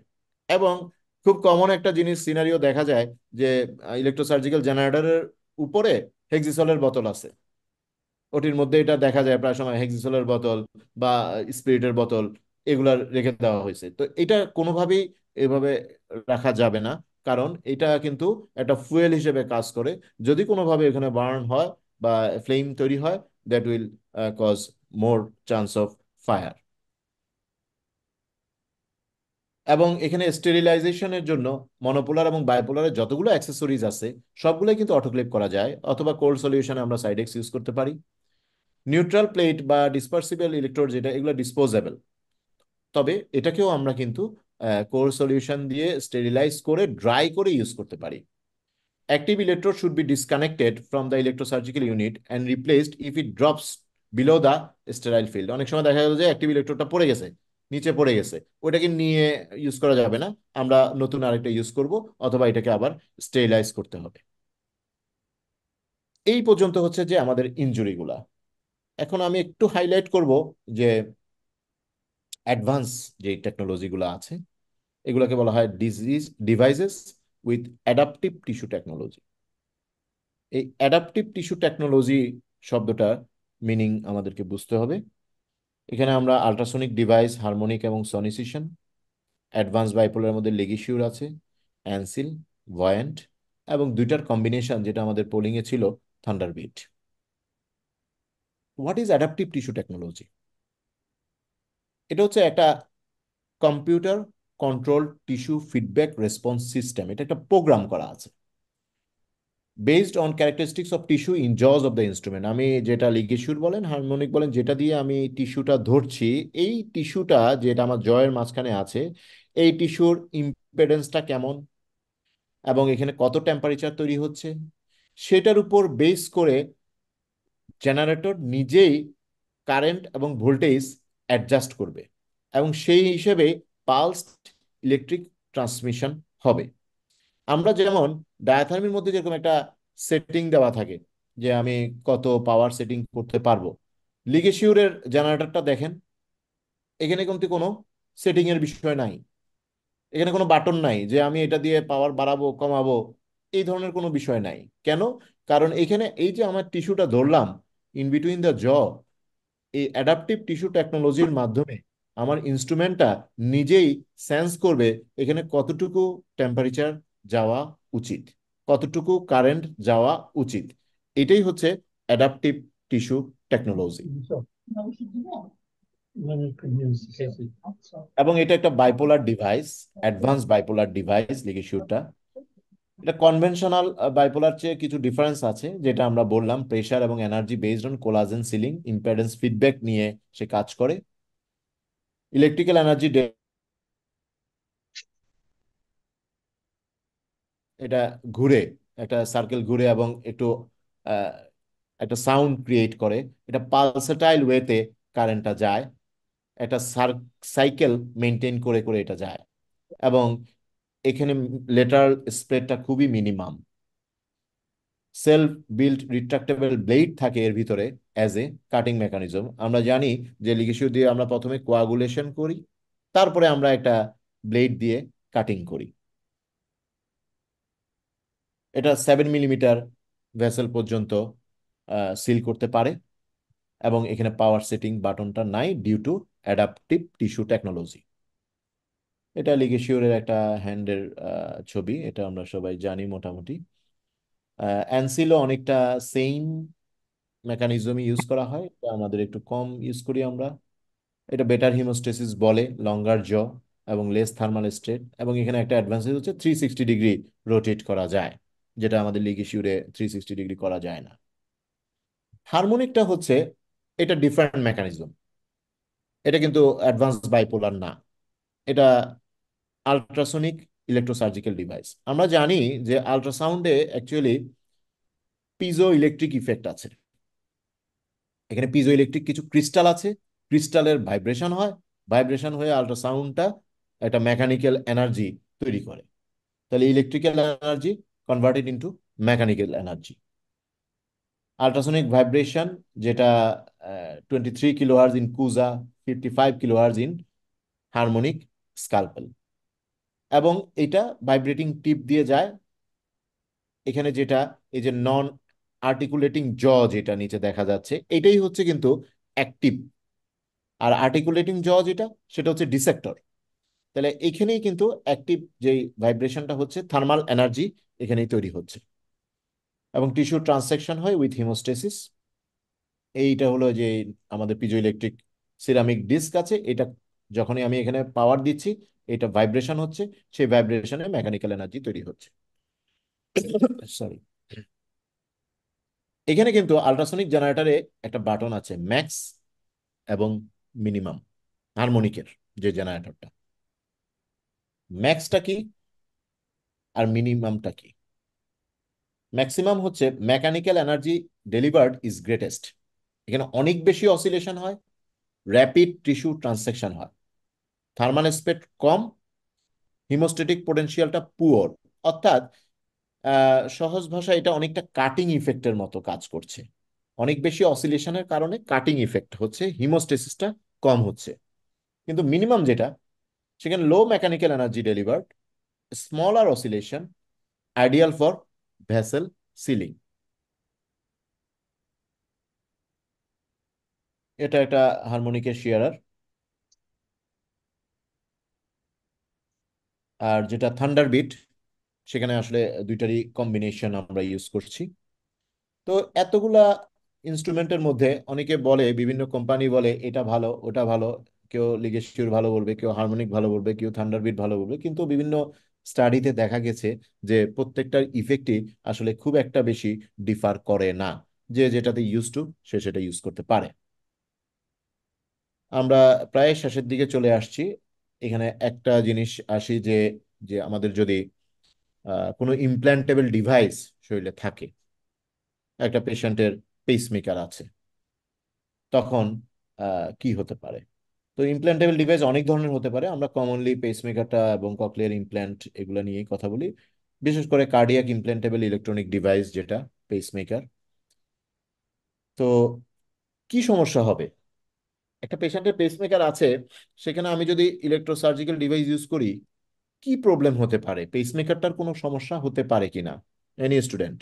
Speaker 4: এবং খুব কমন একটা জিনিস সিনারিও দেখা যায় যে ইলেকট্রোসার্জিক্যাল জেনারেটরের উপরে হেক্সিসলের বোতল আছে, ওটির মধ্যে এটা দেখা যায় প্রায় সময় হেক্সিসলের বোতল বা স্পিরিটের বোতল এগুলা রেখে দেওয়া হয়েছে। তো এটা কোনোভাবেই এভাবে রাখা যাবে না, কারণ এটা কিন্তু একটা ফুয়েল হিসেবে কাজ করে। যদি কোনোভাবে এখানে বার্ন হয় বা ফ্লেম তৈরি হয়, that will cause more chance of fire. এবং এখানে স্টেরিলাইজেশনের জন্য মনোপোলার এবং বায়োপোলারের যতগুলো অ্যাক্সেসরিজ আছে সবগুলোই কিন্তু অটোক্লেভ করা যায়, অথবা কোল্ড সলিউশনে আমরা সাইডেক্স ইউজ করতে পারি। নিউট্রাল প্লেট বা ডিসপার্সিবল ইলেকট্রোড যেটা, এগুলো ডিসপোজেবল, তবে এটাকেও আমরা কিন্তু কোর সলিউশন দিয়ে স্টেরিলাইজ করে ড্রাই করে ইউজ করতে পারি। Active electrode should be disconnected from the electrosurgical unit and replaced if it drops below the sterile field. অনেক সময় দেখা যায় যে অ্যাক্টিভ ইলেকট্রোডটা পড়ে গেছে, নিচে পড়ে গেছে, ওটাকে নিয়ে ইউজ করা যাবে না, আমরা নতুন আরেকটা ইউজ করব, অথবা এটাকে আবার স্টেরিলাইজ করতে হবে। এই পর্যন্ত হচ্ছে যে আমাদের ইনজুরিগুলা। এখন আমি একটু হাইলাইট করব যে অ্যাডভান্স যে টেকনোলজিগুলো আছে, এগুলোকে বলা হয় devices with adaptive tissue technology. এই অ্যাডাপটিভ টিস্যু টেকনোলজি শব্দটা মিনিং আমাদেরকে বুঝতে হবে। এখানে আমরা আল্ট্রাসনিক ডিভাইস, হারমোনিক এবং সনিসিশন, অ্যাডভান্স বাইপোলার মধ্যে লেগিশিউর আছে, অ্যানসিল, ভয়েন্ট, এবং দুইটার কম্বিনেশন যেটা আমাদের পোলিংয়ে ছিল, Thunderbeat. What is adaptive tissue technology? এটা হচ্ছে একটা computer control tissue feedback response system. এটা একটা প্রোগ্রাম করা আছে based on characteristics of tissue in jaws of the instrument. আমি যেটা লিগেশিউর বলেন, হারমোনিক বলেন, যেটা দিয়ে আমি টিস্যুটা ধরছি, এই টিস্যুটা যেটা আমার জয়ের মাঝখানে আছে, এই টিস্যুর ইম্পেডেন্সটা কেমন এবং এখানে কত টেম্পারেচার তৈরি হচ্ছে, সেটার উপর বেস করে জেনারেটর নিজেই কারেন্ট এবং ভোল্টেজ অ্যাডজাস্ট করবে, এবং সেই হিসেবে পালসড ইলেকট্রিক ট্রান্সমিশন হবে। আমরা যেমন ডায়াথার্মির মধ্যে যেরকম একটা সেটিং দেওয়া থাকে যে আমি কত পাওয়ার সেটিং করতে পারবো, লিগেশিউরের জেনারেটরটা দেখেন, এখানে কিন্তু কোনো সেটিং এর বিষয় নাই, এখানে কোনো বাটন নাই যে আমি এটা দিয়ে পাওয়ার বাড়াবো কমাবো, এই ধরনের কোনো বিষয় নাই। কেন? কারণ এখানে এই যে আমার টিস্যুটা ধরলাম ইন বিটুইন দ্য জ, এই অ্যাডাপটিভ টিস্যু টেকনোলজির মাধ্যমে আমার ইনস্ট্রুমেন্টটা নিজেই সেন্স করবে এখানে কতটুকু টেম্পারেচার যাওয়া উচিত, কতটুকু কারেন্ট যাওয়া উচিত। এটাই হচ্ছে অ্যাডাপটিভ টিস্যু টেকনোলজি। এবং এটা একটা bipolar device, advance bipolar device লিগেশিওরটা। এটা কনভেনশনাল বাইপোলার চেয়ে কিছু ডিফারেন্স আছে, যেটা আমরা বললাম প্রেশার এবং energy based on collagen ceiling impedance feedback নিয়ে সে কাজ করে। ইলেকট্রিক্যাল এনার্জি এটা ঘুরে, একটা সার্কেল ঘুরে এবং একটু একটা সাউন্ড ক্রিয়েট করে। এটা পালসেটাইল ওয়েতে কারেন্টটা যায়, একটা সাইকেল মেনটেন করে করে এটা যায়। এবং এখানে লেটারাল স্প্রেডটা খুবই minimum. Self build retractable blade থাকে এর ভিতরে অ্যাজ এ কাটিং মেকানিজম। আমরা জানি যে লিগেশিও দিয়ে আমরা প্রথমে কোয়াগুলেশন করি, তারপরে আমরা একটা ব্লেড দিয়ে কাটিং করি। এটা 7 মিলিমিটার ভেসেল পর্যন্ত সিল করতে পারে। এবং এখানে পাওয়ার সেটিং বাটনটা নাই due to adaptive tissue technology. এটা লিগেশিওরের একটা হ্যান্ডের ছবি, এটা আমরা সবাই জানি মোটামুটি। অ্যানসিলও অনেকটা সেম মেকানিজমই ইউজ করা হয়, এটা আমাদের একটু কম ইউজ করি আমরা। এটা বেটার হিমোস্টেসিস বলে, লঙ্গার জ এবং লেস থার্মাল স্টেট। এবং এখানে একটা অ্যাডভান্টেজ হচ্ছে 360 ডিগ্রি রোটেট করা যায়, যেটা আমাদের লিগেশিওরে 360 ডিগ্রি করা যায় না। হারমোনিকটা হচ্ছে এটা ডিফারেন্ট মেকানিজম, এটা কিন্তু অ্যাডভান্স বাইপোলার না, এটা আলট্রাসোনিক ইলেকট্রোসার্জিক্যাল ডিভাইস। আমরা জানি যে আলট্রাসাউন্ডে অ্যাকচুয়ালি পিজো ইলেকট্রিক ইফেক্ট আছে। এখানে পিজো ইলেকট্রিক কিছু ক্রিস্টাল আছে, ক্রিস্টালের ভাইব্রেশন হয়, ভাইব্রেশন হয়ে আলট্রাসাউন্ডটা একটা মেকানিক্যাল এনার্জি তৈরি করে। তাহলে electrical energy converted into mechanical energy. Ultrasonic vibration যেটা 23 kilohertz in CUSA, 55 kilohertz in harmonic scalpel. এবং এটা ভাইব্রেটিং টিপ দিয়ে যায় এখানে, যেটা এই যে নন আর্টিকুলেটিং জ যেটা নিচে দেখা যাচ্ছে, এটাই হচ্ছে কিন্তু অ্যাক্টিভ। আর আর্টিকুলেটিং জ যেটা, সেটা হচ্ছে ডিসেক্টর। তাহলে এখানেই কিন্তু অ্যাক্টিভ যেই ভাইব্রেশনটা হচ্ছে, থার্মাল এনার্জি এখানেই তৈরি হচ্ছে। এবং টিস্যু ট্রান্সেকশন হয় উইথ হিমোস্টেসিস। এইটা হলো যে আমাদের পিজো ইলেকট্রিক সিরামিক ডিস্ক আছে, এটা যখনই আমি এখানে পাওয়ার দিচ্ছি, এটা ভাইব্রেশন হচ্ছে, সেই ভাইব্রেশনে মেকানিক্যাল এনার্জি তৈরি হচ্ছে। সরি, এখানে কিন্তু আল্ট্রাসনিক জেনারেটরে একটা বাটন আছে ম্যাক্স এবং মিনিমাম। হারমোনিকের যে জেনারেটরটা, ম্যাক্সটা কি আর মিনিমামটা কি? ম্যাক্সিমাম হচ্ছে mechanical energy delivered is greatest. এখানে অনেক বেশি অসিলেশন হয়, র্যাপিড টিস্যু ট্রান্সেকশন হয়, থার্মাল স্পেড কম, হিমোস্ট্যাটিক পোটেনশিয়ালটা পুয়ার। অর্থাৎ সহজ ভাষা এটা অনেকটা কাটিং ইফেক্টের মতো কাজ করছে। অনেক বেশি অসিলেশনের কারণে কাটিং ইফেক্ট হচ্ছে, হিমোস্টেসিসটা কম হচ্ছে। কিন্তু মিনিমাম যেটা, সেখানে low mechanical energy delivered, smaller oscillation, ideal for vessel sealing. এটা একটা হারমোনিকের শেয়ারার। আর যেটা থান্ডারবিট, সেখানে আসলে দুইটারই কম্বিনেশন আমরা ইউজ করছি। তো এতগুলা ইনস্ট্রুমেন্টের মধ্যে অনেকে বলে, বিভিন্ন কোম্পানি বলে এটা ভালো ওটা ভালো, কেউ লিগেশিওর ভালো বলবে, কেউ হারমোনিক ভালো বলবে, কেউ থান্ডারবিট ভালো বলবে। কিন্তু বিভিন্ন স্টাডিতে দেখা গেছে যে প্রত্যেকটার ইফেক্টই আসলে খুব একটা বেশি ডিফার করে না। যে যেটাতে ইউজ টু সে সেটা ইউজ করতে পারে। আমরা প্রায় শেষের দিকে চলে আসছি। এখানে একটা জিনিস আসি যে যে আমাদের যদি কোনো ইমপ্ল্যান্টেবল ডিভাইস শরীরে থাকে, একটা পেশেন্টের পেসমেকার আছে, তখন কি হতে পারে? তো ইমপ্ল্যান্টেবল ডিভাইস অনেক ধরনের হতে পারে। আমরা কমনলি পেসমেকারটা এবং ককলিয়ার ইমপ্ল্যান্ট এগুলো নিয়েই কথা বলি, বিশেষ করে কার্ডিয়াক ইমপ্ল্যান্টেবল ইলেকট্রনিক ডিভাইস যেটা পেসমেকার। তো কি সমস্যা হবে? একটা পেশেন্টের পেসমেকার আছে, সেখানে আমি যদি ইলেকট্রোসার্জিক্যাল ডিভাইস ইউজ করি, কি প্রবলেম হতে পারে? পেসমেকারটার কোনো সমস্যা হতে পারে কিনা? Any student?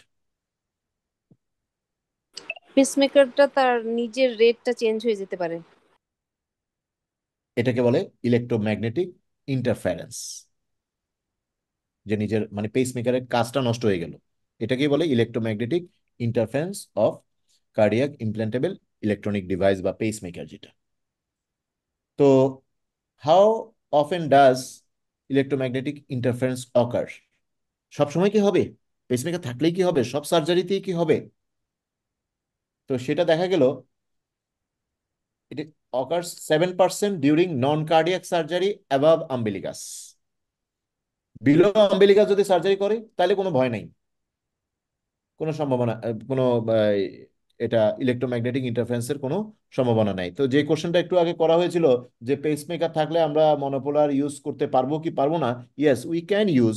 Speaker 6: পেসমেকারটা তার নিজের রেটটা চেঞ্জ হয়ে যেতে পারে।
Speaker 4: এটাকে বলে ইলেকট্রোম্যাগনেটিক ইন্টারফারেন্স, যে নিজের মানে পেসমেকারের কাজটা নষ্ট হয়ে গেল। এটাকেই বলে electromagnetic interference of cardiac implantable electronic device বা পেসমেকার যেটা। তো how often does electromagnetic interference occur? সবসময় কি হবে? পেসমেকার থাকলেই কি হবে? সব সার্জারিতেই কি হবে? তো সেটা দেখা গেল it occurs 7% during non-cardiac surgery above umbilicus. Below umbilicus যদি সার্জারি করে তাহলে কোনো ভয় নাই, কোনো সম্ভাবনা কোনো এটা ইলেকট্রোম্যাগনেটিক ইন্টারফারেন্সের কোনো সম্ভাবনা নাই। তো যে কোশ্চেনটা একটু আগে করা হয়েছিল যে পেসমেকার থাকলে আমরা মনোপোলার ইউজ করতে পারবো কি পারবো না, yes we can use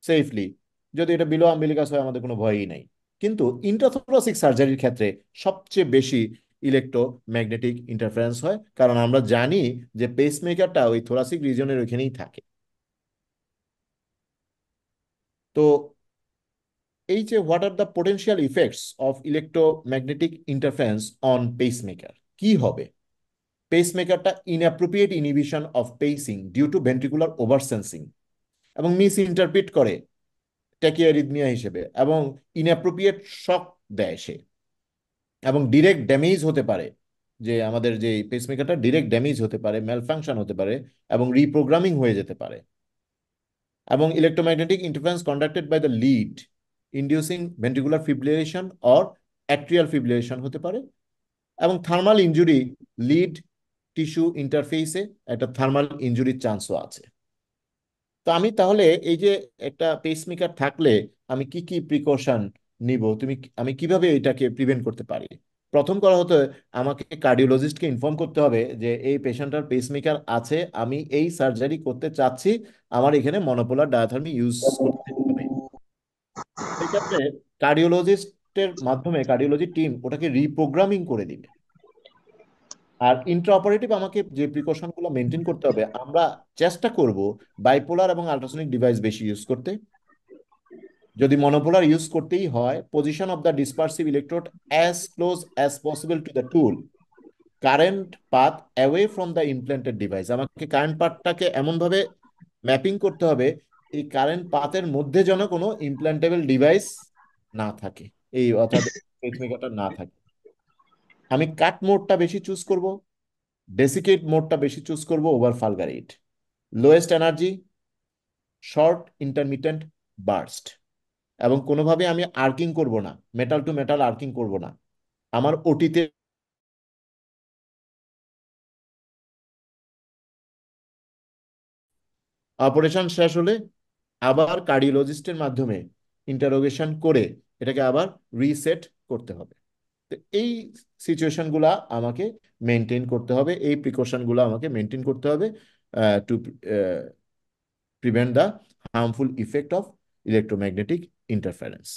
Speaker 4: safely. যদি এটা বিলো আম্বিলিকাস হয় আমাদের কোনো ভয়ই নাই। কিন্তু ইন্ট্রাথোরাসিক সার্জারির ক্ষেত্রে সবচেয়ে বেশি ইলেকট্রোম্যাগনেটিক ইন্টারফারেন্স হয়, কারণ আমরা জানি যে পেসমেকারটা ওই থোরাসিক রিজনের ওইখানেই থাকে। তো এই যে what are the potential effects of electromagnetic interference on pacemaker, কি হবে? পেসমেকারটা inappropriate inhibition of pacing due to ventricular oversensing এবং মিস ইন্টারপ্রিট করে ট্যাকিয়ারিথমিয়া হিসেবে, এবং ইনঅ্যাপ্রোপ্রিয়েট শক দেয় সে, এবং ডিরেক্ট ড্যামেজ হতে পারে, যে আমাদের যে পেসমেকারটা ডিরেক্ট ড্যামেজ হতে পারে, ম্যালফাংশন হতে পারে এবং রিপ্রোগ্রামিং হয়ে যেতে পারে। এবং electromagnetic interference conducted by the lead inducing ventricular fibrillation or atrial fibrillation হতে পারে। এবং থার্মাল ইনজুরি, লিড টিস্যু ইন্টারফেসে একটা থার্মাল ইনজুরির চান্সও আছে। তো আমি তাহলে এই যে একটা পেসমেকার থাকলে আমি কি কি প্রিকশন নিব, আমি কিভাবে এটাকে প্রিভেন্ট করতে পারি? প্রথম করা হতো আমাকে কার্ডিওলজিস্টকে ইনফর্ম করতে হবে যে এই পেশেন্টটার পেসমেকার আছে, আমি এই সার্জারি করতে চাচ্ছি, আমার এখানে মনোপোলার ডায়াথার্মি ইউজ করতে হবে। সেক্ষেত্রে কার্ডিওলজিস্টের মাধ্যমে কার্ডিওলজি টিম ওটাকে রিপ্রোগ্রামিং করে দিবে। আর ইন্ট্রাঅপারেটিভ আমাকে যে প্রিকশনগুলো মেনটেন করতে হবে, আমরা চেষ্টা করব বাইপোলার এবং আল্ট্রাসনিক ডিভাইস বেশি ইউজ করতে। যদি মনোপোলার ইউজ করতেই হয়, position of the ডিসপারসিভ electrode as close as possible to the tool, current path away from the implanted device. আমাকে কারেন্ট পাথটাকে এমনভাবে ম্যাপিং করতে হবে এই কারেন্ট পাথের মধ্যে যেন কোনো ইমপ্ল্যান্টেবল ডিভাইস না থাকে, এই অর্থাৎ পেসমেকারটা না থাকে। আমি কাট মোডটা বেশি চুজ করব, ডেসিকেট মোডটা বেশি চুজ করব over fulgurate. Lowest energy, short intermittent burst, এবং কোনোভাবে আমি আর্কিং করব না, মেটাল টু মেটাল আর্কিং করব না। আমার ওটিতে অপারেশন শেষ হলে আবার কার্ডিওলজিস্টের মাধ্যমে ইন্টারোগেশন করে এটাকে আবার রিসেট করতে হবে। তো এই সিচুয়েশনগুলা আমাকে মেনটেন করতে হবে, এই প্রিকশনগুলো আমাকে মেনটেন করতে হবে to prevent the harmful effect of electromagnetic interference.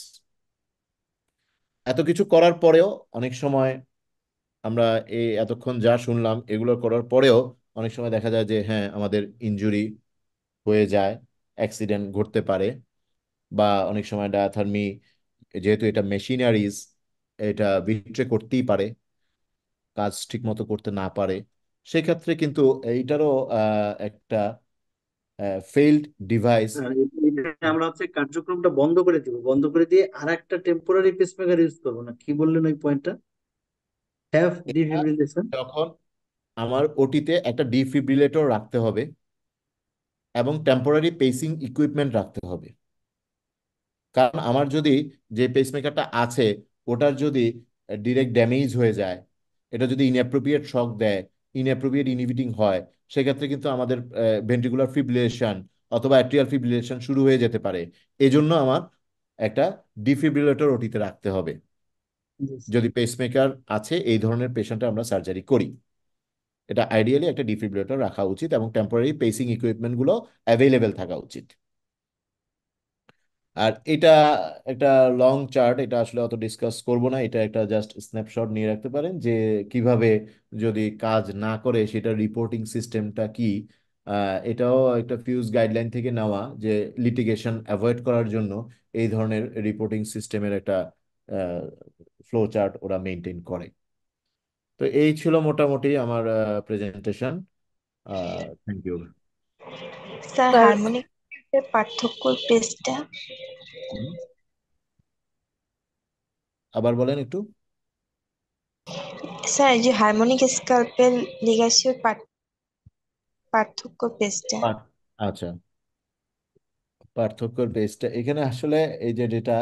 Speaker 4: এত কিছু করার পরেও অনেক সময় আমরা এতক্ষণ যা শুনলাম এগুলো করার পরেও অনেক সময় দেখা যায় যে হ্যাঁ আমাদের ইনজুরি হয়ে যায়, অ্যাক্সিডেন্ট ঘটতে পারে, বা অনেক সময় ডায়াথার্মি, যেহেতু এটা মেশিনারিজ, এটা বিট্রে করতেই পারে, কাজ ঠিক মতো করতে না পারে। সেক্ষেত্রে কিন্তু এইটারও একটা ফেইল্ড ডিভাইস।
Speaker 9: আমরা হচ্ছে কার্যক্রমটা বন্ধ করে দিব, বন্ধ করে দিয়ে আর একটা টেম্পোরারি পেসমেকার ইউজ করবো না, কি বললেন ওই পয়েন্টটা? হ্যাভ ডিফিব্রিলেশন,
Speaker 4: তখন আমার ওটিতে একটা ডিফিব্রিলেটর রাখতে হবে এবং টেম্পোরারি পেসিং ইকুইপমেন্ট রাখতে হবে। কারণ আমার যদি যে পেসমেকারটা আছে ওটার যদি ডিরেক্ট ড্যামেজ হয়ে যায়, এটা যদি ইনঅ্যাপ্রোপ্রিয়েট শক দেয়, ইনঅ্যাপ্রোপ্রিয়েট ইনহিবিটিং হয়, সেক্ষেত্রে কিন্তু আমাদের ভেন্ট্রিকুলার ফিব্রিলেশন অথবা অ্যাট্রিয়াল ফিব্রিলেশন শুরু হয়ে যেতে পারে। এজন্য আমার একটা ডিফিব্রিলেটর ওটিতে রাখতে হবে যদি পেসমেকার আছে এই ধরনের পেশেন্টে আমরা সার্জারি করি। এটা আইডিয়ালি একটা ডিফিব্রিলেটর রাখা উচিত এবং টেম্পোরারি পেসিং ইকুইপমেন্টগুলো অ্যাভেলেবেল থাকা উচিত। আর এটা একটা লং চার্ট, এটা আসলে অত ডিসকাস করব না, এটা একটা জাস্ট স্ন্যাপশট নিয়ে রাখতে পারেন যে কিভাবে যদি কাজ না করে সেটা রিপোর্টিং সিস্টেমটা কি। এটাও একটা ফিউজ গাইডলাইন থেকে নেওয়া, যে লিটিগেশন অ্যাভয়েড করার জন্য এই ধরনের রিপোর্টিং সিস্টেমের একটা ফ্লো চার্ট ওরা মেনটেন করে। তো এই ছিল মোটামুটি আমার presentation. Thank you.
Speaker 15: Sir harmonic পার্থক্য টেস্টটা
Speaker 4: আবার বলেন একটু।
Speaker 15: স্যার, যে হারমোনিক স্ক্যালপেল লিগাসিওর পার্থক্য পেজটা।
Speaker 4: আচ্ছা, পার্থক্যর বেসটা এখানে আসলে এই যেটা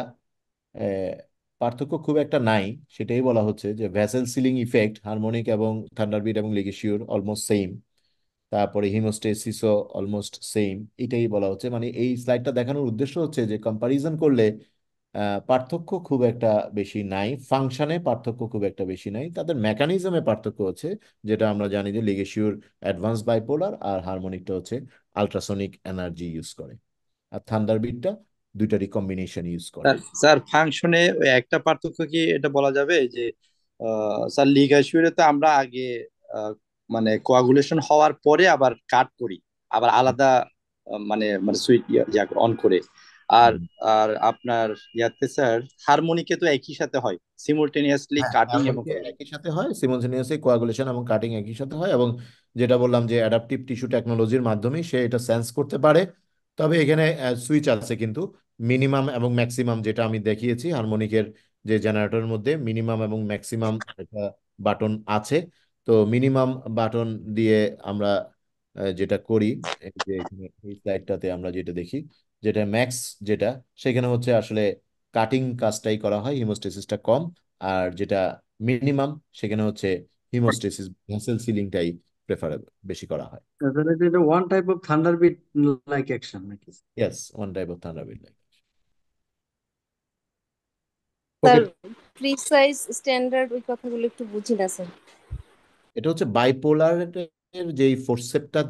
Speaker 4: আহ, পার্থক্য খুব একটা নাই, সেটাই বলা হচ্ছে যে ভ্যাসেল সিলিং ইফেক্ট হারমোনিক এবং থান্ডারবিট এবং লিগেশিওর অলমোস্ট সেম, তারপরে হিমোস্টেসিসও অলমোস্ট সেম, এটাই বলা হচ্ছে। মানে এই স্লাইডটা দেখানোর উদ্দেশ্য হচ্ছে যে কম্পারিজন করলে পার্থক্য খুব একটা বেশি নাই, ফাংশনে পার্থক্য খুব একটা বেশি নাই, তাদের মেকানিজমে পার্থক্য হচ্ছে, যেটা আমরা জানি যে লিগেশিওর অ্যাডভান্স বাইপোলার আর হারমোনিকটা হচ্ছে আল্ট্রাসনিক এনার্জি ইউজ করে, আর থান্ডারবিটটা দুইটারই কম্বিনেশন ইউজ করে।
Speaker 10: স্যার ফাংশনে ওই একটা পার্থক্য কি এটা বলা যাবে যে স্যার লিগাসিউরে তো আমরা আগে আহ, মানে কোয়াগুলেশন হওয়ার পরে আবার কাট করি, আবার আলাদা মানে মানে সুইচ অন করে। আর আর আপনার ইয়াতে স্যার হারমোনিকে তো একই সাথে হয় সিমultaneously
Speaker 4: হ্যাঁ,
Speaker 10: কাটিং এবং
Speaker 4: হারমোনিকে একই সাথে হয়, সিমultaneously কোয়াগুলেশন এবং কাটিং একই সাথে হয়, এবং যেটা বললাম যে অ্যাডাপটিভ টিস্যু টেকনোলজির মাধ্যমে সে এটা সেন্স করতে পারে। তবে এখানে সুইচ আছে কিন্তু, মিনিমাম এবং ম্যাক্সিমাম, যেটা আমি দেখিয়েছি হারমোনিকের যে জেনারেটরের মধ্যে মিনিমাম এবং ম্যাক্সিমাম একটা বাটন আছে। তো মিনিমাম বাটন দিয়ে আমরা যেটা করি, এই যে এখানে এই স্লাইডটাতে আমরা যেটা দেখি, যেটা ম্যাক্স, যেটা সেখানে হচ্ছে আসলে কাটিং কাজটাই করা হয়, হিমোস্টেসিসটা কম। আর যেটা মিনিমাম সেখানে হচ্ছে হিমোস্টেসিস ভেসেল সিলিংটাই প্রেফারেবল বেশি করা হয়।
Speaker 9: তাহলে এটা one type of Thunderbeat like action নাকি?
Speaker 4: Yes, one type of Thunderbeat like.
Speaker 6: Sir
Speaker 4: okay,
Speaker 6: precise standard ওই কথাগুলো একটু বুঝি না স্যার।
Speaker 4: এটা হচ্ছে বাইপোলার এর যেই ফোর্সেপটা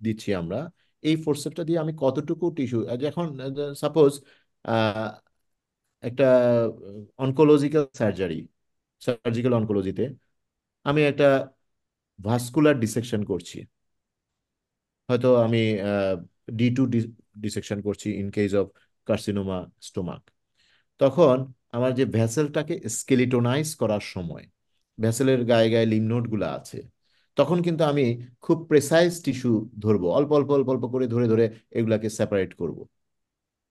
Speaker 4: দিচ্ছি আমরা, এই ফোর্সেপটা দিয়ে আমি কতটুকু টিস্যু, যখন সাপোজ একটা অনকোলজিক্যাল সার্জিক্যাল অনকোলজিতে আমি একটা ভাস্কুলার ডিসেকশন করছি, হয়তো আমি D2 ডিসেকশন করছি in case of carcinoma stomach, তখন আমার যে ভ্যাসেলটাকে স্কেলিটোনাইজ করার সময় ভ্যাসেলের গায়ে গায়ে লিম্ফ নোডগুলো আছে, তখন কিন্তু আমি খুব প্রেসাইজ টিস্যু ধরবো, অল্প অল্প অল্প অল্প করে ধরে ধরে এগুলাকে সেপারেট করব।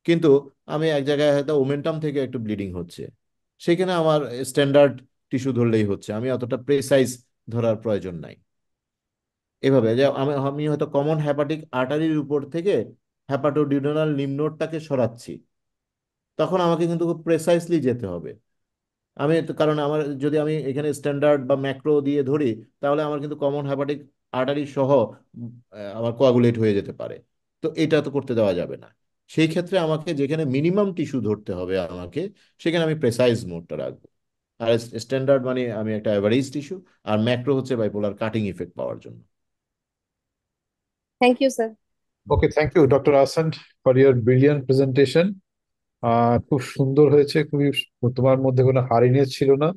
Speaker 4: কিন্তু আমি এক জায়গায় হয়তো ওমেন্টাম থেকে একটু ব্লিডিং হচ্ছে, সেখানে আমার স্ট্যান্ডার্ড টিস্যু ধরলেই হচ্ছে, আমি অতটা প্রেসাইজ ধরার প্রয়োজন নাই। এভাবে যে আমি আমি হয়তো কমন হ্যাপাটিক আর্টারির উপর থেকে হ্যাপাটোডিউডেনাল লিম্ফ নোডটাকে সরাচ্ছি, তখন আমাকে কিন্তু খুব প্রেসাইসলি যেতে হবে। কারণ আমার যদি আমি এখানে স্ট্যান্ডার্ড বা ম্যাক্রো দিয়ে ধরি, তাহলে আমার কিন্তু কমন হ্যাপাটিক আর্টারি সহ আমার কোয়াগুলেট হয়ে যেতে পারে। তো এটা তো করতে দেওয়া যাবে না। সেই ক্ষেত্রে আমাকে যেখানে মিনিমাম টিস্যু ধরতে হবে আমাকে, সেখানে আমি প্রেসাইজ মোডটা রাখবো। আর স্ট্যান্ডার্ড মানে আমি একটা অ্যাভারেজ টিস্যু, আর ম্যাক্রো হচ্ছে বাইপোলার কাটিং ইফেক্ট পাওয়ার জন্য।
Speaker 6: Thank you sir.
Speaker 1: Okay, thank you, Dr. Asant, for your brilliant presentation. খুব সুন্দর হয়েছে, খুবই তোমার মধ্যে কোনো হারিনেস ছিল না,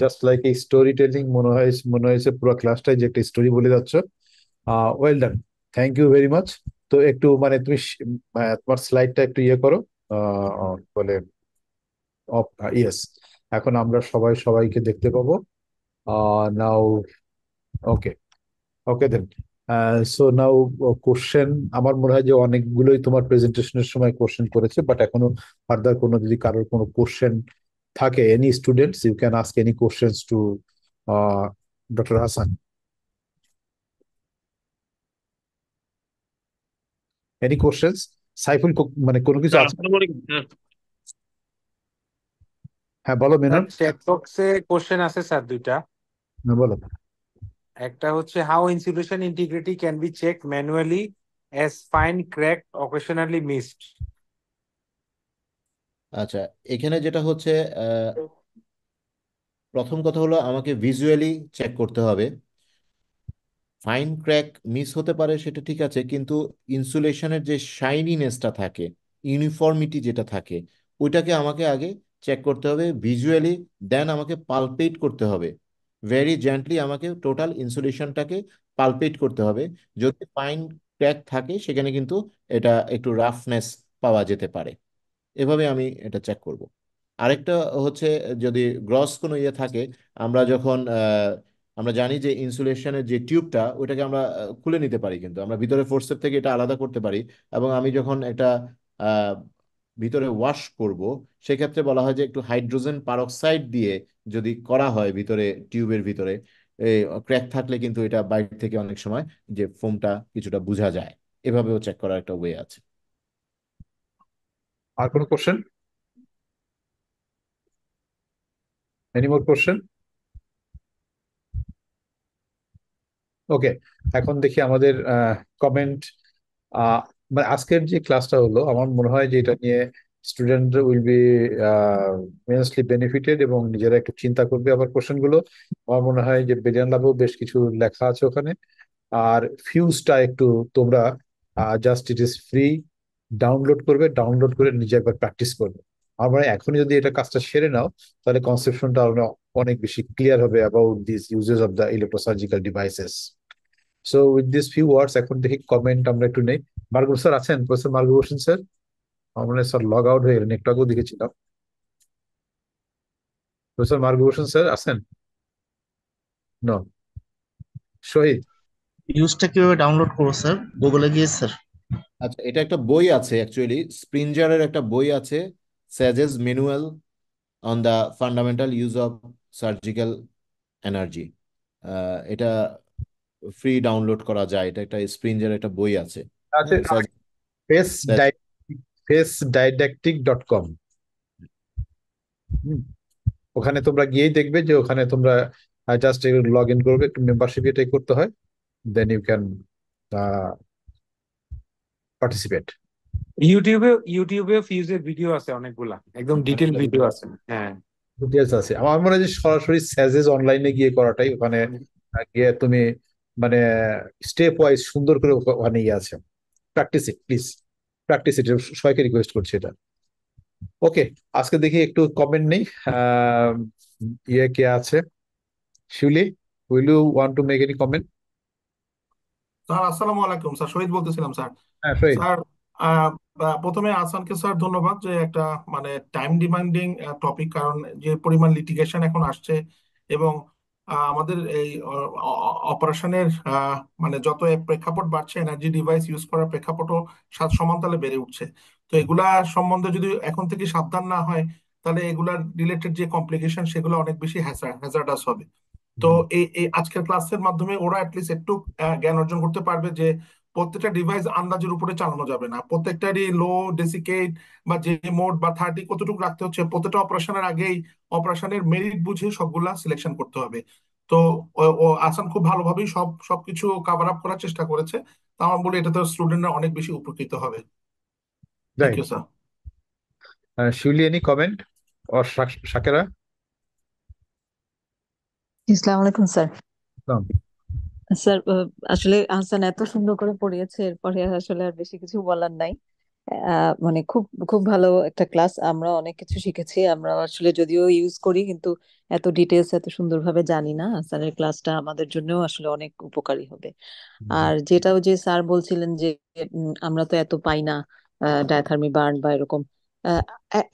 Speaker 1: জাস্ট লাইক এই স্টোরি টেলিং মনে হয়েছে পুরো ক্লাসটাই যে একটা স্টোরি বলে যাচ্ছ। Well done, thank you very much. তো একটু মানে তুমি তোমার স্লাইডটা একটু ইয়ে করো, বলে অফ, ইয়েস, এখন আমরা সবাই সবাইকে দেখতে পাবো। নাও, ওকে, ওকে দেন। সো নাও কোশ্চেন, আমার মনে হয় যে অনেকগুলোই তোমার প্রেজেন্টেশনের সময় কোশ্চেন করেছে, বাট এখনো ফার্দার কোনো যদি কারোর কোনো কোশ্চেন থাকে, any students you can ask any questions to doctor Hasan. Any questions? Saiful, মানে কোনো কিছু আছে? হ্যাঁ বলো মেনন।
Speaker 13: চ্যাট বক্সে কোশ্চেন আছে স্যার দুইটা।
Speaker 1: হ্যাঁ বলো।
Speaker 13: একটা হচ্ছে how insulation integrity can be check manually as fine crack occasionally missed.
Speaker 4: আচ্ছা, এখানে যেটা হচ্ছে প্রথম কথা হলো আমাকে ভিজুয়ালি চেক করতে হবে। ফাইন ক্র্যাক মিস হতে পারে সেটা ঠিক আছে, কিন্তু ইনসুলেশনের যে শাইনিনেসটা থাকে, ইউনিফর্মিটি যেটা থাকে, ওইটাকে আমাকে আগে চেক করতে হবে ভিজুয়ালি, দেন আমাকে পালপেট করতে হবে, ভেরি জেন্টলি আমাকে টোটাল ইনসুলেশনটাকে পালপেট করতে হবে। যদি ফাইন ক্র্যাক থাকে সেখানে কিন্তু এটা একটু রাফনেস পাওয়া যেতে পারে, এভাবে আমি এটা চেক করব। আরেকটা হচ্ছে, যদি গ্রস কোনো ইয়ে থাকে, আমরা যখন আমরা জানি যে ইনসুলেশনের যে টিউবটা ওইটাকে আমরা খুলে নিতে পারি, কিন্তু আমরা ভিতরে ফোর্সেপ থেকে এটা আলাদা করতে পারি। এবং আমি যখন একটা আহ, ভিতরে ওয়াশ করব, সেক্ষেত্রে বলা হয় যে একটু হাইড্রোজেন পারক্সাইড দিয়ে যদি করা হয় ভিতরে টিউবের ভিতরে, ক্র্যাক থাকলে কিন্তু এটা বাইরে থেকে অনেক সময় যে ফোমটা কিছুটা বোঝা যায়, এভাবেও চেক করার একটা ওয়ে আছে।
Speaker 1: আর কোনো question? Any more question? Okay, এখন দেখি আমাদের কমেন্ট। মানে আজকের যে ক্লাসটা হলো, আমার মনে হয় যে এটা নিয়ে student will be immensely benefited এবং নিজেরা একটু চিন্তা করবে আবার কোশ্চেন গুলো। আমার মনে হয় যে বেরিয়ান লাভেও বেশ কিছু লেখা আছে ওখানে। আর ফিউজটা একটু তোমরা just it is free, download করবে, ডাউনলোড করে নিজে একবার প্র্যাকটিস করবে। আমার মনে হয় এখনই যদি এটা কাজটা সেরে নাও, তাহলে কনসেপশনটা অনেক বেশি ক্লিয়ার হবে about this uses of the electrosurgical devices. So with this few words এখন দেখি কমেন্ট আমরা একটু নেই। মার্গো স্যার আছেন? Professor Margo Hossain sir? আমার মনে হয় স্যার লগ আউট হয়ে গেলেন, একটু আগেও দেখেছিলাম। প্রফেসর মার্গো হোসেন স্যার আছেন? নো। শহীদ?
Speaker 14: ইউজটা কিভাবে ডাউনলোড করবো স্যার? গুগলে গিয়ে স্যার?
Speaker 4: আচ্ছা, এটা একটা বই আছে অ্যাকচুয়ালি, স্প্রিনজারের একটা বই আছে, SAGES manual on the fundamental use of surgical energy. এটা ফ্রি ডাউনলোড করা যায়, এটা একটা স্প্রিনজারের একটা বই আছে।
Speaker 1: facedidactic.com, ওখানে তোমরা গিয়েই দেখবে যে ওখানে তোমরা জাস্ট লগ ইন করবে, একটু মেম্বারশিপ এটাই করতে হয়, দেন ইউ ক্যান পার্টিসিপেট।
Speaker 13: ইউটিউবে ফিউজের ভিডিও আছে অনেকগুলা, একদম ডিটেল ভিডিও আছে। হ্যাঁ,
Speaker 1: ডিটেলস আছে। আমার মনে হয় যে সরাসরি স্যাজেস অনলাইনে গিয়ে করাটাই, ওখানে গিয়ে তুমি মানে স্টেপ ওয়াইজ সুন্দর করে ওখানে ইয়ে আছে। প্র্যাকটিস ইট প্লিজ, প্র্যাকটিস ইট, সবাইকে রিকোয়েস্ট করছি এটা। ওকে, আজকে দেখি একটু কমেন্ট নেই। ইয়ে কে আছে? Shiuli, will you want to make any comment?
Speaker 16: Sir আসসালামু আলাইকুম। স্যার শহীদ বলতেছিলাম স্যার।
Speaker 1: হ্যাঁ শহীদ।
Speaker 16: স্যার প্রথমে আসানকে স্যার ধন্যবাদ যে একটা মানে টাইম ডিমান্ডিং টপিক, কারণ যে পরিমাণ লিটিগেশন এখন আসছে এবং আমাদের এই অপারেশনের মানে যত প্রেক্ষাপট বাড়ছে, এনার্জি ডিভাইস ইউজ করার প্রেক্ষাপটও সমানতালে বেড়ে উঠছে। তো এগুলা সম্বন্ধে যদি এখন থেকে সাবধান না হয়, তাহলে এগুলার রিলেটেড যে কমপ্লিকেশন সেগুলো অনেক বেশি হ্যাজার্ডাস হবে। তো এই আজকের ক্লাসের মাধ্যমে ওরা অ্যাটলিস্ট একটু জ্ঞান অর্জন করতে পারবে যে প্রত্যেকটা ডিভাইস আন্দাজের উপরে চালানো যাবে না, প্রত্যেকটারই লো ডেসিকেট বা যে মোড বা 30 কতটুকু রাখতে হচ্ছে, প্রত্যেকটা অপারেশনের আগেই অপারেশনের মেরিট বুঝে সবগুলা সিলেকশন করতে হবে। তো ও আসান খুব ভালোভাবেই সবকিছু কাভার আপ করার চেষ্টা করেছে। তা আমার বলে এটাতে স্টুডেন্টরা অনেক বেশি উপকৃত হবে। Thank you sir.
Speaker 1: Shiuli, any comment or Shakera?
Speaker 17: আসসালামু আলাইকুম স্যার। স্যার আসলে হাসান এত সুন্দর করে পড়িয়েছে, এরপরে আসলে আর বেশি কিছু বলার নাই। মানে খুব খুব ভালো একটা ক্লাস, আমরা অনেক কিছু শিখেছি। আমরা আসলে যদিও ইউজ করি কিন্তু এত ডিটেলস এত সুন্দরভাবে জানি না। হাসানের ক্লাসটা আমাদের জন্যও আসলে অনেক উপকারী হবে। আর যেটাও যে স্যার বলছিলেন যে আমরা তো এত পাই না ডায়াথার্মি বার্ন বা এরকম,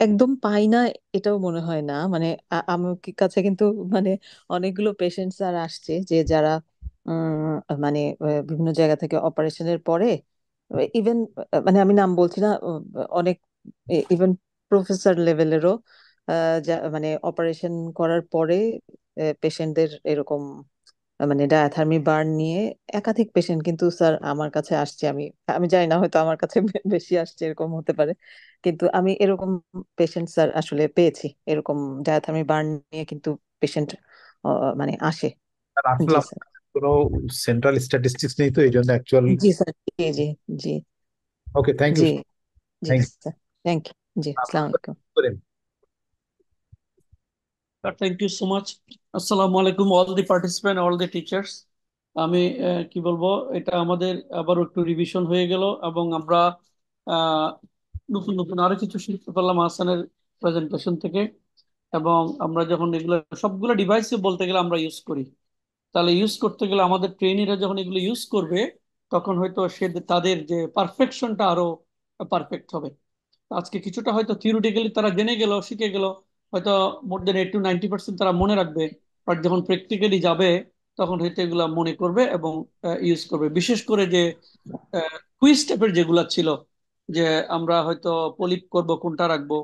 Speaker 17: একদম পাই না এটাও মনে হয় না। মানে আমার কাছে কিন্তু মানে অনেকগুলো পেশেন্টস আর আসছে যে যারা মানে বিভিন্ন জায়গা থেকে অপারেশনের পরে ইভেন, মানে আমি নাম বলছি না, অনেক ইভেন প্রফেসর লেভেলেরও মানে অপারেশন করার পরে পেশেন্টদের এরকম মানে ডায়াথার্মি বার্ন নিয়ে একাধিক পেশেন্ট কিন্তু স্যার আমার কাছে আসছে। আমি আমি জানি না, হয়তো আমার কাছে বেশি আসছে, এরকম হতে পারে, কিন্তু আমি এরকম পেশেন্ট স্যার আসলে পেয়েছি, এরকম ডায়াথার্মি বার্ন নিয়ে কিন্তু পেশেন্ট মানে আসে।
Speaker 1: আসলে
Speaker 17: জি
Speaker 1: আমার
Speaker 17: স্যার।
Speaker 1: কোনো সেন্ট্রাল স্ট্যাটিস্টিক্স নেই, তো এই জন্য অ্যাকচুয়াল।
Speaker 17: জি স্যার। জি জি জি
Speaker 1: ওকে, থ্যাংক ইউ।
Speaker 17: জি জি
Speaker 1: থ্যাংক
Speaker 17: স্যার। Thank you. জি, আসসালামু আলাইকুম।
Speaker 18: Thank you so much. Assalamu alaikum all the participants, all the teachers. আমি কি বলবো, এটা আমাদের আবার একটু রিভিশন হয়ে গেল এবং আমরা নতুন নতুন আরো কিছু শিখতে পারলাম হাসানের প্রেজেন্টেশন থেকে। এবং আমরা যখন এগুলো সবগুলো ডিভাইসে বলতে গেলে আমরা ইউজ করি, তাহলে ইউজ করতে গেলে আমাদের ট্রেনিরা যখন এগুলো ইউজ করবে তখন হয়তো তাদের যে পারফেকশনটা আরো পারফেক্ট হবে। আজকে কিছুটা হয়তো থিওরিটিক্যালি তারা জেনে গেল, শিখে গেল, হয়তো মোর দেন 80 to 90% তারা মনে রাখবে, বাট যখন প্র্যাকটিক্যালি যাবে তখন হয়তো এগুলা মনে করবে এবং ইউজ করবে। বিশেষ করে যে কুইজ টাইপের যেগুলা ছিল, যে আমরা হয়তো পলিপ করব কোনটা রাখবো,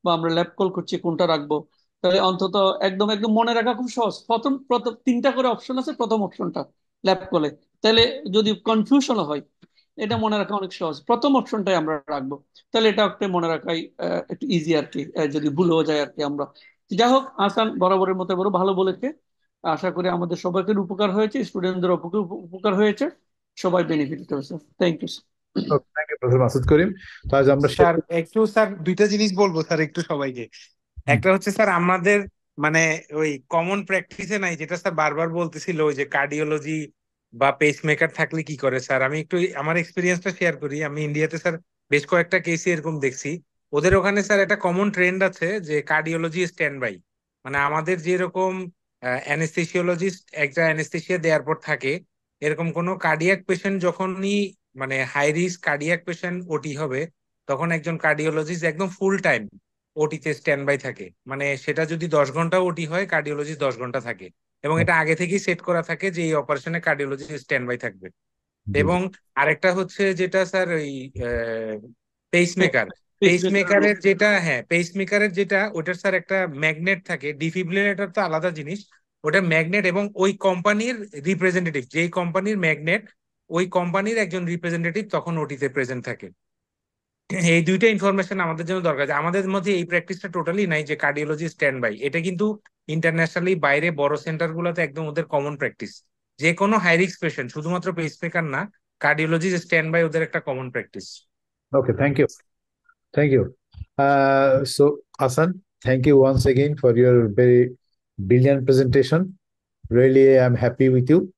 Speaker 18: বা আমরা ল্যাব কল করছি কোনটা রাখবো, তাহলে অন্তত একদম একদম মনে রাখা খুব সহজ। প্রথম প্রথম 3টা করে অপশন আছে, প্রথম অপশনটা ল্যাব কলে, তাহলে যদি কনফিউশন হয় এটা মনে রাখা অনেক সহজ, প্রথম অপশনটাই আমরা রাখবো, তাহলে এটা একটা মনে রাখাই একটু ইজি আর কি, যদি ভুলেও যায় আর কি আমরা। যাই হোক, হাসান বরাবরের মতো বড় ভালো বলেছে, আশা করি আমাদের সবাইকে উপকার হয়েছে, স্টুডেন্টদের উপকার হয়েছে, সবাই বেনিফিট হয়েছে। Thank you.
Speaker 1: Thank you professor Masud Karim. তো আজ আমরা
Speaker 13: স্যার একটু স্যার দুইটা জিনিস বলবো স্যার একটু সবাইকে। একটা হচ্ছে স্যার আমাদের মানে ওই কমন প্র্যাকটিসে নাই, যেটা স্যার বারবার বলতেছিল ওই যে কার্ডিওলজি বা পেসমেকার থাকলে কি করে। স্যার আমি একটু আমার এক্সপিরিয়েন্সটা শেয়ার করি। আমি ইন্ডিয়াতে স্যার বেশ কয়েকটা কেসে এরকম দেখছি। ওদের ওখানে স্যার একটা কমন ট্রেন্ড আছে যে কার্ডিওলজি স্ট্যান্ড বাই, মানে আমাদের যেরকম অ্যানেস্থেসিওলজিস্ট একটা অ্যানেস্থেসিয়া দেওয়ার পর থাকে, এরকম কোনো কার্ডিয়াক পেশেন্ট যখনই মানে হাই রিস্ক কার্ডিয়াক পেশেন্ট ওটি হবে, তখন একজন কার্ডিওলজিস্ট একদম ফুল টাইম ওটিতে স্ট্যান্ড বাই থাকে। মানে সেটা যদি 10 ঘন্টা ওটি হয়, কার্ডিওলজিস্ট 10 ঘন্টা থাকে, এবং এটা আগে থেকেই সেট করা থাকে যে এই অপারেশনে কার্ডিওলজিস্ট স্ট্যান্ড বাই থাকবে। এবং আরেকটা হচ্ছে যেটা স্যার ওই পেসমেকার, পেসমেকারের যেটা, হ্যাঁ পেসমেকারের যেটা, ওটার স্যার একটা ম্যাগনেট থাকে। ডিফিব্রিলেটর তো আলাদা জিনিস, ওটা ম্যাগনেট এবং ওই কোম্পানির রিপ্রেজেন্টেটিভ, যেই কোম্পানির ম্যাগনেট ওই কোম্পানির একজন রিপ্রেজেন্টেটিভ তখন ওটিতে প্রেজেন্ট থাকে। এই দুইটা ইনফরমেশন আমাদের জন্য দরকার। আমাদের মধ্যে এই প্র্যাকটিসটা টোটালি নাই যে কার্ডিওলজি স্ট্যান্ড বাই। এটা কিন্তু ইন্টারন্যাশনালি বাইরে বড় সেন্টার গুলোতে একদম ওদের কমন প্র্যাকটিস। যে কোনো হাই রিস্ক পেশেন্ট, শুধুমাত্র পেসমেকার না, কার্ডিওলজি স্ট্যান্ড বাই ওদের একটা common practice.
Speaker 1: Okay, thank you. Thank you. So, Hasan, thank you once again for your very brilliant presentation. Really, I'm happy with you.